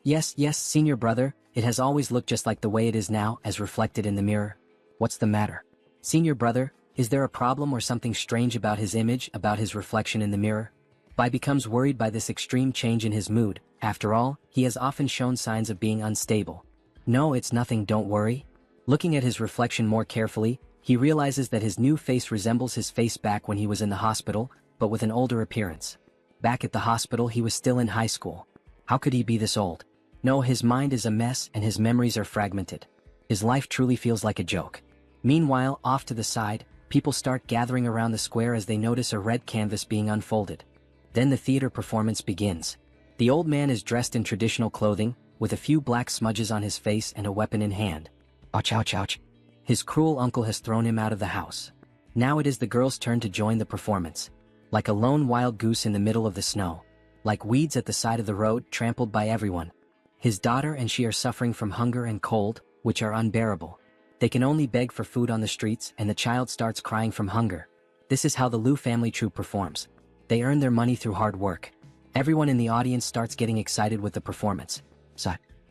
Yes, senior brother, it has always looked just like the way it is now, as reflected in the mirror." "What's the matter? Senior brother, is there a problem or something strange about his image, about his reflection in the mirror?" Bai becomes worried by this extreme change in his mood. After all, he has often shown signs of being unstable. "No, it's nothing, don't worry." Looking at his reflection more carefully, he realizes that his new face resembles his face back when he was in the hospital, but with an older appearance. Back at the hospital, he was still in high school. How could he be this old? No, his mind is a mess and his memories are fragmented. His life truly feels like a joke. Meanwhile, off to the side, people start gathering around the square as they notice a red canvas being unfolded. Then the theater performance begins. The old man is dressed in traditional clothing, with a few black smudges on his face and a weapon in hand. Ouch. His cruel uncle has thrown him out of the house. Now it is the girl's turn to join the performance. Like a lone wild goose in the middle of the snow. Like weeds at the side of the road, trampled by everyone. His daughter and she are suffering from hunger and cold, which are unbearable. They can only beg for food on the streets and the child starts crying from hunger. This is how the Lu family troupe performs. They earn their money through hard work. Everyone in the audience starts getting excited with the performance.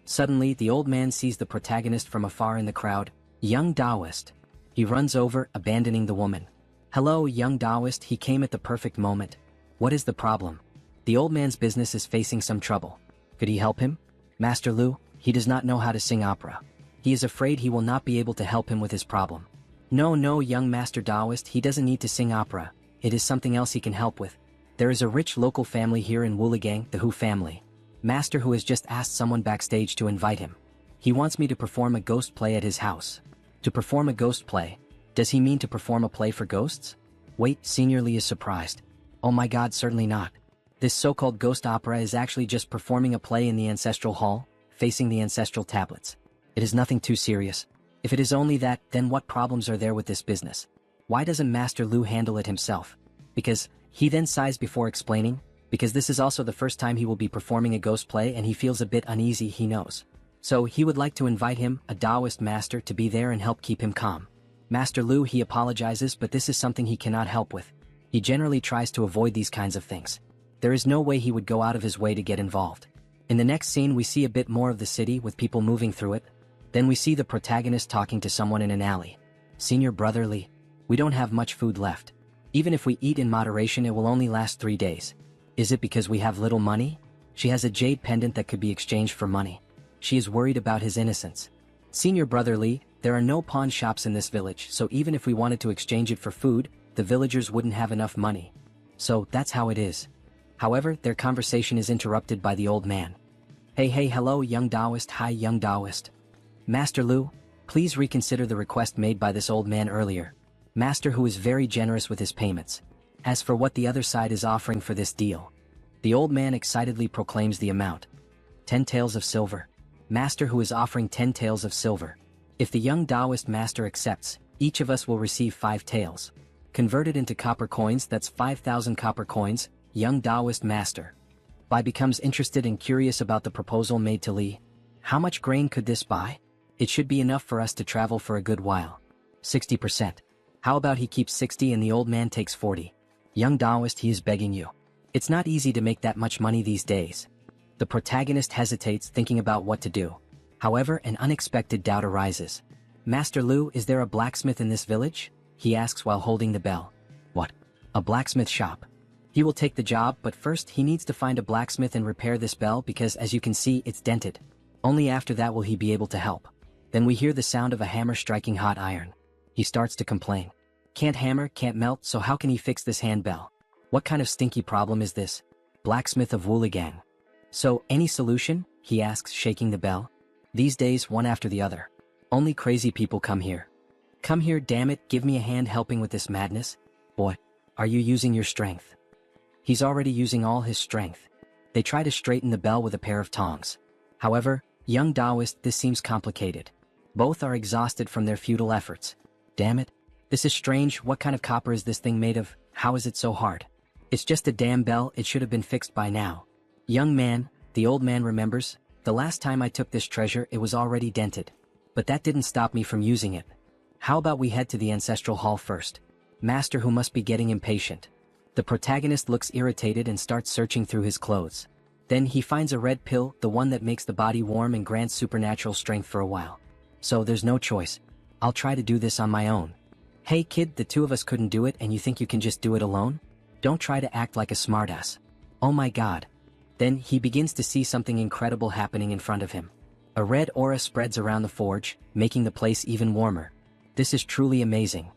Suddenly, the old man sees the protagonist from afar in the crowd, young Taoist. He runs over, abandoning the woman. "Hello, young Taoist," he came at the perfect moment. "What is the problem?" The old man's business is facing some trouble. Could he help him? "Master Lu, he does not know how to sing opera. He is afraid he will not be able to help him with his problem." No, young Master Taoist, he doesn't need to sing opera. It is something else he can help with. There is a rich local family here in Wuligang, the Hu family. Master Hu has just asked someone backstage to invite him. He wants me to perform a ghost play at his house. To perform a ghost play? Does he mean to perform a play for ghosts? Wait, Senior Li is surprised. Oh my god, certainly not. This so-called ghost opera is actually just performing a play in the ancestral hall, facing the ancestral tablets. It is nothing too serious. If it is only that, then what problems are there with this business? Why doesn't Master Lu handle it himself? Because, he then sighs before explaining, because this is also the first time he will be performing a ghost play and he feels a bit uneasy, he knows. So he would like to invite him, a Taoist master, to be there and help keep him calm. Master Lu, he apologizes, but this is something he cannot help with. He generally tries to avoid these kinds of things. There is no way he would go out of his way to get involved. In the next scene we see a bit more of the city with people moving through it. Then we see the protagonist talking to someone in an alley. "Senior brother Li, we don't have much food left. Even if we eat in moderation, it will only last 3 days. Is it because we have little money? She has a jade pendant that could be exchanged for money. She is worried about his innocence. Senior brother Li, there are no pawn shops in this village, so even if we wanted to exchange it for food, the villagers wouldn't have enough money. So that's how it is. However, their conversation is interrupted by the old man. Hey, hello young Taoist. Hi young Taoist. Master Lu, please reconsider the request made by this old man earlier. Master who is very generous with his payments. As for what the other side is offering for this deal. The old man excitedly proclaims the amount. 10 taels of silver. Master who is offering 10 taels of silver. If the young Taoist master accepts, each of us will receive 5 taels. Converted into copper coins, that's 5,000 copper coins, young Taoist master. Bai becomes interested and curious about the proposal made to Li. How much grain could this buy? It should be enough for us to travel for a good while. 60%. How about he keeps 60 and the old man takes 40? Young Taoist, he is begging you. It's not easy to make that much money these days. The protagonist hesitates, thinking about what to do. However, an unexpected doubt arises. Master Lu, is there a blacksmith in this village? He asks while holding the bell. What? A blacksmith shop? He will take the job, but first he needs to find a blacksmith and repair this bell because as you can see, it's dented. Only after that will he be able to help. Then we hear the sound of a hammer striking hot iron. He starts to complain. Can't hammer, can't melt, so how can he fix this handbell? What kind of stinky problem is this? Blacksmith of Wuligang. So, any solution? He asks, shaking the bell. These days, one after the other. Only crazy people come here. Come here, damn it, give me a hand helping with this madness. Boy, are you using your strength? He's already using all his strength. They try to straighten the bell with a pair of tongs. However, young Taoist, this seems complicated. Both are exhausted from their futile efforts. Damn it. This is strange, what kind of copper is this thing made of? How is it so hard? It's just a damn bell, it should have been fixed by now. Young man, the old man remembers, the last time I took this treasure it was already dented. But that didn't stop me from using it. How about we head to the ancestral hall first? Master who must be getting impatient. The protagonist looks irritated and starts searching through his clothes. Then he finds a red pill, the one that makes the body warm and grants supernatural strength for a while. So there's no choice. I'll try to do this on my own. Hey kid, the two of us couldn't do it and you think you can just do it alone? Don't try to act like a smartass. Oh my god. Then he begins to see something incredible happening in front of him. A red aura spreads around the forge, making the place even warmer. This is truly amazing.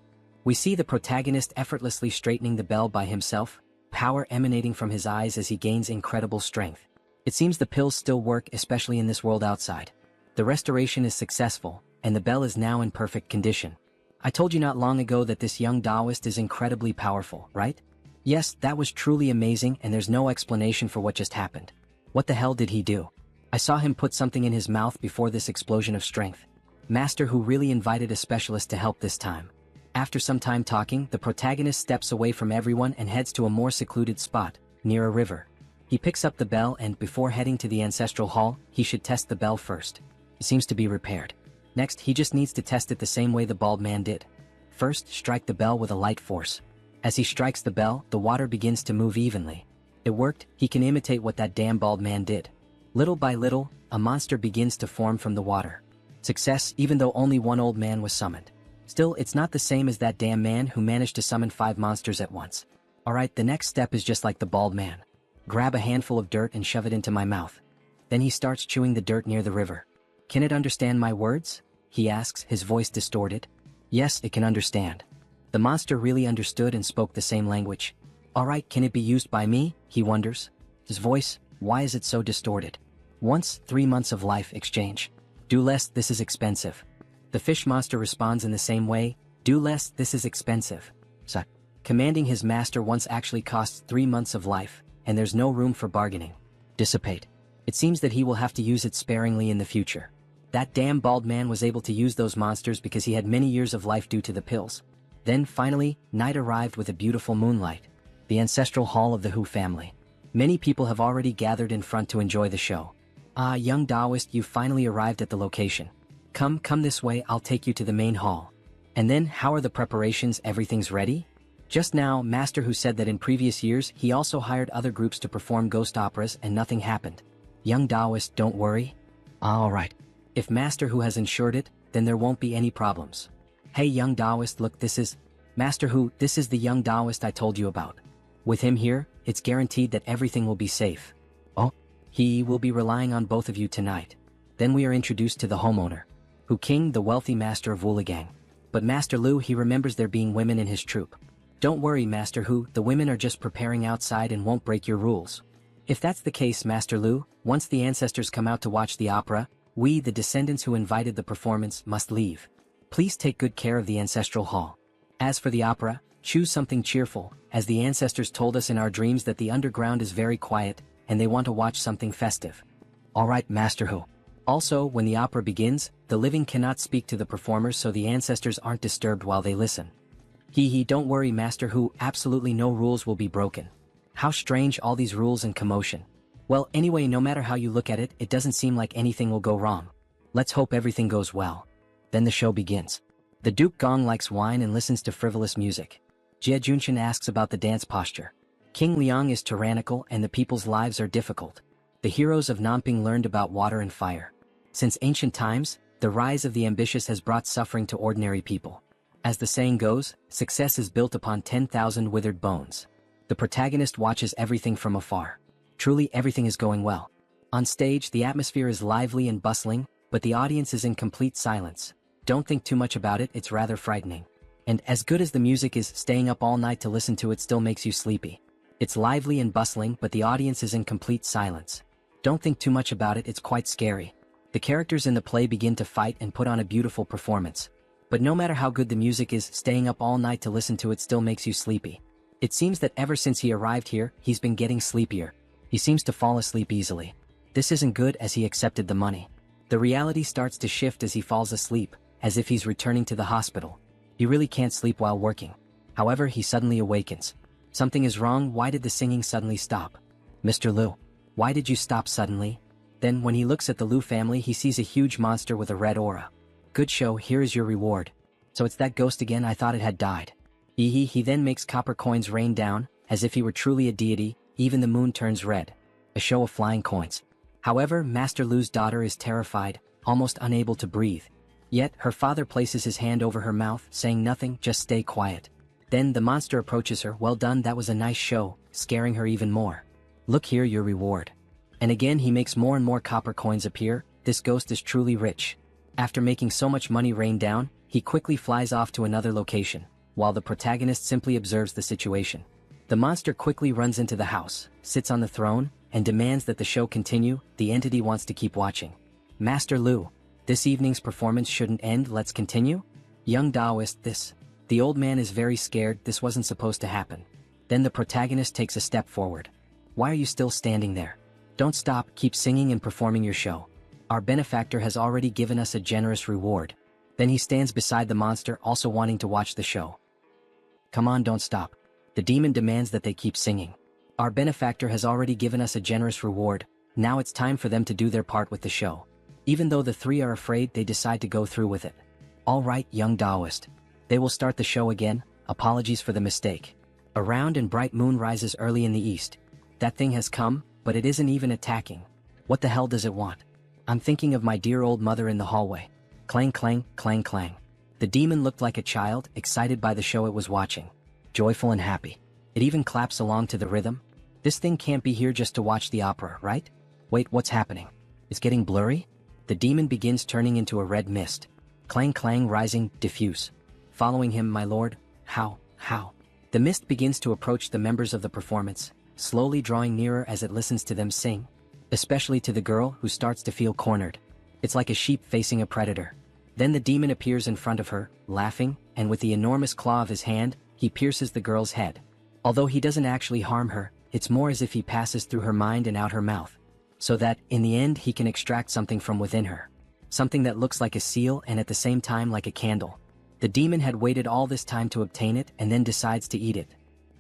We see the protagonist effortlessly straightening the bell by himself, power emanating from his eyes as he gains incredible strength. It seems the pills still work, especially in this world outside. The restoration is successful, and the bell is now in perfect condition. I told you not long ago that this young Taoist is incredibly powerful, right? Yes, that was truly amazing and there's no explanation for what just happened. What the hell did he do? I saw him put something in his mouth before this explosion of strength. Master who really invited a specialist to help this time. After some time talking, the protagonist steps away from everyone and heads to a more secluded spot, near a river. He picks up the bell and before heading to the ancestral hall, he should test the bell first. It seems to be repaired. Next, he just needs to test it the same way the bald man did. First, strike the bell with a light force. As he strikes the bell, the water begins to move evenly. It worked, he can imitate what that damn bald man did. Little by little, a monster begins to form from the water. Success, even though only one old man was summoned. Still, it's not the same as that damn man who managed to summon 5 monsters at once. Alright, the next step is just like the bald man. Grab a handful of dirt and shove it into my mouth. Then he starts chewing the dirt near the river. Can it understand my words? He asks, his voice distorted. Yes, it can understand. The monster really understood and spoke the same language. Alright, can it be used by me? He wonders. His voice, why is it so distorted? Once, 3 months of life exchange. Do less, this is expensive. The fish monster responds in the same way, do less, this is expensive. So, commanding his master once actually costs 3 months of life, and there's no room for bargaining. Dissipate. It seems that he will have to use it sparingly in the future. That damn bald man was able to use those monsters because he had many years of life due to the pills. Then, finally, night arrived with a beautiful moonlight. The ancestral hall of the Hu family. Many people have already gathered in front to enjoy the show. Ah, young Taoist, you finally arrived at the location. Come this way, I'll take you to the main hall. And then, how are the preparations, everything's ready? Just now, Master Hu said that in previous years, he also hired other groups to perform ghost operas and nothing happened. Young Taoist, don't worry. Alright. If Master Hu has ensured it, then there won't be any problems. Hey young Taoist, look, this is... Master Hu, this is the young Taoist I told you about. With him here, it's guaranteed that everything will be safe. Oh? He will be relying on both of you tonight. Then we are introduced to the homeowner. Hu King, the wealthy master of Wuligang. But Master Lu, he remembers there being women in his troop. Don't worry, Master Hu, the women are just preparing outside and won't break your rules. If that's the case, Master Lu, once the ancestors come out to watch the opera, we, the descendants who invited the performance, must leave. Please take good care of the ancestral hall. As for the opera, choose something cheerful, as the ancestors told us in our dreams that the underground is very quiet, and they want to watch something festive. Alright, Master Hu. Also, when the opera begins, the living cannot speak to the performers so the ancestors aren't disturbed while they listen. Don't worry, Master Hu, absolutely no rules will be broken. How strange, all these rules and commotion. Well, anyway, no matter how you look at it, it doesn't seem like anything will go wrong. Let's hope everything goes well. Then the show begins. The Duke Gong likes wine and listens to frivolous music. Jie Junshan asks about the dance posture. King Liang is tyrannical and the people's lives are difficult. The heroes of Nanping learned about water and fire. Since ancient times, the rise of the ambitious has brought suffering to ordinary people. As the saying goes, success is built upon 10,000 withered bones. The protagonist watches everything from afar. Truly, everything is going well. On stage, the atmosphere is lively and bustling, but the audience is in complete silence. Don't think too much about it, it's rather frightening. And as good as the music is, staying up all night to listen to it still makes you sleepy. It's lively and bustling, but the audience is in complete silence. Don't think too much about it, it's quite scary. The characters in the play begin to fight and put on a beautiful performance. But no matter how good the music is, staying up all night to listen to it still makes you sleepy. It seems that ever since he arrived here, he's been getting sleepier. He seems to fall asleep easily. This isn't good, as he accepted the money. The reality starts to shift as he falls asleep, as if he's returning to the hospital. He really can't sleep while working. However, he suddenly awakens. Something is wrong. Why did the singing suddenly stop? Mr. Lu, why did you stop suddenly? Then when he looks at the Lu family, he sees a huge monster with a red aura. Good show, here is your reward. So it's that ghost again, I thought it had died. He then makes copper coins rain down, as if he were truly a deity, even the moon turns red. A show of flying coins. However, Master Lu's daughter is terrified, almost unable to breathe. Yet, her father places his hand over her mouth, saying nothing, just stay quiet. Then the monster approaches her. Well done, that was a nice show, scaring her even more. Look here, your reward. And again he makes more and more copper coins appear. This ghost is truly rich. After making so much money rain down, he quickly flies off to another location, while the protagonist simply observes the situation. The monster quickly runs into the house, sits on the throne, and demands that the show continue. The entity wants to keep watching. Master Lu, this evening's performance shouldn't end, let's continue? Young Taoist, this. The old man is very scared, this wasn't supposed to happen. Then the protagonist takes a step forward. Why are you still standing there? Don't stop, keep singing and performing your show. Our benefactor has already given us a generous reward. Then he stands beside the monster, also wanting to watch the show. Come on, don't stop. The demon demands that they keep singing. Our benefactor has already given us a generous reward, now it's time for them to do their part with the show. Even though the three are afraid, they decide to go through with it. Alright, young Taoist. They will start the show again, apologies for the mistake. A round and bright moon rises early in the east. That thing has come, but it isn't even attacking. What the hell does it want? I'm thinking of my dear old mother in the hallway. Clang clang, clang clang. The demon looked like a child, excited by the show it was watching. Joyful and happy. It even claps along to the rhythm. This thing can't be here just to watch the opera, right? Wait, what's happening? It's getting blurry? The demon begins turning into a red mist. Clang clang, rising, diffuse. Following him, my lord. How? The mist begins to approach the members of the performance, slowly drawing nearer as it listens to them sing. Especially to the girl, who starts to feel cornered. It's like a sheep facing a predator. Then the demon appears in front of her, laughing, and with the enormous claw of his hand, he pierces the girl's head. Although he doesn't actually harm her, it's more as if he passes through her mind and out her mouth. So that, in the end, he can extract something from within her. Something that looks like a seal and at the same time like a candle. The demon had waited all this time to obtain it and then decides to eat it.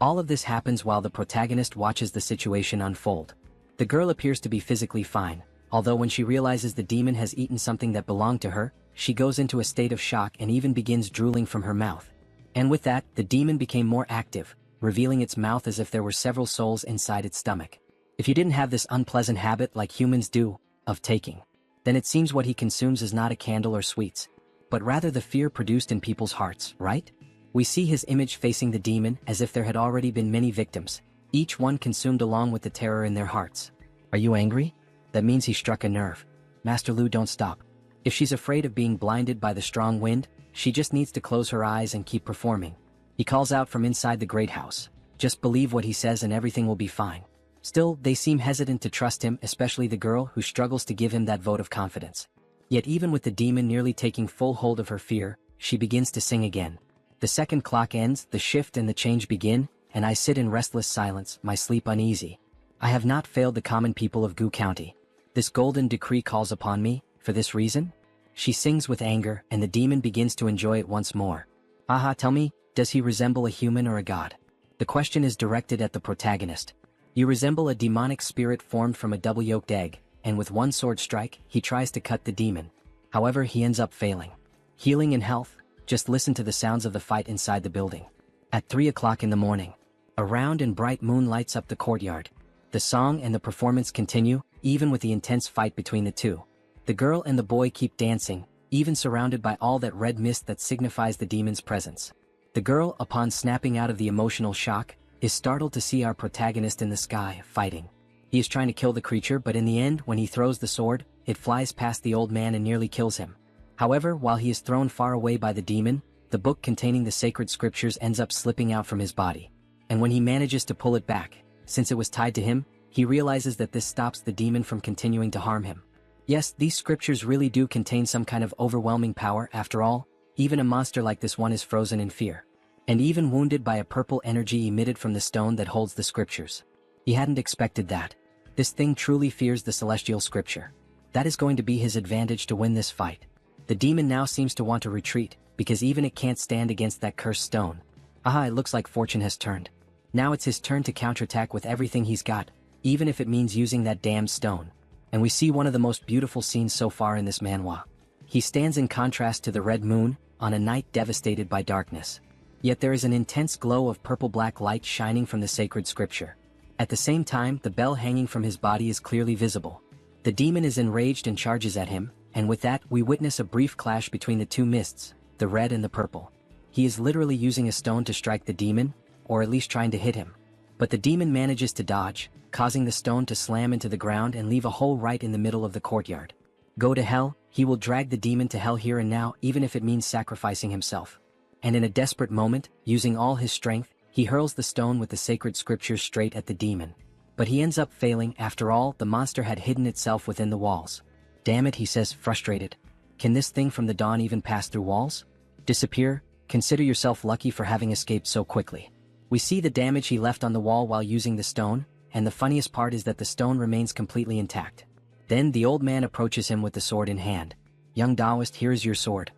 All of this happens while the protagonist watches the situation unfold. The girl appears to be physically fine, although when she realizes the demon has eaten something that belonged to her, she goes into a state of shock and even begins drooling from her mouth. And with that, the demon became more active, revealing its mouth as if there were several souls inside its stomach. If you didn't have this unpleasant habit like humans do, of taking, then it seems what he consumes is not a candle or sweets, but rather the fear produced in people's hearts, right? We see his image facing the demon as if there had already been many victims, each one consumed along with the terror in their hearts. Are you angry? That means he struck a nerve. Master Lu, don't stop. If she's afraid of being blinded by the strong wind, she just needs to close her eyes and keep performing. He calls out from inside the great house. Just believe what he says and everything will be fine. Still, they seem hesitant to trust him, especially the girl who struggles to give him that vote of confidence. Yet even with the demon nearly taking full hold of her fear, she begins to sing again. The second clock ends, the shift and the change begin, and I sit in restless silence, my sleep uneasy. I have not failed the common people of Gu County. This golden decree calls upon me, for this reason? She sings with anger, and the demon begins to enjoy it once more. Aha, tell me, does he resemble a human or a god? The question is directed at the protagonist. You resemble a demonic spirit formed from a double-yolked egg, and with one sword strike, he tries to cut the demon. However, he ends up failing. Healing and health, just listen to the sounds of the fight inside the building. At 3 o'clock in the morning, a round and bright moon lights up the courtyard. The song and the performance continue, even with the intense fight between the two. The girl and the boy keep dancing, even surrounded by all that red mist that signifies the demon's presence. The girl, upon snapping out of the emotional shock, is startled to see our protagonist in the sky, fighting. He is trying to kill the creature, but in the end, when he throws the sword, it flies past the old man and nearly kills him. However, while he is thrown far away by the demon, the book containing the sacred scriptures ends up slipping out from his body. And when he manages to pull it back, since it was tied to him, he realizes that this stops the demon from continuing to harm him. Yes, these scriptures really do contain some kind of overwhelming power. After all, even a monster like this one is frozen in fear. And even wounded by a purple energy emitted from the stone that holds the scriptures. He hadn't expected that. This thing truly fears the celestial scripture. That is going to be his advantage to win this fight. The demon now seems to want to retreat, because even it can't stand against that cursed stone. Aha, it looks like fortune has turned. Now it's his turn to counterattack with everything he's got, even if it means using that damned stone. And we see one of the most beautiful scenes so far in this manhwa. He stands in contrast to the red moon, on a night devastated by darkness. Yet there is an intense glow of purple-black light shining from the sacred scripture. At the same time, the bell hanging from his body is clearly visible. The demon is enraged and charges at him, and with that, we witness a brief clash between the two mists, the red and the purple. He is literally using a stone to strike the demon, or at least trying to hit him. But the demon manages to dodge, causing the stone to slam into the ground and leave a hole right in the middle of the courtyard. Go to hell, he will drag the demon to hell here and now, even if it means sacrificing himself. And in a desperate moment, using all his strength, he hurls the stone with the sacred scriptures straight at the demon. But he ends up failing. After all, the monster had hidden itself within the walls. Damn it, he says, frustrated. Can this thing from the dawn even pass through walls? Disappear? Consider yourself lucky for having escaped so quickly. We see the damage he left on the wall while using the stone, and the funniest part is that the stone remains completely intact. Then the old man approaches him with the sword in hand. Young Taoist, here is your sword.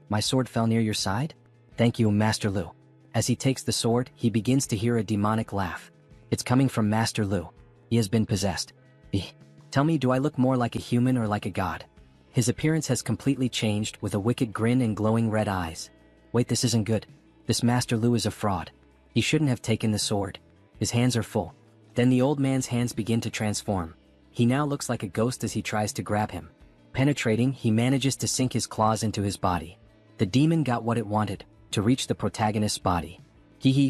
My sword fell near your side? Thank you, Master Lu. As he takes the sword, he begins to hear a demonic laugh. It's coming from Master Lu. He has been possessed. Tell me, do I look more like a human or like a god? His appearance has completely changed, with a wicked grin and glowing red eyes. Wait, this isn't good. This Master Lu is a fraud. He shouldn't have taken the sword. His hands are full. Then the old man's hands begin to transform. He now looks like a ghost as he tries to grab him. Penetrating, he manages to sink his claws into his body. The demon got what it wanted, to reach the protagonist's body.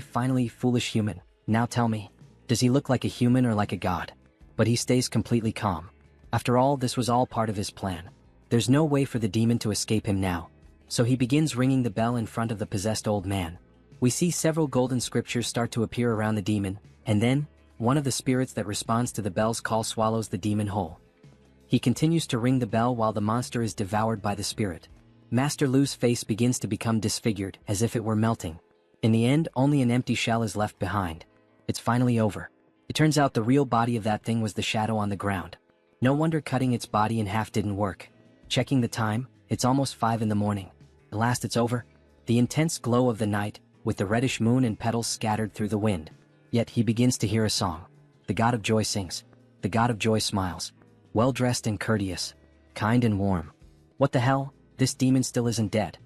Finally, foolish human. Now tell me, does he look like a human or like a god? But he stays completely calm. After all, this was all part of his plan. There's no way for the demon to escape him now. So he begins ringing the bell in front of the possessed old man. We see several golden scriptures start to appear around the demon, and then, one of the spirits that responds to the bell's call swallows the demon whole. He continues to ring the bell while the monster is devoured by the spirit. Master Lu's face begins to become disfigured, as if it were melting. In the end, only an empty shell is left behind. It's finally over. It turns out the real body of that thing was the shadow on the ground. No wonder cutting its body in half didn't work. Checking the time, it's almost 5 in the morning. At last it's over. The intense glow of the night, with the reddish moon and petals scattered through the wind. Yet he begins to hear a song. The God of Joy sings. The God of Joy smiles. Well-dressed and courteous. Kind and warm. What the hell? This demon still isn't dead.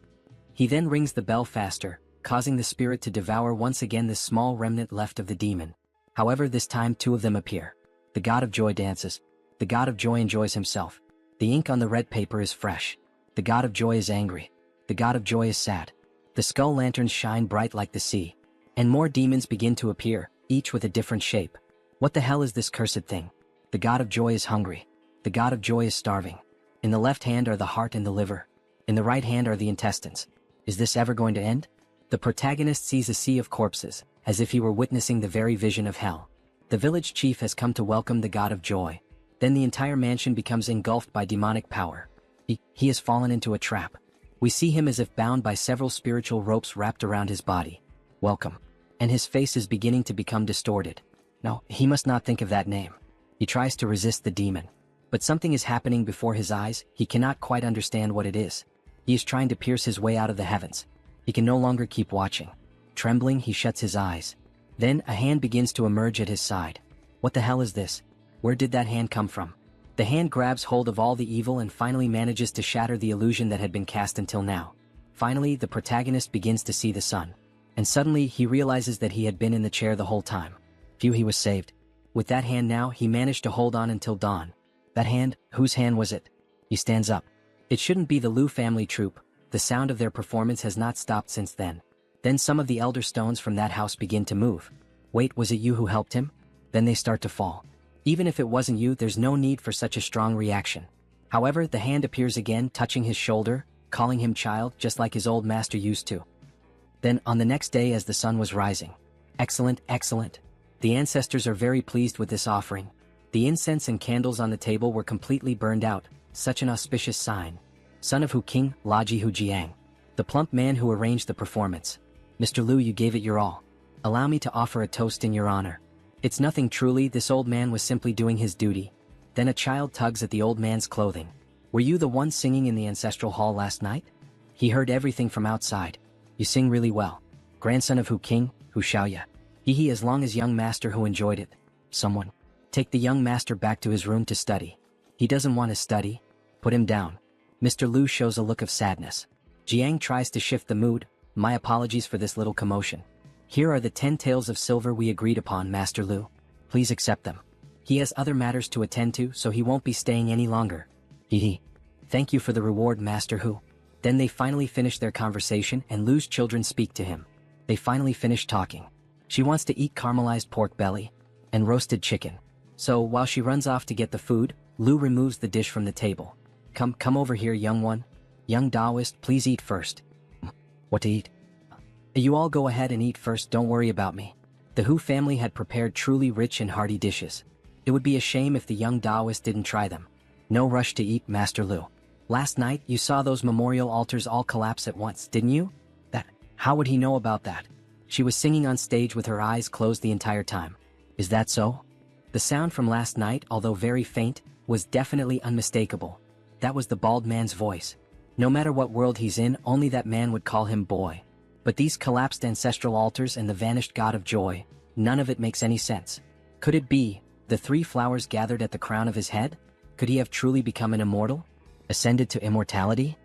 He then rings the bell faster, causing the spirit to devour once again the small remnant left of the demon. However, this time 2 of them appear. The God of Joy dances. The God of Joy enjoys himself. The ink on the red paper is fresh. The God of Joy is angry. The God of Joy is sad. The skull lanterns shine bright like the sea. And more demons begin to appear, each with a different shape. What the hell is this cursed thing? The god of joy is hungry. The god of joy is starving. In the left hand are the heart and the liver. In the right hand are the intestines. Is this ever going to end? The protagonist sees a sea of corpses, as if he were witnessing the very vision of hell. The village chief has come to welcome the god of joy. Then the entire mansion becomes engulfed by demonic power. He has fallen into a trap. We see him as if bound by several spiritual ropes wrapped around his body. Welcome. And his face is beginning to become distorted. No, he must not think of that name. He tries to resist the demon. But something is happening before his eyes, he cannot quite understand what it is. He is trying to pierce his way out of the heavens. He can no longer keep watching. Trembling, he shuts his eyes. Then, a hand begins to emerge at his side. What the hell is this? Where did that hand come from? The hand grabs hold of all the evil and finally manages to shatter the illusion that had been cast until now. Finally, the protagonist begins to see the sun. And suddenly, he realizes that he had been in the chair the whole time. Phew, he was saved. With that hand now, he managed to hold on until dawn. That hand? Whose hand was it? He stands up. It shouldn't be the Lu family troupe. The sound of their performance has not stopped since then. Then some of the elder stones from that house begin to move. Wait, was it you who helped him? Then they start to fall. Even if it wasn't you, there's no need for such a strong reaction. However, the hand appears again, touching his shoulder, calling him child, just like his old master used to. Then, on the next day as the sun was rising. Excellent, excellent. The ancestors are very pleased with this offering. The incense and candles on the table were completely burned out, such an auspicious sign. Son of Hu King, Li Huowang. The plump man who arranged the performance. Mr. Lu, you gave it your all. Allow me to offer a toast in your honor. It's nothing truly, this old man was simply doing his duty. Then a child tugs at the old man's clothing. Were you the one singing in the ancestral hall last night? He heard everything from outside. You sing really well. Grandson of Hu King, Hu Xiaoya. He as long as young master who enjoyed it. Someone. Take the young master back to his room to study. He doesn't want to study. Put him down. Mr. Lu shows a look of sadness. Jiang tries to shift the mood. My apologies for this little commotion. Here are the 10 taels of silver we agreed upon, Master Lu. Please accept them. He has other matters to attend to, so he won't be staying any longer. Thank you for the reward, Master Hu. Then they finally finish their conversation and Lu's children speak to him. They finally finish talking. She wants to eat caramelized pork belly and roasted chicken. So while she runs off to get the food, Lu removes the dish from the table. Come over here, young one. Young Taoist, please eat first. What to eat? You all go ahead and eat first, don't worry about me. The Hu family had prepared truly rich and hearty dishes. It would be a shame if the young Taoist didn't try them. No rush to eat, Master Lu. Last night, you saw those memorial altars all collapse at once, didn't you? How would he know about that? She was singing on stage with her eyes closed the entire time. Is that so? The sound from last night, although very faint, was definitely unmistakable. That was the bald man's voice. No matter what world he's in, only that man would call him boy. But these collapsed ancestral altars and the vanished god of joy, none of it makes any sense. Could it be the 3 flowers gathered at the crown of his head? Could he have truly become an immortal? Ascended to immortality?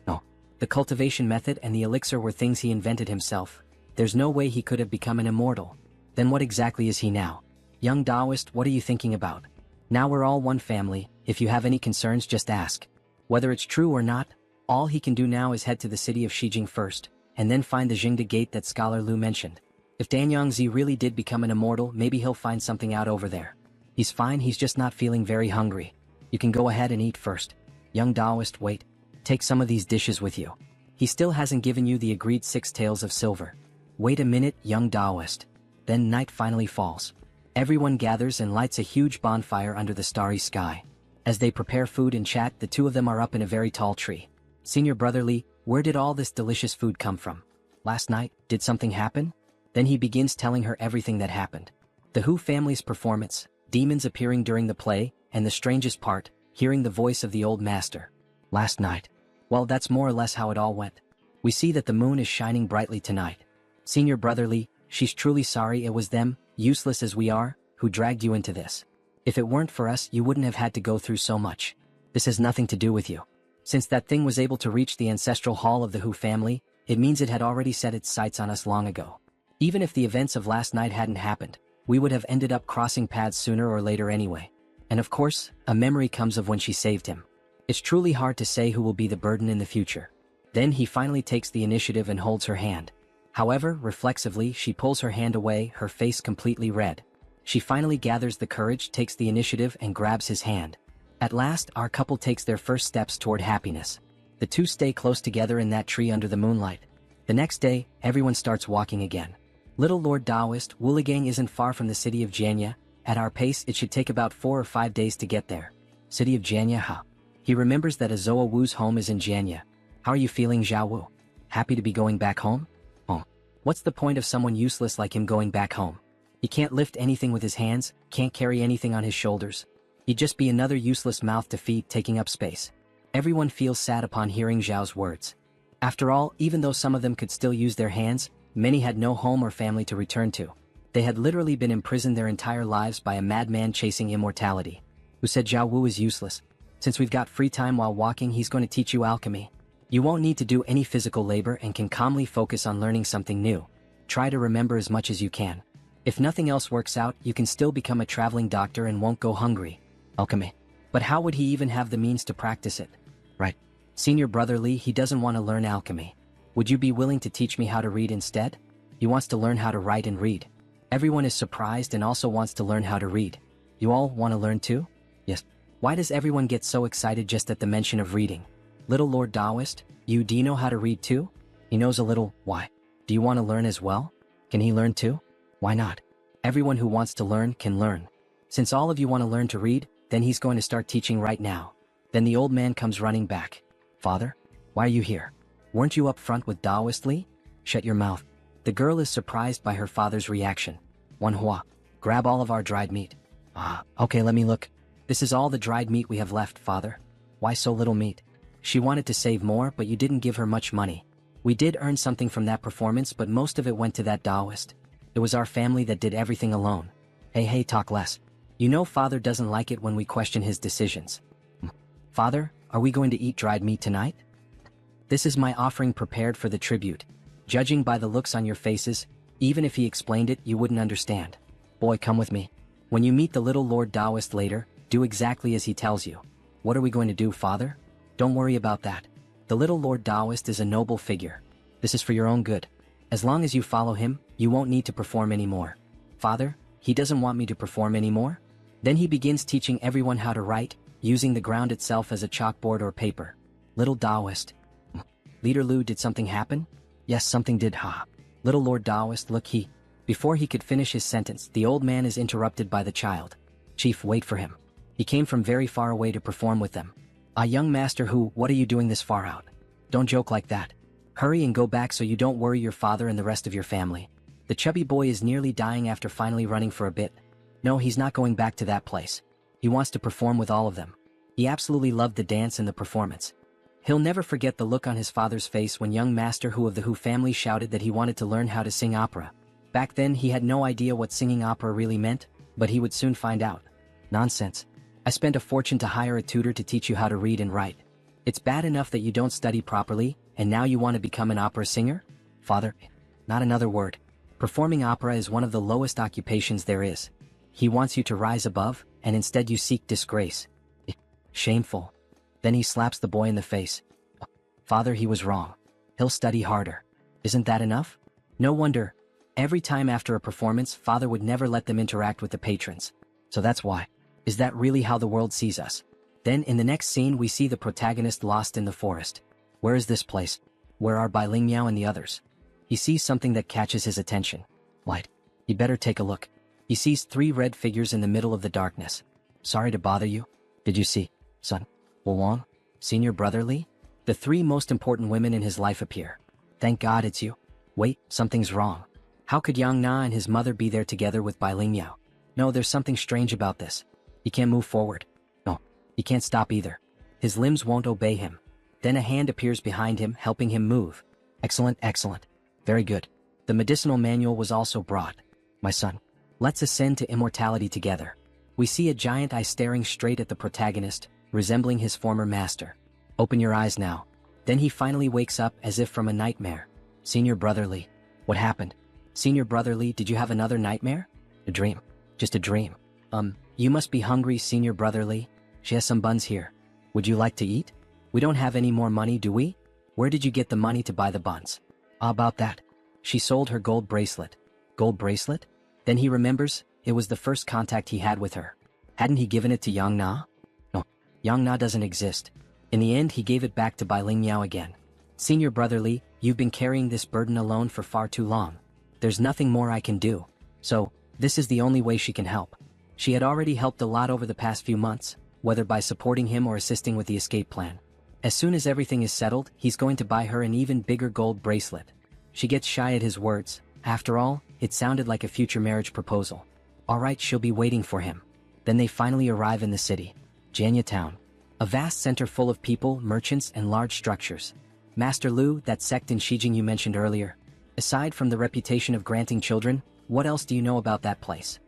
No. The cultivation method and the elixir were things he invented himself. There's no way he could have become an immortal. Then what exactly is he now? Young Taoist, what are you thinking about? Now we're all one family. If you have any concerns, just ask. Whether it's true or not, all he can do now is head to the city of Shijing first, and then find the Jingda gate that Scholar Lu mentioned. If Danyangzi really did become an immortal, maybe he'll find something out over there. He's fine, he's just not feeling very hungry. You can go ahead and eat first. Young Taoist, wait. Take some of these dishes with you. He still hasn't given you the agreed 6 taels of silver. Wait a minute, young Taoist. Then night finally falls. Everyone gathers and lights a huge bonfire under the starry sky. As they prepare food and chat, the two of them are up in a very tall tree. Senior Brother Li, where did all this delicious food come from? Last night, did something happen? Then he begins telling her everything that happened. The Hu family's performance, demons appearing during the play, and the strangest part, hearing the voice of the old master. Last night. Well, that's more or less how it all went. We see that the moon is shining brightly tonight. Senior Brother Li, she's truly sorry it was them, useless as we are, who dragged you into this. If it weren't for us, you wouldn't have had to go through so much. This has nothing to do with you. Since that thing was able to reach the ancestral hall of the Hu family, it means it had already set its sights on us long ago. Even if the events of last night hadn't happened, we would have ended up crossing paths sooner or later anyway. And of course, a memory comes of when she saved him. It's truly hard to say who will be the burden in the future. Then he finally takes the initiative and holds her hand. However, reflexively, she pulls her hand away, her face completely red. She finally gathers the courage, takes the initiative, and grabs his hand. At last, our couple takes their first steps toward happiness. The two stay close together in that tree under the moonlight. The next day, everyone starts walking again. Little Lord Taoist, Wuligang isn't far from the city of Jianya. At our pace, it should take about 4 or 5 days to get there. City of Jianya, huh? He remembers that Azoa Wu's home is in Jianya. How are you feeling, Zhao Wu? Happy to be going back home? Oh. What's the point of someone useless like him going back home? He can't lift anything with his hands, can't carry anything on his shoulders. He'd just be another useless mouth to feed, taking up space. Everyone feels sad upon hearing Zhao's words. After all, even though some of them could still use their hands, many had no home or family to return to. They had literally been imprisoned their entire lives by a madman chasing immortality. Who said Zhao Wu is useless? Since we've got free time while walking, he's going to teach you alchemy. You won't need to do any physical labor and can calmly focus on learning something new. Try to remember as much as you can. If nothing else works out, you can still become a traveling doctor and won't go hungry. Alchemy. But how would he even have the means to practice it? Right. Senior brother Li, he doesn't want to learn alchemy. Would you be willing to teach me how to read instead? He wants to learn how to write and read. Everyone is surprised and also wants to learn how to read. You all want to learn too? Yes. Why does everyone get so excited just at the mention of reading? Little Lord Taoist, do you know how to read too? He knows a little. Why? Do you want to learn as well? Can he learn too? Why not? Everyone who wants to learn can learn. Since all of you want to learn to read, then he's going to start teaching right now. Then the old man comes running back. Father? Why are you here? Weren't you up front with Taoist Li? Shut your mouth. The girl is surprised by her father's reaction. Manhwa, grab all of our dried meat. Okay, let me look. This is all the dried meat we have left, father. Why so little meat? She wanted to save more, but you didn't give her much money. We did earn something from that performance, but most of it went to that Taoist. It was our family that did everything alone. Hey, talk less. You know father doesn't like it when we question his decisions. Father, are we going to eat dried meat tonight? This is my offering prepared for the tribute. Judging by the looks on your faces, even if he explained it, you wouldn't understand. Boy, come with me. When you meet the little Lord Taoist later, do exactly as he tells you. What are we going to do, father? Don't worry about that. The little Lord Taoist is a noble figure. This is for your own good. As long as you follow him, you won't need to perform anymore. Father, he doesn't want me to perform anymore? Then he begins teaching everyone how to write, using the ground itself as a chalkboard or paper. Little Taoist. Leader Lu, did something happen? Yes, something did, ha. Little Lord Taoist, look, Before he could finish his sentence, the old man is interrupted by the child. Chief, wait for him. He came from very far away to perform with them. Young master who, what are you doing this far out? Don't joke like that. Hurry and go back so you don't worry your father and the rest of your family. The chubby boy is nearly dying after finally running for a bit. No, he's not going back to that place. He wants to perform with all of them. He absolutely loved the dance and the performance. He'll never forget the look on his father's face when young Master Hu of the Hu family shouted that he wanted to learn how to sing opera. Back then he had no idea what singing opera really meant, but he would soon find out. Nonsense. I spent a fortune to hire a tutor to teach you how to read and write. It's bad enough that you don't study properly, and now you want to become an opera singer? Father, not another word. Performing opera is one of the lowest occupations there is. He wants you to rise above, and instead you seek disgrace. Shameful. Then he slaps the boy in the face. Father, he was wrong. He'll study harder. Isn't that enough? No wonder. Every time after a performance, father would never let them interact with the patrons. So that's why. Is that really how the world sees us? Then in the next scene we see the protagonist lost in the forest. Where is this place? Where are Bai Ling Miao and the others? He sees something that catches his attention. Light. He better take a look. He sees 3 red figures in the middle of the darkness. Sorry to bother you. Did you see, son? Huowang? Senior brother Li? The 3 most important women in his life appear. Thank God it's you. Wait, something's wrong. How could Yang Na and his mother be there together with Bai Ling Miao? No, there's something strange about this. He can't move forward. No, he can't stop either. His limbs won't obey him. Then a hand appears behind him, helping him move. Excellent, excellent. Very good. The medicinal manual was also brought. My son, let's ascend to immortality together. We see a giant eye staring straight at the protagonist, resembling his former master. Open your eyes now. Then he finally wakes up as if from a nightmare. Senior brother Li, what happened? Senior brother Li, did you have another nightmare? A dream. Just a dream. You must be hungry, Senior brother Li. She has some buns here. Would you like to eat? We don't have any more money, do we? Where did you get the money to buy the buns? About that. She sold her gold bracelet. Gold bracelet? Then he remembers, it was the first contact he had with her. Hadn't he given it to Yang Na? No, Yang Na doesn't exist. In the end, he gave it back to Bai Ling Miao again. Senior brother Li, you've been carrying this burden alone for far too long. There's nothing more I can do. So, this is the only way she can help. She had already helped a lot over the past few months, whether by supporting him or assisting with the escape plan. As soon as everything is settled, he's going to buy her an even bigger gold bracelet. She gets shy at his words. After all, it sounded like a future marriage proposal. Alright, she'll be waiting for him. Then they finally arrive in the city. Janya Town. A vast center full of people, merchants, and large structures. Master Lu, that sect in Shijing you mentioned earlier. Aside from the reputation of granting children, what else do you know about that place?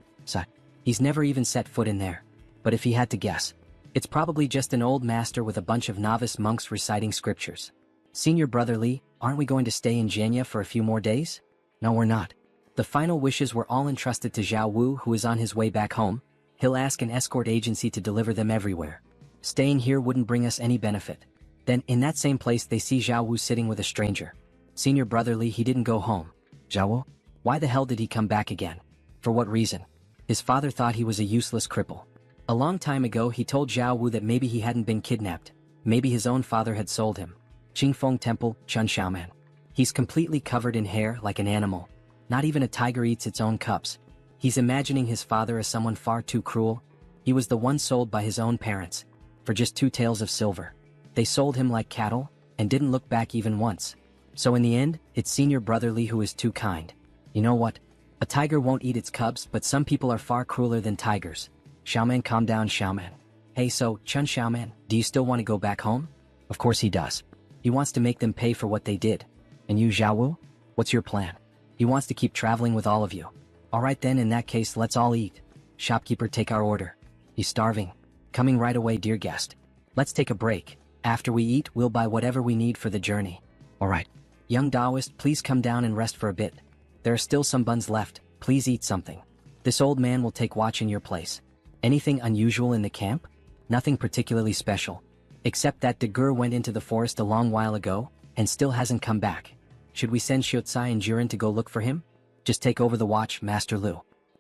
He's never even set foot in there. But if he had to guess, it's probably just an old master with a bunch of novice monks reciting scriptures. Senior brother Li, aren't we going to stay in Jenya for a few more days? No, we're not. The final wishes were all entrusted to Zhao Wu, who is on his way back home. He'll ask an escort agency to deliver them everywhere. Staying here wouldn't bring us any benefit. Then, in that same place, they see Zhao Wu sitting with a stranger. Senior brother Li, he didn't go home. Zhao Wu? Why the hell did he come back again? For what reason? His father thought he was a useless cripple. A long time ago, he told Zhao Wu that maybe he hadn't been kidnapped. Maybe his own father had sold him. Qingfeng Temple, Chun Xiaoman. He's completely covered in hair like an animal. Not even a tiger eats its own cubs. He's imagining his father as someone far too cruel. He was the one sold by his own parents. For just 2 taels of silver. They sold him like cattle, and didn't look back even once. So in the end, it's senior brother Li who is too kind. You know what? A tiger won't eat its cubs, but some people are far crueler than tigers. Xiaoman, calm down, Xiaoman. Hey, so, Chun Xiaoman, do you still want to go back home? Of course he does. He wants to make them pay for what they did. And you, Zhao Wu? What's your plan? He wants to keep traveling with all of you. Alright then, in that case, let's all eat. Shopkeeper, take our order. He's starving. Coming right away, dear guest. Let's take a break. After we eat, we'll buy whatever we need for the journey. Alright. Young Taoist, please come down and rest for a bit. There are still some buns left. Please eat something. This old man will take watch in your place. Anything unusual in the camp? Nothing particularly special. Except that De Gur went into the forest a long while ago, and still hasn't come back. Should we send Xiucai and Jiren to go look for him? Just take over the watch, Master Lu.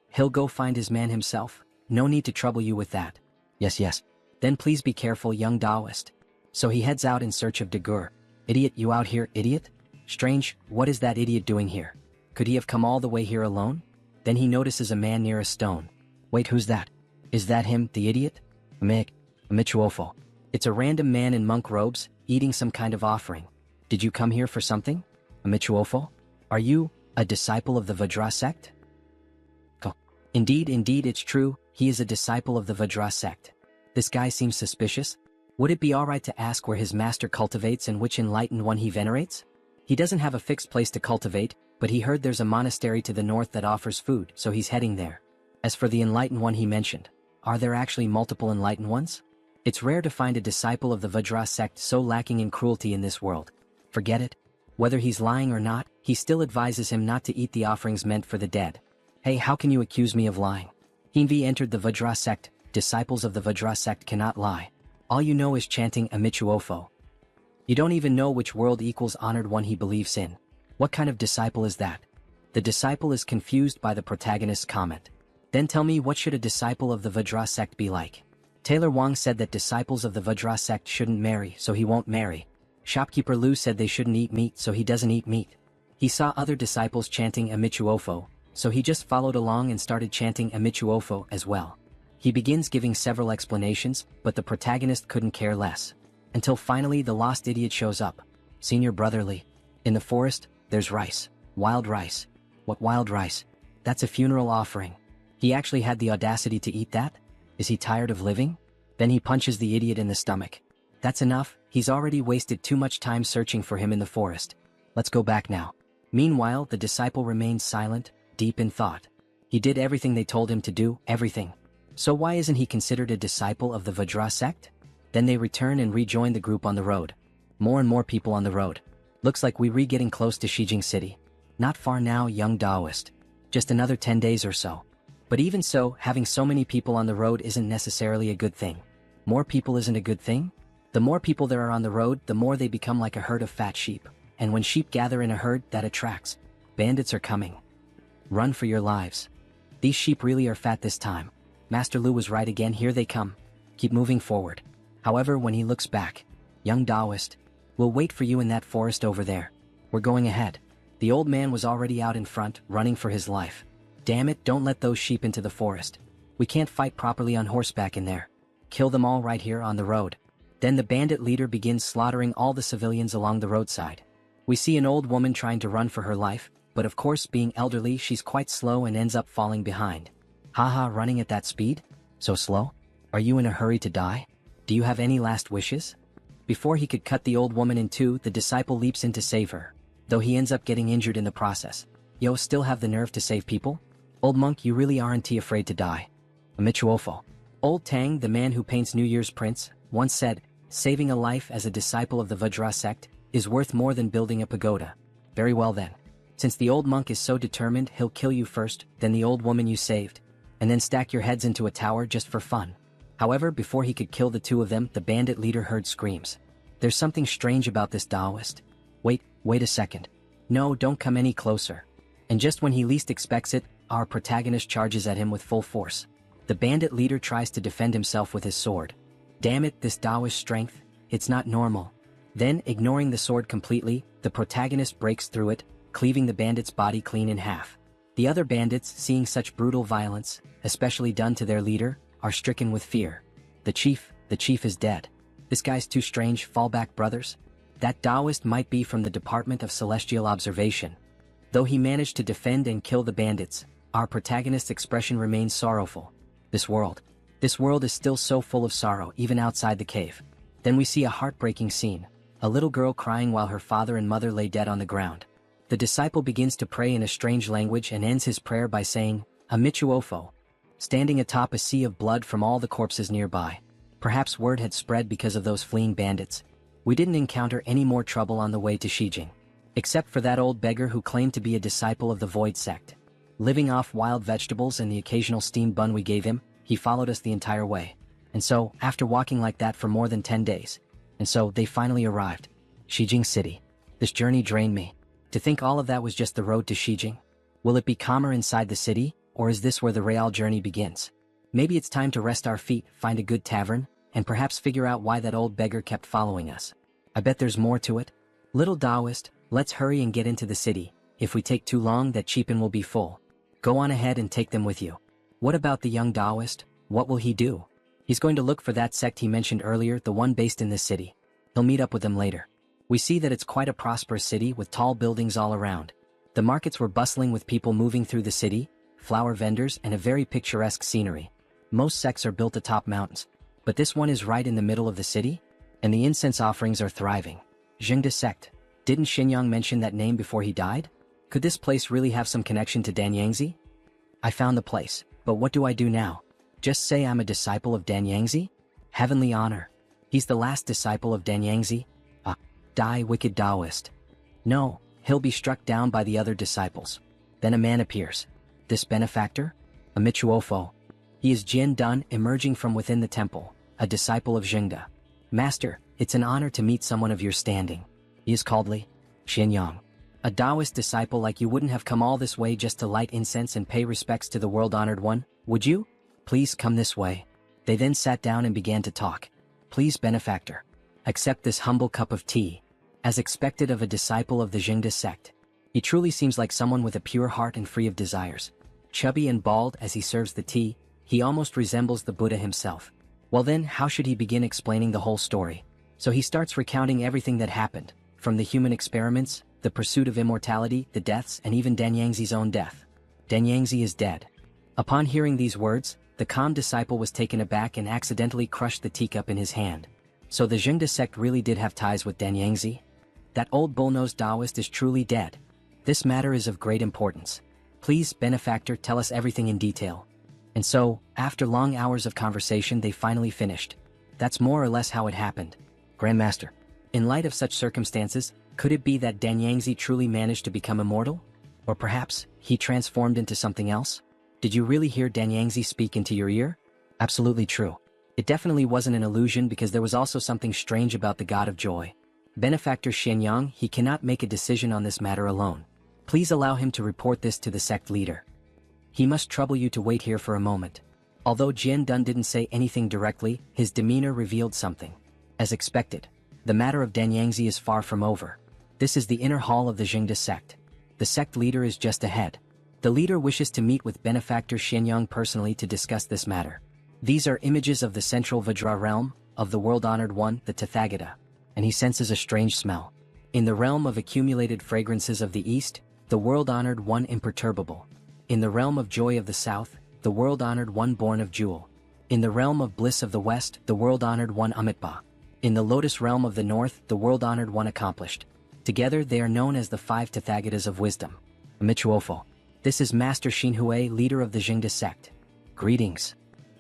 He'll go find his man himself. No need to trouble you with that. Yes. Then please be careful, young Taoist. So he heads out in search of De Gur. Idiot, you out here, idiot? Strange, what is that idiot doing here? Could he have come all the way here alone? Then he notices a man near a stone. Wait, who's that? Is that him, the idiot? Michuofo. It's a random man in monk robes, eating some kind of offering. Did you come here for something? Michuofo? Are you a disciple of the Vajra sect? Indeed, it's true, he is a disciple of the Vajra sect. This guy seems suspicious. Would it be alright to ask where his master cultivates and which enlightened one he venerates? He doesn't have a fixed place to cultivate, but he heard there's a monastery to the north that offers food, so he's heading there. As for the enlightened one he mentioned, are there actually multiple enlightened ones? It's rare to find a disciple of the Vajra sect so lacking in cruelty in this world. Forget it. Whether he's lying or not, he still advises him not to eat the offerings meant for the dead. Hey, how can you accuse me of lying? Hinvi entered the Vajra sect. Disciples of the Vajra sect cannot lie. All you know is chanting Amichuofo. You don't even know which world equals honored one he believes in. What kind of disciple is that? The disciple is confused by the protagonist's comment. Then tell me, what should a disciple of the Vajra sect be like? Taylor Wang said that disciples of the Vajra sect shouldn't marry, so he won't marry. Shopkeeper Lu said they shouldn't eat meat, so he doesn't eat meat. He saw other disciples chanting Amichuofo, so he just followed along and started chanting Amichuofo as well. He begins giving several explanations, but the protagonist couldn't care less. Until finally the lost idiot shows up. Senior brother Li. In the forest, there's rice. Wild rice. What wild rice? That's a funeral offering. He actually had the audacity to eat that? Is he tired of living? Then he punches the idiot in the stomach. That's enough, he's already wasted too much time searching for him in the forest. Let's go back now. Meanwhile, the disciple remained silent, deep in thought. He did everything they told him to do, everything. So why isn't he considered a disciple of the Vajra sect? Then they return and rejoin the group on the road. More and more people on the road. Looks like we're getting close to Shijing City. Not far now, young Taoist. Just another 10 days or so. But even so, having so many people on the road isn't necessarily a good thing. More people isn't a good thing? The more people there are on the road, the more they become like a herd of fat sheep. And when sheep gather in a herd, that attracts. Bandits are coming. Run for your lives. These sheep really are fat this time. Master Lu was right again, here they come. Keep moving forward. However, when he looks back, young Taoist, we'll wait for you in that forest over there. We're going ahead. The old man was already out in front, running for his life. Damn it, don't let those sheep into the forest. We can't fight properly on horseback in there. Kill them all right here on the road. Then the bandit leader begins slaughtering all the civilians along the roadside. We see an old woman trying to run for her life, but of course being elderly she's quite slow and ends up falling behind. Haha, running at that speed? So slow? Are you in a hurry to die? Do you have any last wishes? Before he could cut the old woman in two, the disciple leaps in to save her, though he ends up getting injured in the process. Yo, still have the nerve to save people? Old monk, you really aren't afraid to die. Amichuofo. Old Tang, the man who paints New Year's prints, once said, saving a life as a disciple of the Vajra sect is worth more than building a pagoda. Very well then. Since the old monk is so determined, he'll kill you first, then the old woman you saved, and then stack your heads into a tower just for fun. However, before he could kill the two of them, the bandit leader heard screams. There's something strange about this Taoist. Wait a second. No, don't come any closer. And just when he least expects it, our protagonist charges at him with full force. The bandit leader tries to defend himself with his sword. Damn it, this Taoist strength, it's not normal. Then, ignoring the sword completely, the protagonist breaks through it, cleaving the bandit's body clean in half. The other bandits, seeing such brutal violence, especially done to their leader, are stricken with fear. The chief is dead. This guy's too strange, fall back brothers. That Taoist might be from the Department of Celestial Observation. Though he managed to defend and kill the bandits, our protagonist's expression remains sorrowful. This world is still so full of sorrow, even outside the cave. Then we see a heartbreaking scene. A little girl crying while her father and mother lay dead on the ground. The disciple begins to pray in a strange language and ends his prayer by saying, Amichuofo, standing atop a sea of blood from all the corpses nearby. Perhaps word had spread because of those fleeing bandits. We didn't encounter any more trouble on the way to Shijing. Except for that old beggar who claimed to be a disciple of the Void sect. Living off wild vegetables and the occasional steamed bun we gave him, he followed us the entire way. And so, after walking like that for more than 10 days, they finally arrived. Shijing City. This journey drained me. To think all of that was just the road to Shijing. Will it be calmer inside the city, or is this where the real journey begins? Maybe it's time to rest our feet, find a good tavern, and perhaps figure out why that old beggar kept following us. I bet there's more to it. Little Taoist, let's hurry and get into the city. If we take too long, that cheapin will be full. Go on ahead and take them with you. What about the young Taoist? What will he do? He's going to look for that sect he mentioned earlier, the one based in this city. He'll meet up with them later. We see that it's quite a prosperous city with tall buildings all around. The markets were bustling with people moving through the city, flower vendors, and a very picturesque scenery. Most sects are built atop mountains, but this one is right in the middle of the city, and the incense offerings are thriving. Jingda sect. Didn't Xinyang mention that name before he died? Could this place really have some connection to Danyangzi? I found the place, but what do I do now? Just say I'm a disciple of Danyangzi? Heavenly honor. He's the last disciple of Danyangzi. Die, wicked Taoist. No, he'll be struck down by the other disciples. Then a man appears. This benefactor? Amichuofo. He is Jin Dun, emerging from within the temple, a disciple of Jingda. Master, it's an honor to meet someone of your standing. He is called Li Huowang. A Taoist disciple like you wouldn't have come all this way just to light incense and pay respects to the world-honored one, would you? Please come this way. They then sat down and began to talk. Please, benefactor, accept this humble cup of tea, as expected of a disciple of the Jingda sect. He truly seems like someone with a pure heart and free of desires. Chubby and bald as he serves the tea, he almost resembles the Buddha himself. Well then, how should he begin explaining the whole story? So he starts recounting everything that happened, from the human experiments, the pursuit of immortality, the deaths, and even Danyangzi's own death. Danyangzi is dead. Upon hearing these words, the calm disciple was taken aback and accidentally crushed the teacup in his hand. So the Jingda sect really did have ties with Danyangzi? That old bull-nosed Taoist is truly dead. This matter is of great importance. Please, benefactor, tell us everything in detail. And so, after long hours of conversation, they finally finished. That's more or less how it happened. Grandmaster, in light of such circumstances, could it be that Danyangzi truly managed to become immortal? Or perhaps, he transformed into something else? Did you really hear Danyangzi speak into your ear? Absolutely true. It definitely wasn't an illusion because there was also something strange about the god of joy. Benefactor Xianyang, he cannot make a decision on this matter alone. Please allow him to report this to the sect leader. He must trouble you to wait here for a moment. Although Jian Dun didn't say anything directly, his demeanor revealed something. As expected, the matter of Danyangzi is far from over. This is the inner hall of the Jingda sect. The sect leader is just ahead. The leader wishes to meet with Benefactor Xianyang personally to discuss this matter. These are images of the central Vajra realm, of the world-honored one, the Tathagata, and he senses a strange smell. In the realm of accumulated fragrances of the east, the world-honored one imperturbable. In the realm of joy of the south, the world-honored one born of jewel. In the realm of bliss of the west, the world-honored one Amitba. In the lotus realm of the north, the world-honored one accomplished. Together they are known as the 5 Tathagatas of wisdom. Amichuofo. This is Master Xinhui, leader of the Jingda sect. Greetings.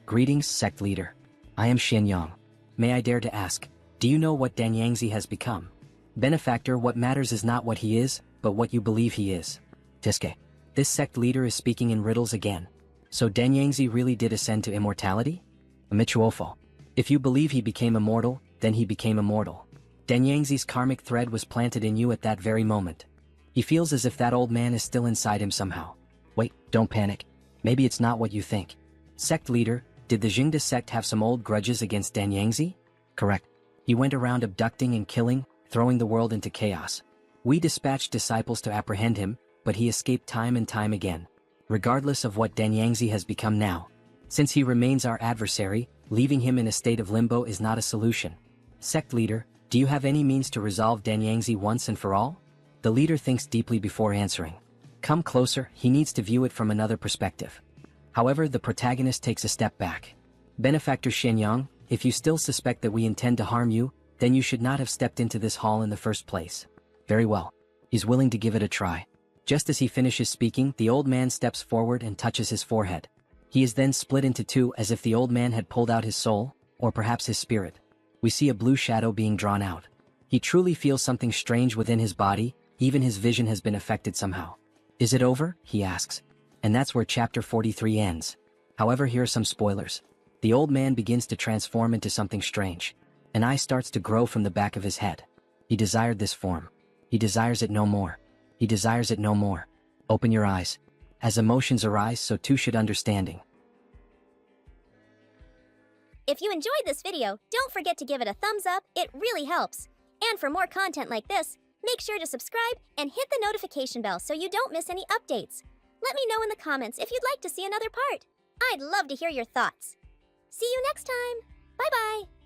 Greetings, sect leader. I am Xianyang. May I dare to ask, do you know what Danyangzi has become? Benefactor, what matters is not what he is, but what you believe he is. Tiske. This sect leader is speaking in riddles again. So Danyangzi really did ascend to immortality? Amichuofo. If you believe he became immortal, then he became immortal. Danyangzi's karmic thread was planted in you at that very moment. He feels as if that old man is still inside him somehow. Wait, don't panic. Maybe it's not what you think. Sect leader, did the Jingda sect have some old grudges against Danyangzi? Correct. He went around abducting and killing, throwing the world into chaos. We dispatched disciples to apprehend him, but he escaped time and time again. Regardless of what Danyangzi has become now. Since he remains our adversary, leaving him in a state of limbo is not a solution. Sect leader, do you have any means to resolve Danyangzi once and for all? The leader thinks deeply before answering. Come closer, he needs to view it from another perspective. However, the protagonist takes a step back. Benefactor Xianyang, if you still suspect that we intend to harm you, then you should not have stepped into this hall in the first place. Very well. He's willing to give it a try. Just as he finishes speaking, the old man steps forward and touches his forehead. He is then split into two as if the old man had pulled out his soul, or perhaps his spirit. We see a blue shadow being drawn out. He truly feels something strange within his body, even his vision has been affected somehow. Is it over? He asks. And that's where chapter 43 ends. However, here are some spoilers. The old man begins to transform into something strange. An eye starts to grow from the back of his head. He desired this form. He desires it no more. He desires it no more. Open your eyes. As emotions arise, so too should understanding. If you enjoyed this video, don't forget to give it a thumbs up, it really helps. And for more content like this, make sure to subscribe and hit the notification bell so you don't miss any updates. Let me know in the comments if you'd like to see another part. I'd love to hear your thoughts. See you next time. Bye-bye.